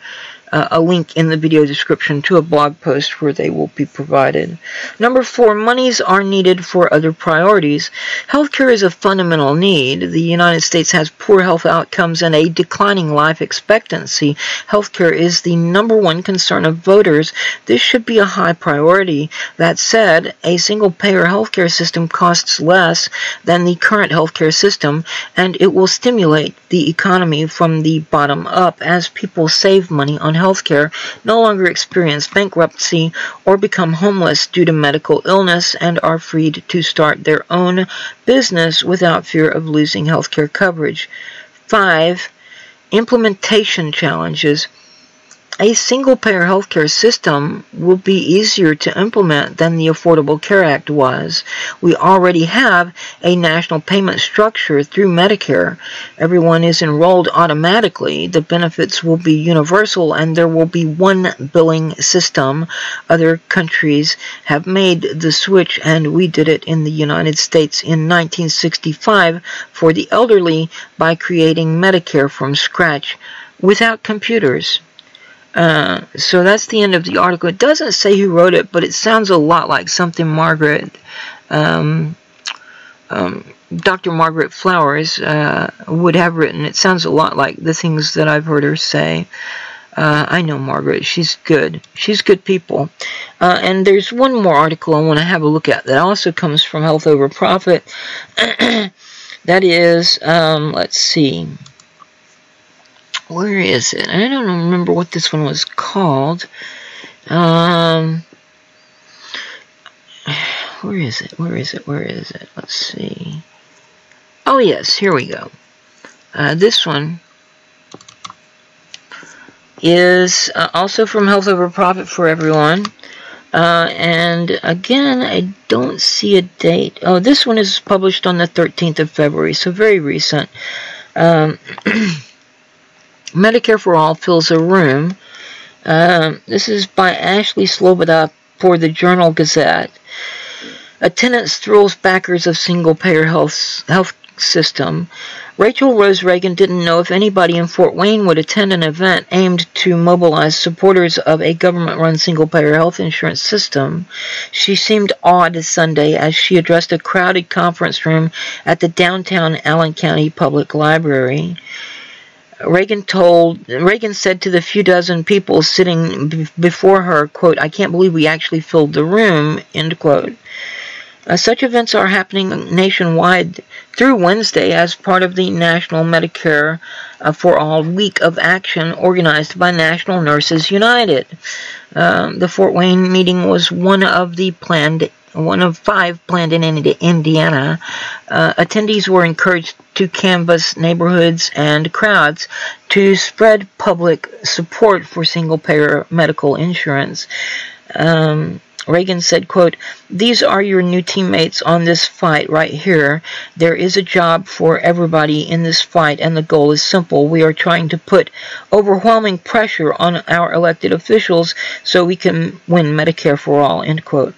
a link in the video description to a blog post where they will be provided. Number 4, monies are needed for other priorities. Healthcare is a fundamental need. The United States has poor health outcomes and a declining life expectancy. Healthcare is the #1 concern of voters. This should be a high priority. That said, a single-payer healthcare system costs less than the current healthcare system, and it will stimulate the economy from the bottom up as people save money on healthcare, no longer experience bankruptcy, or become homeless due to medical illness, and are freed to start their own business without fear of losing healthcare coverage. 5. Implementation challenges. A single-payer healthcare system will be easier to implement than the Affordable Care Act was. We already have a national payment structure through Medicare. Everyone is enrolled automatically. The benefits will be universal, and there will be one billing system. Other countries have made the switch, and we did it in the United States in 1965 for the elderly by creating Medicare from scratch without computers. So that's the end of the article. It doesn't say who wrote it, but it sounds a lot like something Dr. Margaret Flowers would have written. It sounds a lot like the things that I've heard her say. I know Margaret. She's good. She's good people. And there's one more article I want to have a look at that also comes from Health Over Profit. That is, let's see. Where is it? I don't remember what this one was called. Where is it? Where is it? Where is it? Let's see. Oh, yes. Here we go. This one is also from Health Over Profit for Everyone. And again, I don't see a date. Oh, this one is published on the 13th of February, so very recent. Medicare for All fills a room. This is by Ashley Sloboda for the Journal Gazette. Attendance thrills backers of single-payer health system. Rachel Rose Reagan didn't know if anybody in Fort Wayne would attend an event aimed to mobilize supporters of a government-run single-payer health insurance system. She seemed awed Sunday as she addressed a crowded conference room at the downtown Allen County Public Library. Reagan said to the few dozen people sitting before her, quote, "I can't believe we actually filled the room," end quote. Such events are happening nationwide through Wednesday as part of the National Medicare for All Week of Action organized by National Nurses United. The Fort Wayne meeting was one of 5 planned in Indiana. Attendees were encouraged to canvass neighborhoods and crowds to spread public support for single-payer medical insurance. Reagan said, quote, "These are your new teammates on this fight right here. There is a job for everybody in this fight, and the goal is simple. We are trying to put overwhelming pressure on our elected officials so we can win Medicare for all," end quote.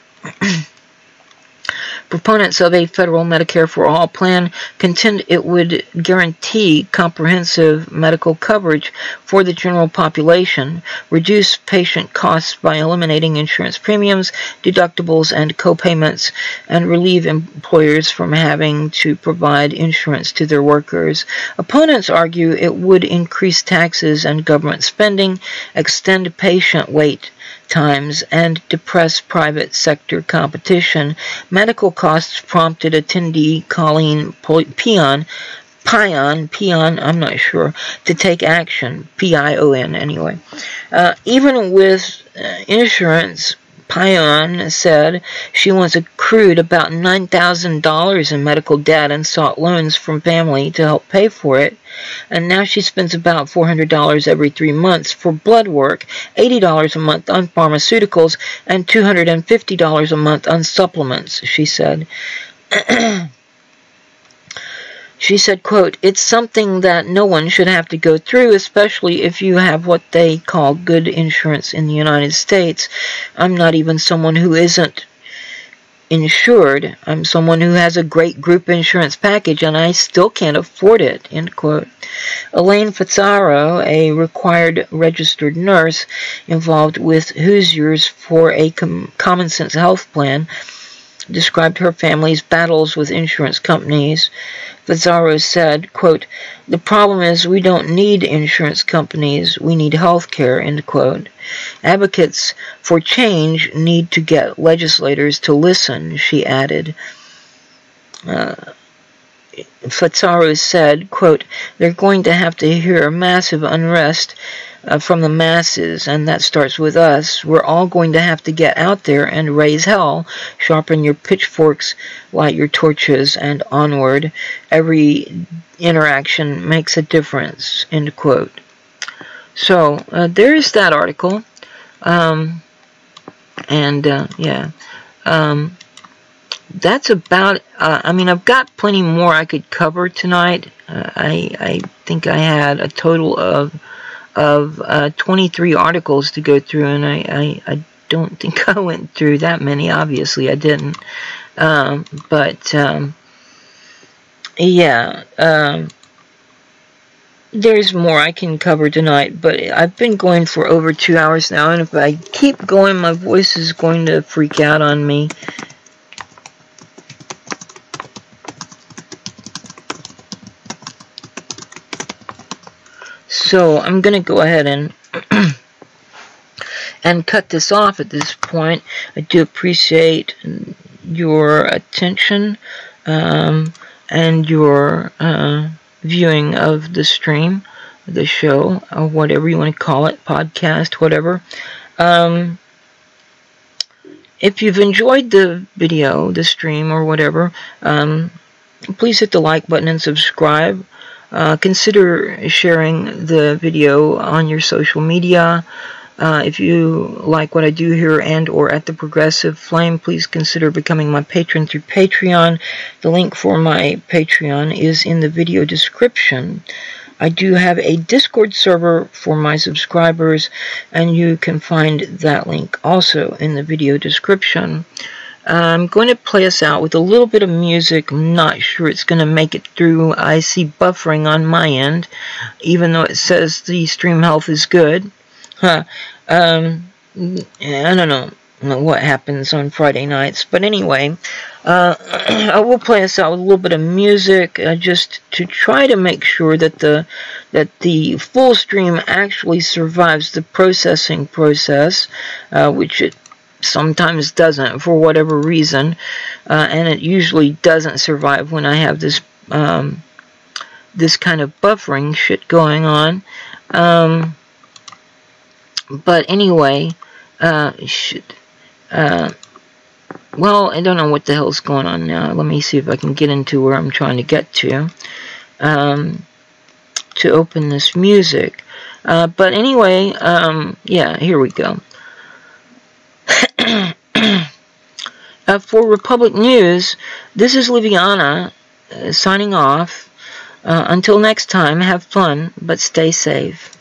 Proponents of a federal Medicare for All plan contend it would guarantee comprehensive medical coverage for the general population, reduce patient costs by eliminating insurance premiums, deductibles, and co-payments, and relieve employers from having to provide insurance to their workers. Opponents argue it would increase taxes and government spending, extend patient wait times, and depress private sector competition. Medical costs prompted attendee Colleen Pion, I'm not sure, to take action. Pion, anyway. Even with insurance, Payon said she once accrued about $9,000 in medical debt and sought loans from family to help pay for it. And now she spends about $400 every 3 months for blood work, $80 a month on pharmaceuticals, and $250 a month on supplements, she said. She said, quote, "It's something that no one should have to go through, especially if you have what they call good insurance in the United States. I'm not even someone who isn't insured. I'm someone who has a great group insurance package, and I still can't afford it," end quote. Elaine Fazaro, a required registered nurse involved with Hoosiers for a common sense health plan, described her family's battles with insurance companies. Fazaro said, quote, "The problem is we don't need insurance companies, we need health care," end quote. Advocates for change need to get legislators to listen, she added. Fazaro said, quote, "They're going to have to hear massive unrest from the masses, and that starts with us. We're all going to have to get out there and raise hell, sharpen your pitchforks, light your torches, and onward. Every interaction makes a difference," end quote. So, there is that article. That's about, I mean, I've got plenty more I could cover tonight. I think I had a total of 23 articles to go through, and I don't think I went through that many. Obviously, I didn't. There's more I can cover tonight, but I've been going for over 2 hours now, and if I keep going, my voice is going to freak out on me. So I'm going to go ahead and cut this off at this point. I do appreciate your attention and your viewing of the stream, the show, or whatever you want to call it, podcast, whatever. If you've enjoyed the video, the stream, or whatever, please hit the like button and subscribe. Consider sharing the video on your social media. If you like what I do here and or at the Progressive Flame, please consider becoming my patron through Patreon. The link for my Patreon is in the video description. I do have a Discord server for my subscribers, and you can find that link also in the video description. I'm going to play us out with a little bit of music. I'm not sure it's going to make it through. I see buffering on my end, even though it says the stream health is good. I don't know what happens on Friday nights, but anyway, I will play us out with a little bit of music, just to try to make sure that the full stream actually survives the processing process, which it sometimes doesn't for whatever reason, and it usually doesn't survive when I have this this kind of buffering shit going on. But anyway, well, I don't know what the hell's going on now. Let me see if I can get into where I'm trying to get to open this music. But anyway, yeah, here we go. For Republic News, this is Liviana signing off. Until next time, have fun, but stay safe.